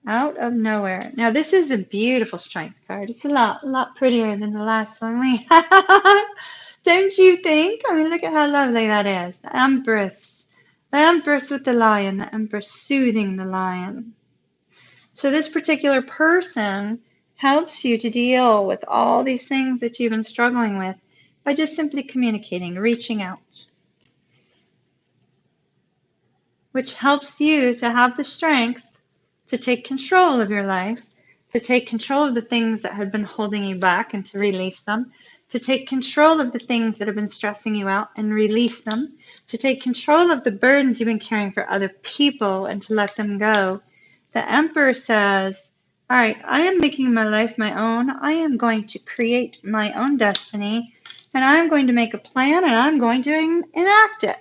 Out of nowhere. Now, this is a beautiful strength card. It's a lot prettier than the last one we had. Don't you think? I mean, look at how lovely that is. The Empress. The Empress with the lion. The Empress soothing the lion. So this particular person helps you to deal with all these things that you've been struggling with by just simply communicating, reaching out, which helps you to have the strength to take control of your life, to take control of the things that have been holding you back and to release them, to take control of the things that have been stressing you out and release them, to take control of the burdens you've been carrying for other people and to let them go. The Emperor says, all right, I am making my life my own. I am going to create my own destiny, and I'm going to make a plan, and I'm going to enact it.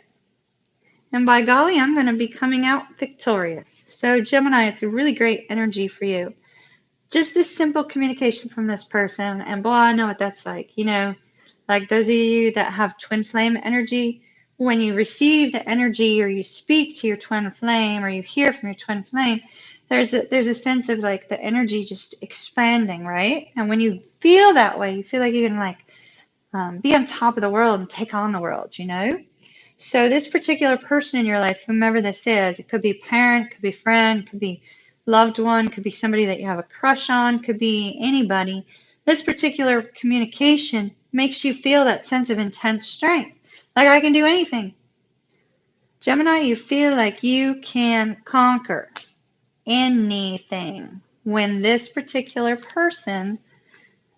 And by golly, I'm going to be coming out victorious. So Gemini, it's a really great energy for you. Just this simple communication from this person, and boy, I know what that's like. Like those of you that have twin flame energy, when you receive the energy or you speak to your twin flame or you hear from your twin flame, there's a sense of like the energy just expanding, right? And when you feel that way, you feel like you can like be on top of the world and take on the world, So this particular person in your life, whomever this is, it could be parent, could be friend, could be loved one, could be somebody that you have a crush on, could be anybody. This particular communication makes you feel that sense of intense strength. Like I can do anything. Gemini, you feel like you can conquer anything when this particular person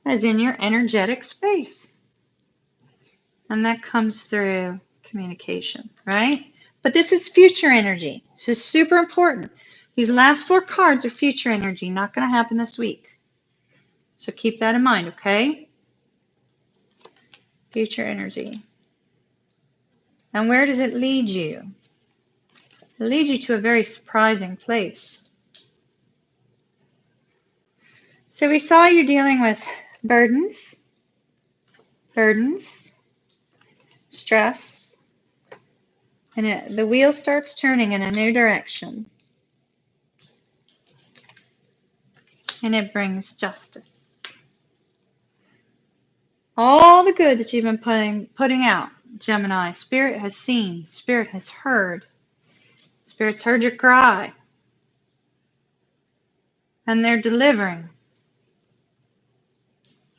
is in your energetic space. And that comes through communication, right? But this is future energy. This is super important. These last 4 cards are future energy, not going to happen this week. So keep that in mind, okay? Future energy. And where does it lead you? It leads you to a very surprising place. So we saw you dealing with burdens, stress, and the wheel starts turning in a new direction. And it brings justice. All the good that you've been putting out, Gemini, Spirit has seen, Spirit has heard. Spirit's heard your cry. And they're delivering.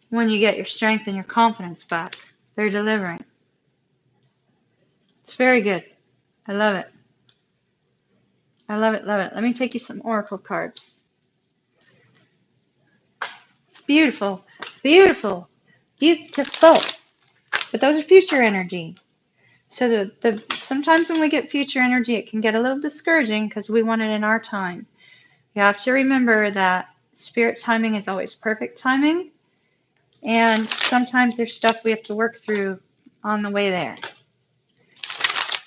When you get your strength and your confidence back, they're delivering. It's very good. I love it. I love it, love it. Let me take you some oracle cards. It's beautiful, beautiful, beautiful. But those are future energy. So sometimes when we get future energy, it can get a little discouraging because we want it in our time. You have to remember that spirit timing is always perfect timing. And sometimes there's stuff we have to work through on the way there.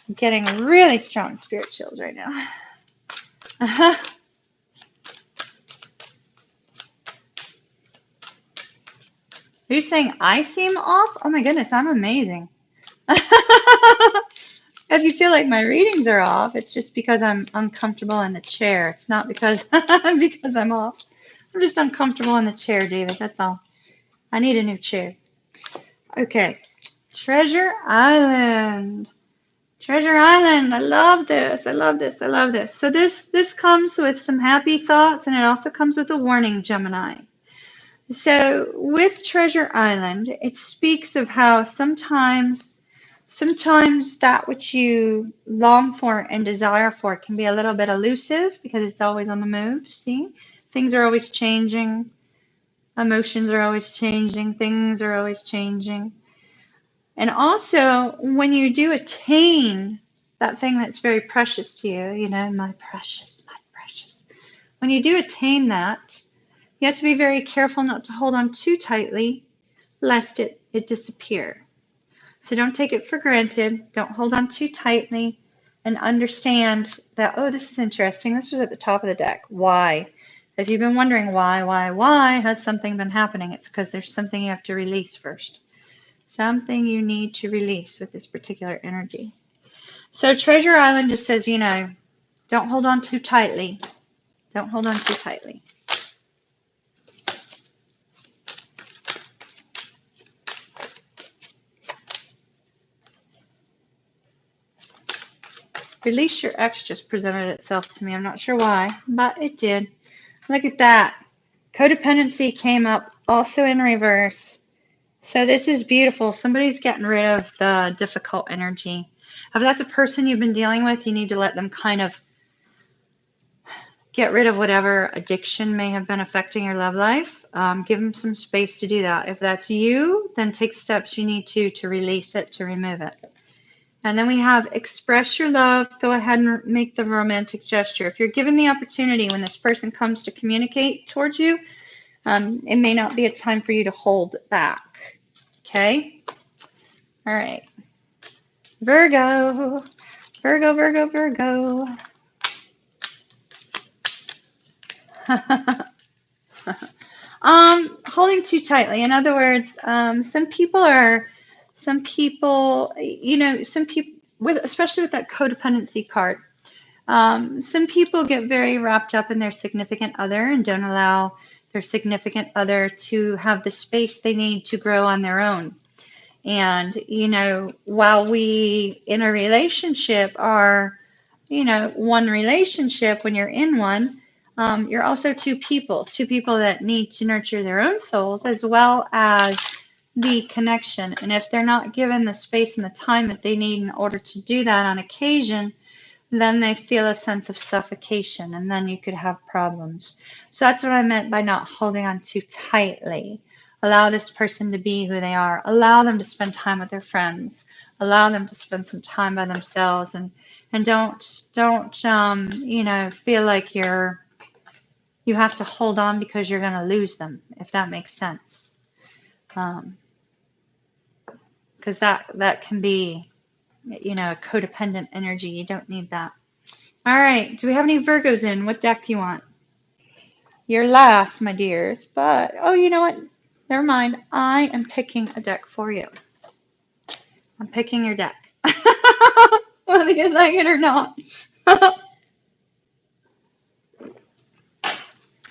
I'm getting really strong spirit chills right now. Are you saying I seem off? Oh my goodness, I'm amazing. If you feel like my readings are off, it's just because I'm uncomfortable in the chair. It's not because because I'm off. I'm just uncomfortable in the chair, David. That's all. I need a new chair. Okay. Treasure Island. Treasure Island. I love this. I love this. I love this. So this comes with some happy thoughts, and it also comes with a warning, Gemini. So with Treasure Island, it speaks of how sometimes that which you long for and desire for can be a little bit elusive because it's always on the move. See? Things are always changing. Emotions are always changing. Things are always changing. And also, when you do attain that thing that's very precious to you, my precious, my precious. When you do attain that, you have to be very careful not to hold on too tightly, lest it disappear. So don't take it for granted. Don't hold on too tightly, and understand that, oh, this is interesting. This was at the top of the deck. Why? If you've been wondering why has something been happening? It's because there's something you have to release first. Something you need to release with this particular energy. So Treasure Island just says, don't hold on too tightly. Don't hold on too tightly. Release Your Ex just presented itself to me. I'm not sure why, but it did. Look at that. Codependency came up also in reverse. So this is beautiful. Somebody's getting rid of the difficult energy. If that's a person you've been dealing with, you need to let them kind of get rid of whatever addiction may have been affecting your love life. Give them some space to do that. If that's you, then take steps you need to release it, to remove it. And then we have express your love. Go ahead and make the romantic gesture. If you're given the opportunity when this person comes to communicate towards you, it may not be a time for you to hold back. Okay? All right. Virgo. Virgo, Virgo, Virgo. Holding too tightly. In other words, some people, especially with that codependency card, some people get very wrapped up in their significant other and don't allow their significant other to have the space they need to grow on their own. And, while we in a relationship are, one relationship, when you're in one, you're also two people that need to nurture their own souls as well as the connection. And if they're not given the space and the time that they need in order to do that on occasion, then they feel a sense of suffocation, and then you could have problems. So that's what I meant by not holding on too tightly. Allow this person to be who they are. Allow them to spend time with their friends. Allow them to spend some time by themselves, and don't feel like you have to hold on because you're going to lose them, if that makes sense. Because that can be, a codependent energy. You don't need that. All right. Do we have any Virgos in? What deck do you want? You're last, my dears. But, oh, you know what? Never mind. I am picking a deck for you. I'm picking your deck. Whether you like it or not.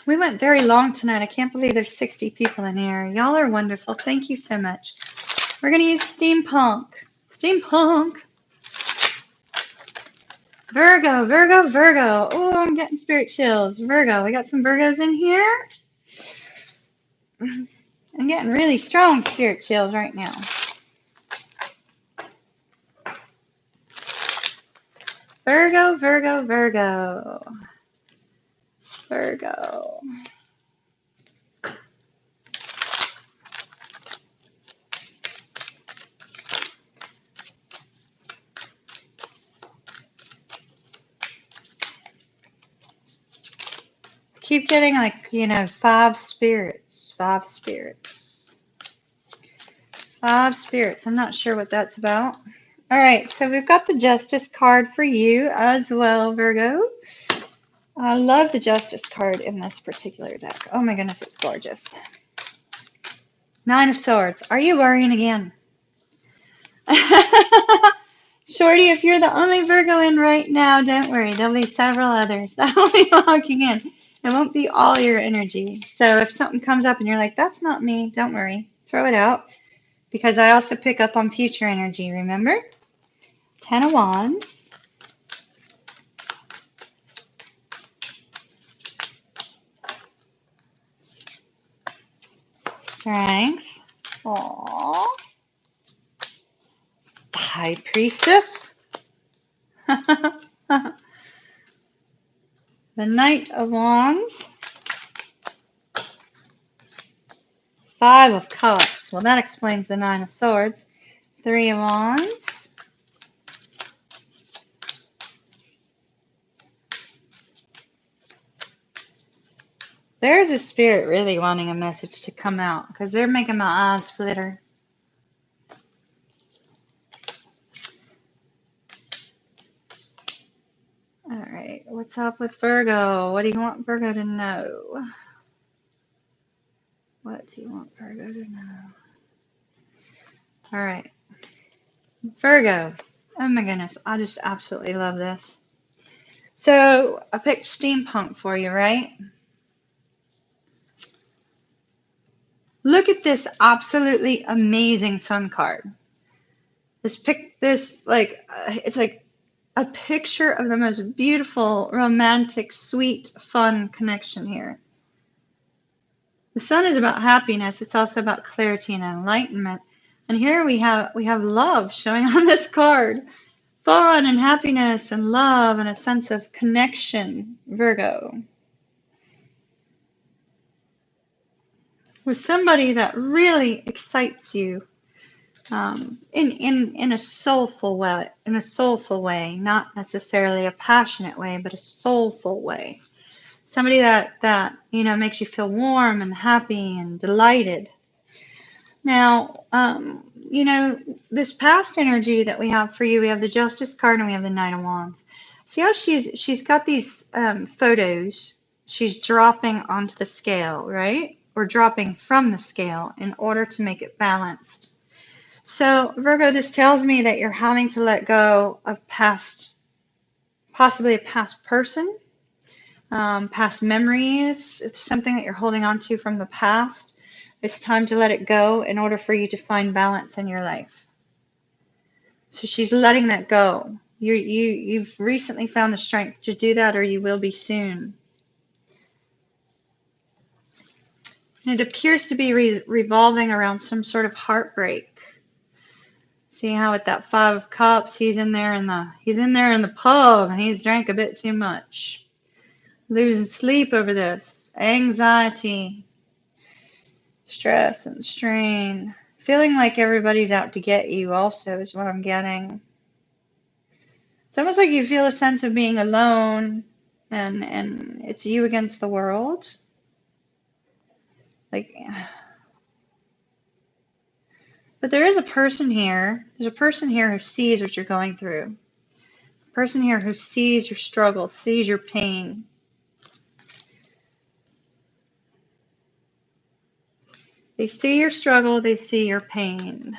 We went very long tonight. I can't believe there's 60 people in here. Y'all are wonderful. Thank you so much. We're going to use steampunk. Steampunk. Virgo, Virgo, Virgo. Oh, I'm getting spirit chills. Virgo. We got some Virgos in here. I'm getting really strong spirit chills right now. Virgo, Virgo, Virgo. Virgo. Keep getting five spirits. Five spirits. Five spirits. I'm not sure what that's about. All right, so we've got the Justice card for you as well, Virgo. I love the Justice card in this particular deck. Oh my goodness, it's gorgeous. Nine of Swords. Are you worrying again? Shorty, if you're the only Virgo in right now, don't worry. There'll be several others that will be walking in. It won't be all your energy. So if something comes up and you're like, that's not me, don't worry. Throw it out. Because I also pick up on future energy, remember? 10 of Wands. Strength. Aww. The High Priestess. The Knight of Wands. Five of Cups. Well, that explains the Nine of Swords. Three of Wands. There's a spirit really wanting a message to come out because they're making my eyes flitter. All right, what's up with Virgo? What do you want Virgo to know? What do you want Virgo to know? All right, Virgo. Oh my goodness, I just absolutely love this. So I picked steampunk for you, right? Look at this absolutely amazing sun card. This like it's like a picture of the most beautiful, romantic, sweet, fun connection here. The sun is about happiness. It's also about clarity and enlightenment. And here we have love showing on this card. Fun and happiness and love and a sense of connection, Virgo. With somebody that really excites you in a soulful way, not necessarily a passionate way, but a soulful way. Somebody that makes you feel warm and happy and delighted. Now, this past energy that we have for you, we have the Justice card and we have the Knight of Wands. See how she's got these photos she's dropping onto the scale, right? Or dropping from the scale in order to make it balanced. So, Virgo, this tells me that you're having to let go of possibly a past person, past memories, something that you're holding on to from the past. It's time to let it go in order for you to find balance in your life. So she's letting that go. You've recently found the strength to do that, or you will be soon. And it appears to be revolving around some sort of heartbreak. See how with that 5 of Cups, he's in there in the pub and he's drank a bit too much. Losing sleep over this. Anxiety, stress and strain. Feeling like everybody's out to get you also is what I'm getting. It's almost like you feel a sense of being alone and it's you against the world. But there is a person here. There's a person here who sees what you're going through. A person here who sees your struggle, sees your pain. They see your struggle, they see your pain.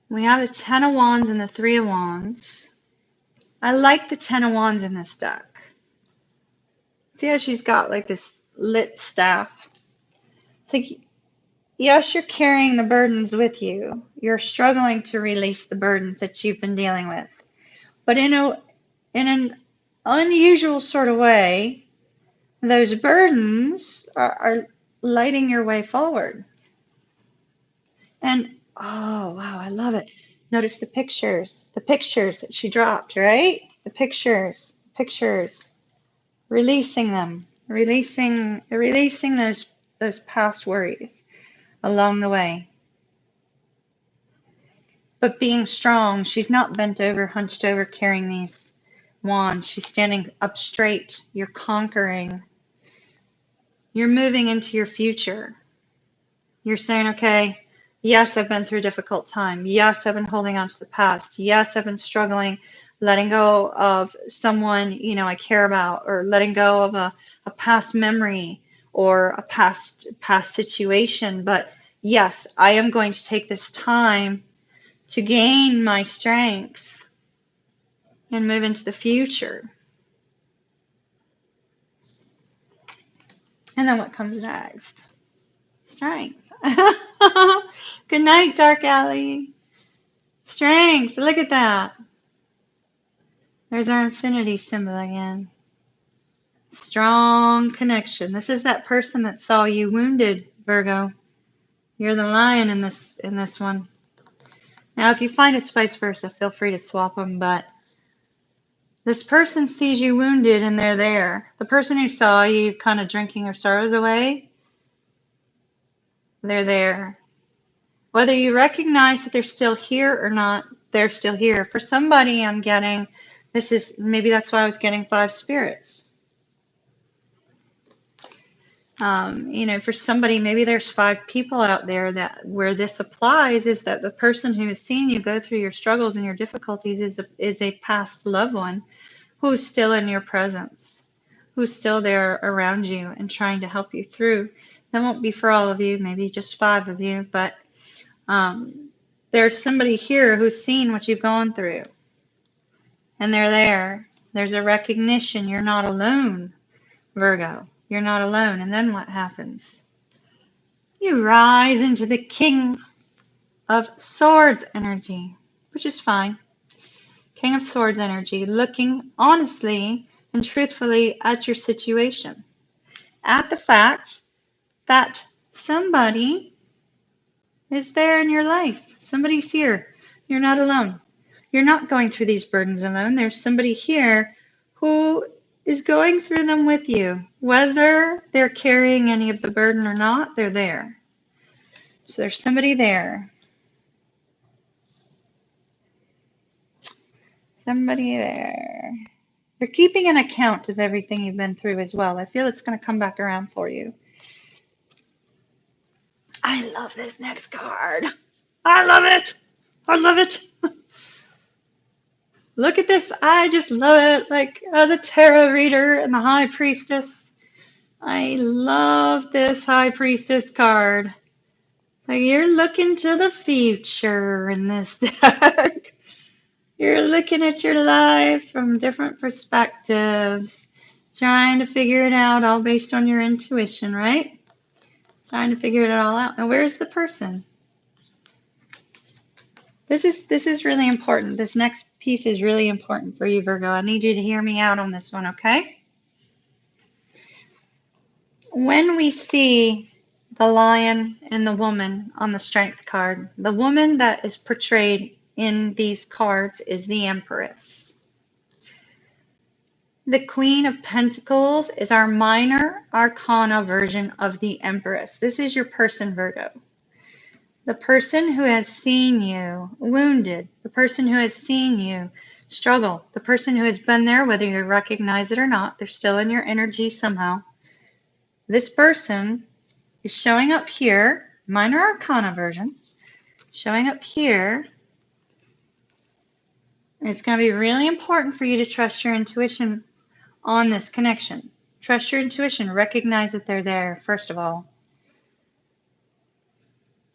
We have the 10 of Wands and the 3 of Wands. I like the 10 of Wands in this deck. See how she's got like this lit staff? It's like, yes, you're carrying the burdens with you. You're struggling to release the burdens that you've been dealing with. But in an unusual sort of way, those burdens are lighting your way forward. And, oh, wow, I love it. Notice the pictures that she dropped, right? The pictures, releasing them, releasing those past worries along the way. But being strong, she's not bent over, hunched over, carrying these wands. She's standing up straight. You're conquering. You're moving into your future. You're saying, okay, yes, I've been through a difficult time. Yes, I've been holding on to the past. Yes, I've been struggling, letting go of someone, I care about, or letting go of a past memory or a past situation. But yes, I am going to take this time to gain my strength and move into the future. And then what comes next? Strength. Good night, Dark Alley. Strength. Look at that. There's our infinity symbol again. Strong connection. This is that person that saw you wounded, Virgo. You're the lion in this one. Now, if you find it's vice versa, feel free to swap them, but this person sees you wounded and they're there. The person who saw you kind of drinking your sorrows away, they're there. Whether you recognize that they're still here or not, they're still here. For somebody, I'm getting, maybe that's why I was getting 5 spirits. You know, for somebody, maybe there's 5 people out there that where this applies is that the person who has seen you go through your struggles and your difficulties is a past loved one who's still in your presence, who's still there around you and trying to help you through. That won't be for all of you, maybe just 5 of you, but there's somebody here who's seen what you've gone through, and they're there. There's a recognition you're not alone, Virgo. You're not alone. And then what happens? You rise into the King of Swords energy, which is fine. King of Swords energy, looking honestly and truthfully at your situation, at the fact that somebody is there in your life. Somebody's here. You're not alone. You're not going through these burdens alone. There's somebody here who is going through them with you. Whether they're carrying any of the burden or not, they're there. So there's somebody there. Somebody there. You're keeping an account of everything you've been through as well. I feel it's going to come back around for you. I love this next card. I love it. I love it. Look at this. I just love it. Like, as a tarot reader and the High Priestess, I love this High Priestess card. Like, you're looking to the future in this deck. You're looking at your life from different perspectives, trying to figure it out all based on your intuition, right? Trying to figure it all out. Now, where's the person? This is really important. This next piece is really important for you, Virgo. I need you to hear me out on this one, okay? When we see the lion and the woman on the Strength card, the woman that is portrayed in these cards is the Empress. The Queen of Pentacles is our minor arcana version of the Empress. This is your person, Virgo. The person who has seen you wounded, the person who has seen you struggle, the person who has been there, whether you recognize it or not, they're still in your energy somehow. This person is showing up here, minor arcana version, showing up here. And it's going to be really important for you to trust your intuition on this connection. Trust your intuition. Recognize that they're there, first of all.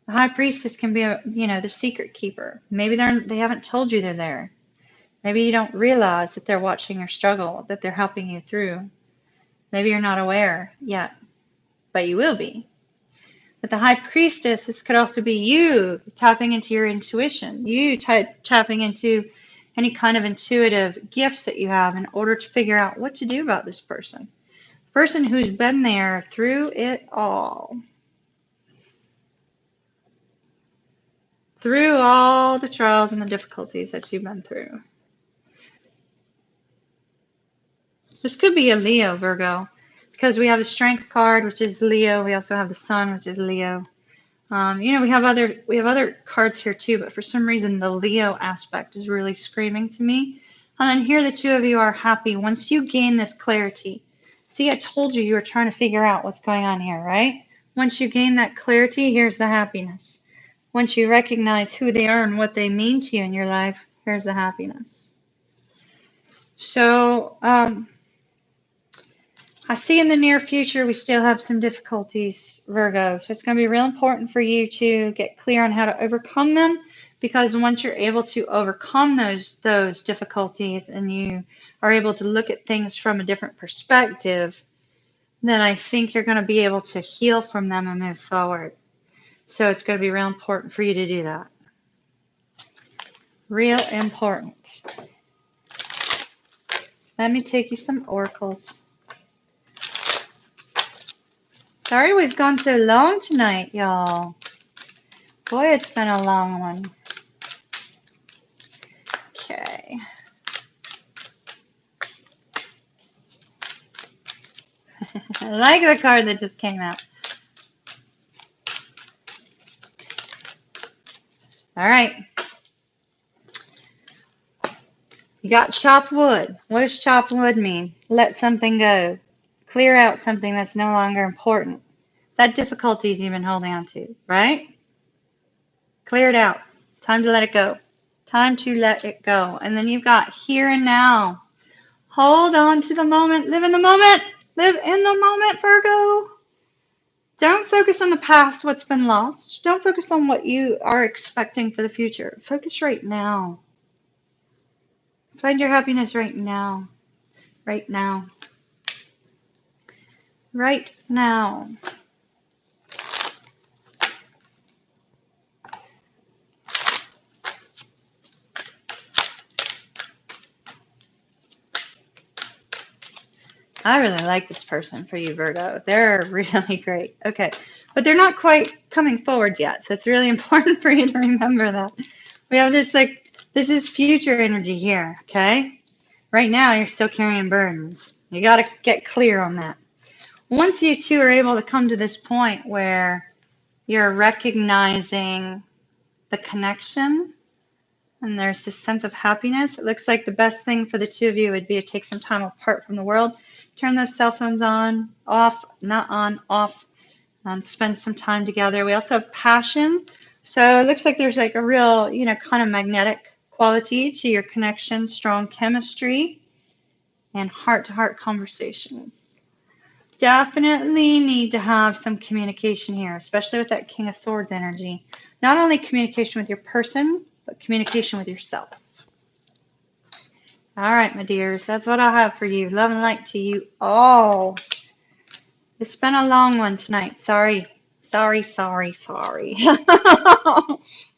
The High Priestess can be, the secret keeper. Maybe they haven't told you they're there. Maybe you don't realize that they're watching your struggle, that they're helping you through. Maybe you're not aware yet, but you will be. But the High Priestess, this could also be you tapping into your intuition, you tapping into any kind of intuitive gifts that you have in order to figure out what to do about this person. The person who's been there through it all. Through all the trials and the difficulties that you've been through. This could be a Leo, Virgo, because we have the Strength card, which is Leo. We also have the Sun, which is Leo. We have other cards here too, but for some reason the Leo aspect is really screaming to me. And then here the two of you are happy once you gain this clarity. See, I told you were trying to figure out what's going on here, right? Once you gain that clarity, here's the happiness. Once you recognize who they are and what they mean to you in your life, here's the happiness. So, I see in the near future we still have some difficulties, Virgo. So it's going to be real important for you to get clear on how to overcome them, because once you're able to overcome those difficulties and you are able to look at things from a different perspective, then I think you're going to be able to heal from them and move forward. So it's going to be real important for you to do that. Real important. Let me take you some oracles. Sorry we've gone so long tonight, y'all. Boy, it's been a long one. Okay. I like the card that just came out. All right. You got chopped wood. What does chopped wood mean? Let something go. Clear out something that's no longer important. That difficulties you've been holding on to, right? Clear it out. Time to let it go. Time to let it go. And then you've got here and now. Hold on to the moment. Live in the moment. Live in the moment, Virgo. Don't focus on the past, what's been lost. Don't focus on what you are expecting for the future. Focus right now. Find your happiness right now. Right now. Right now. I really like this person for you, Virgo. They're really great. Okay. But they're not quite coming forward yet. So it's really important for you to remember that. We have this, like, this is future energy here. Okay. Right now, you're still carrying burdens. You got to get clear on that. Once you two are able to come to this point where you're recognizing the connection and there's this sense of happiness, it looks like the best thing for the two of you would be to take some time apart from the world. Turn those cell phones on, off, not on, off. Spend some time together. We also have passion. So it looks like there's like a real, kind of magnetic quality to your connection, strong chemistry, and heart-to-heart conversations. Definitely need to have some communication here, especially with that King of Swords energy. Not only communication with your person, but communication with yourself. All right, my dears, that's what I have for you. Love and light to you all. It's been a long one tonight. Sorry. I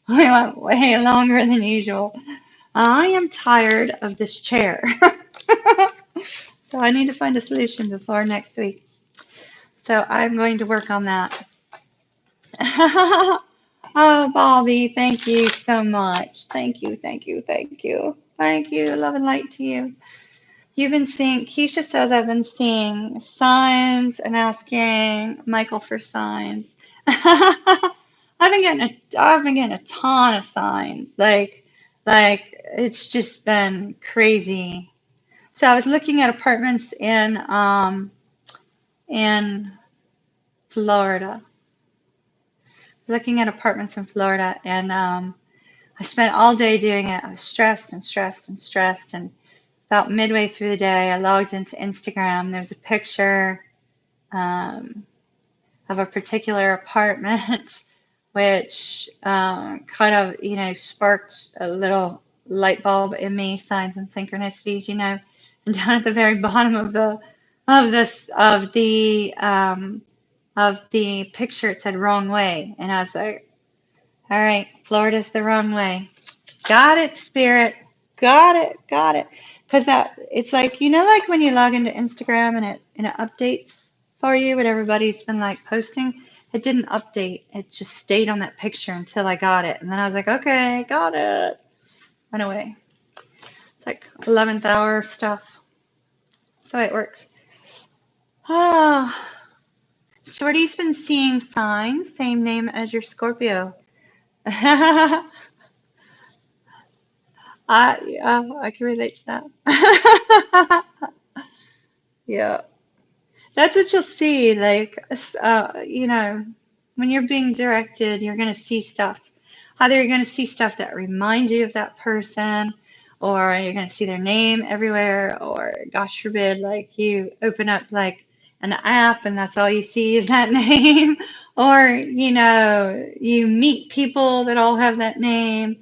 went way longer than usual. I am tired of this chair. So I need to find a solution before next week. So I'm going to work on that. Oh, Bobby, thank you so much. Thank you. Love and light to you. You've been seeing, Keisha says I've been seeing signs and asking Michael for signs. I've been getting a ton of signs. Like it's just been crazy. So I was looking at apartments in Florida. And I spent all day doing it. I was stressed, and about midway through the day, I logged into Instagram. There's a picture of a particular apartment, which kind of, sparked a little light bulb in me, signs and synchronicities, And down at the very bottom of the picture, it said wrong way, and I was like, all right, Florida's the wrong way. Got it, Spirit. Got it. Because it's like, like when you log into Instagram and it updates for you what everybody's been like posting. It didn't update. It just stayed on that picture until I got it. And then I was like, okay, got it. Went away. It's like 11th hour stuff. That's the way it works. Oh, Shorty's been seeing signs. Same name as your Scorpio. I can relate to that. Yeah. That's what you'll see. Like, when you're being directed, you're going to see stuff. Either you're going to see stuff that reminds you of that person, or you're going to see their name everywhere, or gosh forbid, like you open up like an app and that's all you see is that name, or, you meet people that all have that name.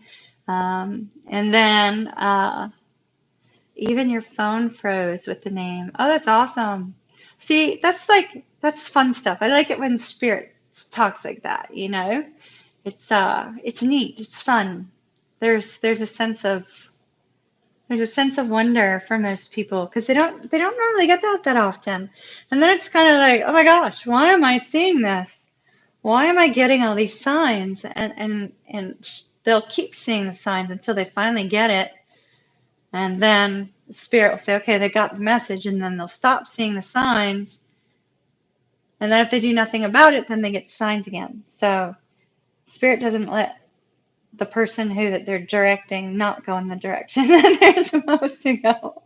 And then even your phone froze with the name. Oh, that's awesome. See, that's fun stuff. I like it when spirit talks like that, It's neat. It's fun. There's a sense of wonder for most people because they don't normally get that often. And then it's kind of like, oh my gosh, why am I seeing this? Why am I getting all these signs? And they'll keep seeing the signs until they finally get it. And then the spirit will say, okay, they got the message, and then they'll stop seeing the signs. And then if they do nothing about it, then they get the signs again. So spirit doesn't let the person that they're directing not go in the direction that they're supposed to go.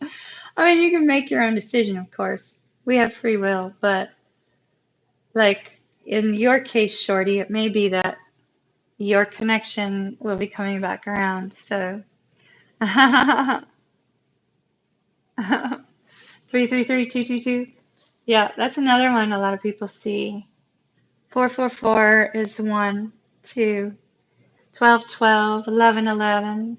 I mean, you can make your own decision, of course. We have free will, but like in your case, Shorty, it may be that your connection will be coming back around. So 333222. Yeah, that's another one a lot of people see. 444 is 1, 2, 12, 12, 11, 11.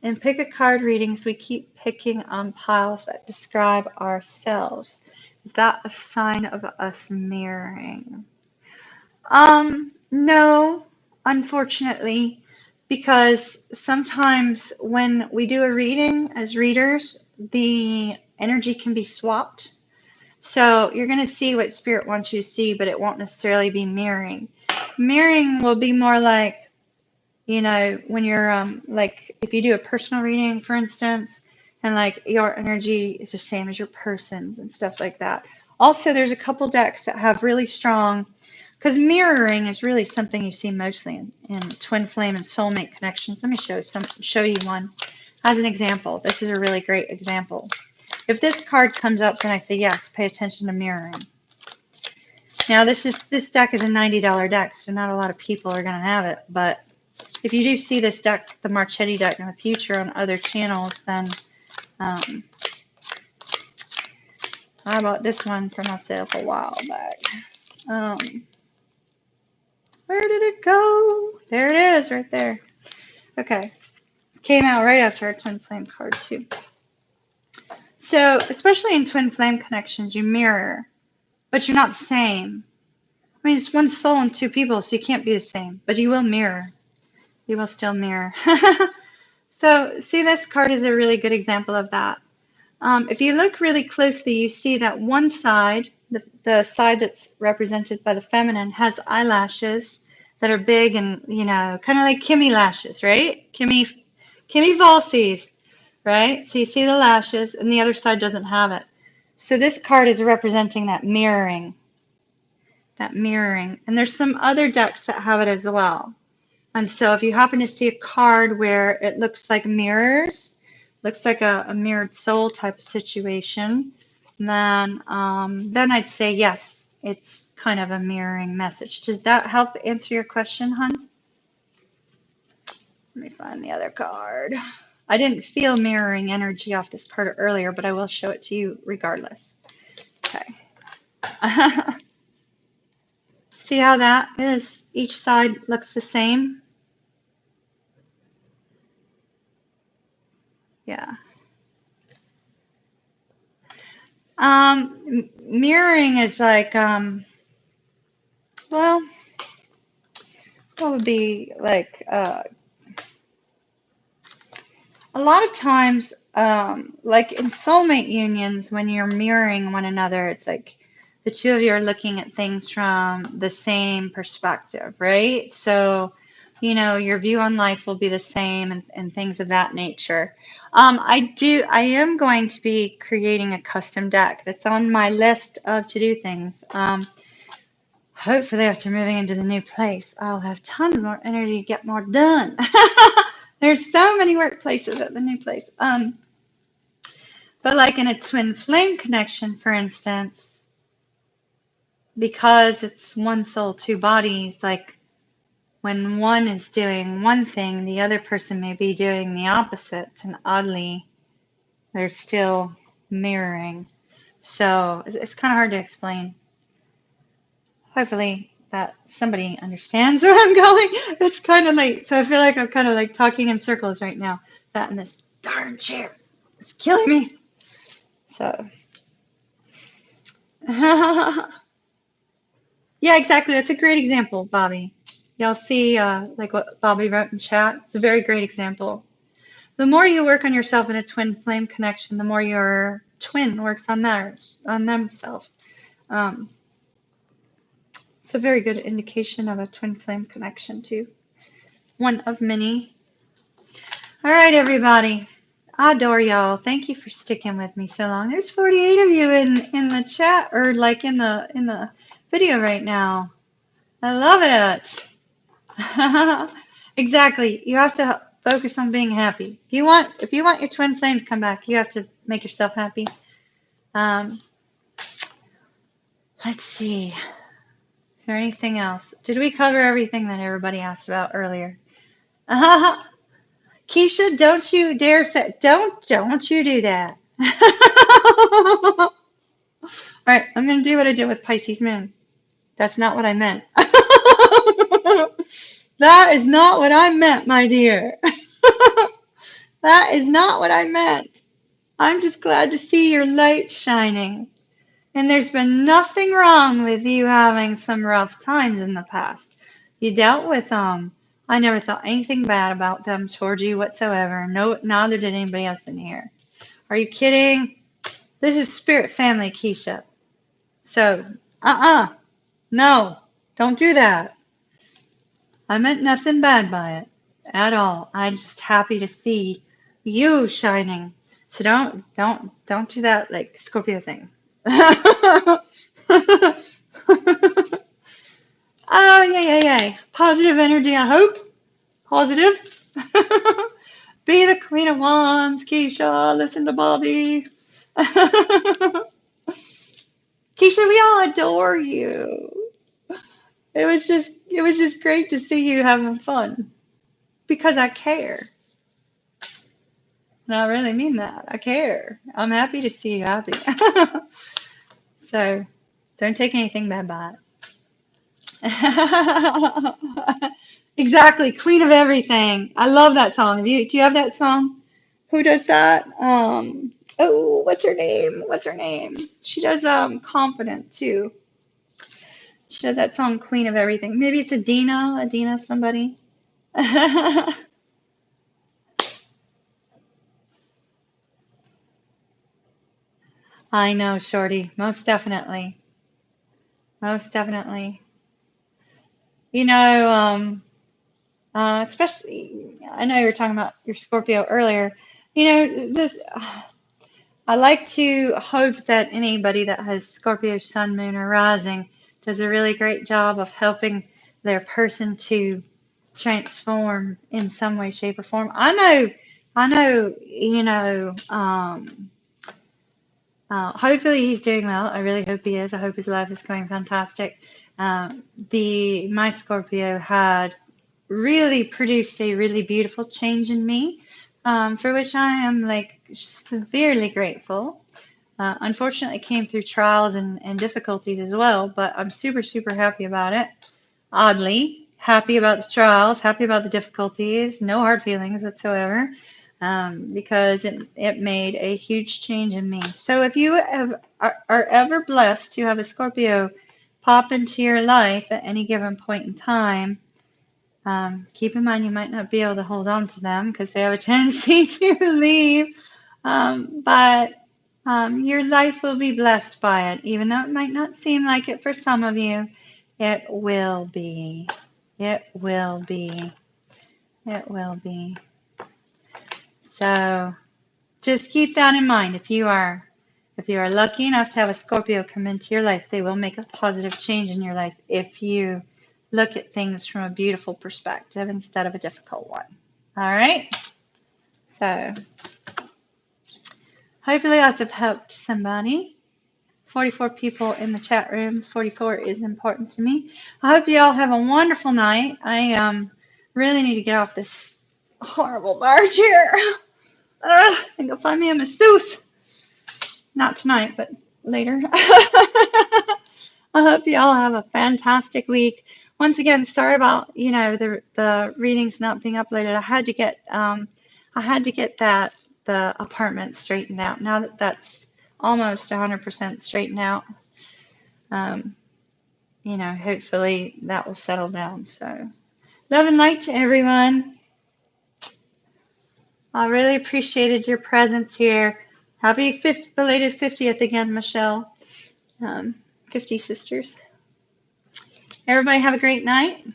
In pick a card readings, we keep picking on piles that describe ourselves. Is that a sign of us mirroring? No, unfortunately, because sometimes when we do a reading as readers, the energy can be swapped. So you're going to see what spirit wants you to see, but it won't necessarily be mirroring. Mirroring will be more like, you know, when you're like if you do a personal reading, for instance, and like your energy is the same as your person's and stuff like that. Also, there's a couple decks that have really strong, because mirroring is really something you see mostly in twin flame and soulmate connections. Let me show you one as an example. This is a really great example. If this card comes up, then I say yes, pay attention to mirroring. Now this deck is a $90 deck, so not a lot of people are going to have it, but if you do see this deck, the Marchetti deck, in the future on other channels, then I bought this one for myself a while back. Where did it go? There it is, right there. Okay. Came out right after our twin flame card, too. So, especially in twin flame connections, you mirror, but you're not the same. I mean, it's one soul and two people, so you can't be the same, but you will mirror. You will still mirror. So, see, this card is a really good example of that. If you look really closely, you see that one side, the side that's represented by the feminine, has eyelashes that are big and, you know, kind of like Kimmy lashes, right? Kimmy Valsi's, right? So you see the lashes, and the other side doesn't have it. So this card is representing that mirroring. And there's some other decks that have it as well. And so if you happen to see a card where it looks like mirrors, looks like a mirrored soul type of situation, then I'd say yes, it's kind of a mirroring message. Does that help answer your question, hon? Let me find the other card. I didn't feel mirroring energy off this card earlier, but I will show it to you regardless. Okay. See how that is? Each side looks the same. Yeah. Mirroring is like, well, what would be like, a lot of times, like in soulmate unions, when you're mirroring one another, it's like the two of you are looking at things from the same perspective, right? So, you know, your view on life will be the same and things of that nature. I am going to be creating a custom deck that's on my list of to-do things. Hopefully after moving into the new place, I'll have tons more energy to get more done. There's so many workplaces at the new place. But like in a twin flame connection, for instance, because it's one soul, two bodies, like when one is doing one thing, the other person may be doing the opposite, and oddly, they're still mirroring. So it's kind of hard to explain. Hopefully that somebody understands where I'm going. It's kind of late, so I feel like I'm kind of like talking in circles right now. That and this darn chair is killing me. So, yeah, exactly. That's a great example, Bobby. Y'all see like what Bobby wrote in chat? It's a very great example. The more you work on yourself in a twin flame connection, the more your twin works on themselves. It's a very good indication of a twin flame connection too. One of many. All right, everybody. I adore y'all. Thank you for sticking with me so long. There's 48 of you in the chat, or like in the video right now. I love it. Exactly. You have to Focus on being happy. If you want your twin flame to come back, you have to make yourself happy. Um, let's see. Is there anything else? Did we cover everything that everybody asked about earlier? Keisha, don't you dare say, don't you do that. All right, I'm going to do what I did with Pisces moon. That's not what I meant. That is not what I meant, my dear. That is not what I meant. I'm just glad to see your light shining. And there's been nothing wrong with you having some rough times in the past. You dealt with them. I never thought anything bad about them towards you whatsoever. No, neither did anybody else in here. Are you kidding? This is spirit family, Keisha. So, no, don't do that. I meant nothing bad by it at all. I'm just happy to see you shining. So don't do that like Scorpio thing. Oh, yay. Positive energy, I hope. Positive. Be the Queen of Wands, Keisha. Listen to Bobby. Keisha, we all adore you. It was just great to see you having fun. Because I care. And I really mean that. I care. I'm happy to see you happy. So don't take anything bad by it. Exactly. Queen of everything. I love that song. Do you have that song? Who does that? Oh, what's her name? She does Confident too. She does that song Queen of Everything. Maybe it's Adina somebody. I know, Shorty. Most definitely. Most definitely. You know, especially, I know you were talking about your Scorpio earlier. You know, I like to hope that anybody that has Scorpio sun, moon, or rising does a really great job of helping their person to transform in some way, shape, or form. I know, hopefully he's doing well. I really hope he is. I hope his life is going fantastic. My Scorpio had really produced a really beautiful change in me, for which I am like severely grateful. Unfortunately, it came through trials and difficulties as well, but I'm super, super happy about it. Oddly, happy about the trials, happy about the difficulties, no hard feelings whatsoever, because it made a huge change in me. So if you are ever blessed to have a Scorpio pop into your life at any given point in time, keep in mind you might not be able to hold on to them because they have a tendency to leave. But your life will be blessed by it, even though it might not seem like it for some of you. It will be. It will be. It will be. So just keep that in mind. If you are lucky enough to have a Scorpio come into your life, they will make a positive change in your life if you look at things from a beautiful perspective instead of a difficult one. All right? So hopefully that's helped somebody. 44 people in the chat room. 44 is important to me. I hope you all have a wonderful night. I really need to get off this horrible barge here. I think I'll find me a masseuse. Not tonight, but later. I hope you all have a fantastic week. Once again, sorry about the readings not being uploaded. I had to get the apartment straightened out. Now that that's almost 100% straightened out, hopefully that will settle down. So, love and light to everyone. I really appreciated your presence here. Happy belated 50th again, Michelle. 50 sisters. Everybody have a great night.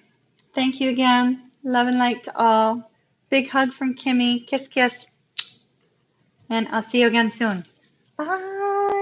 Thank you again. Love and light to all. Big hug from Kimmy. Kiss, kiss. And I'll see you again soon. Bye.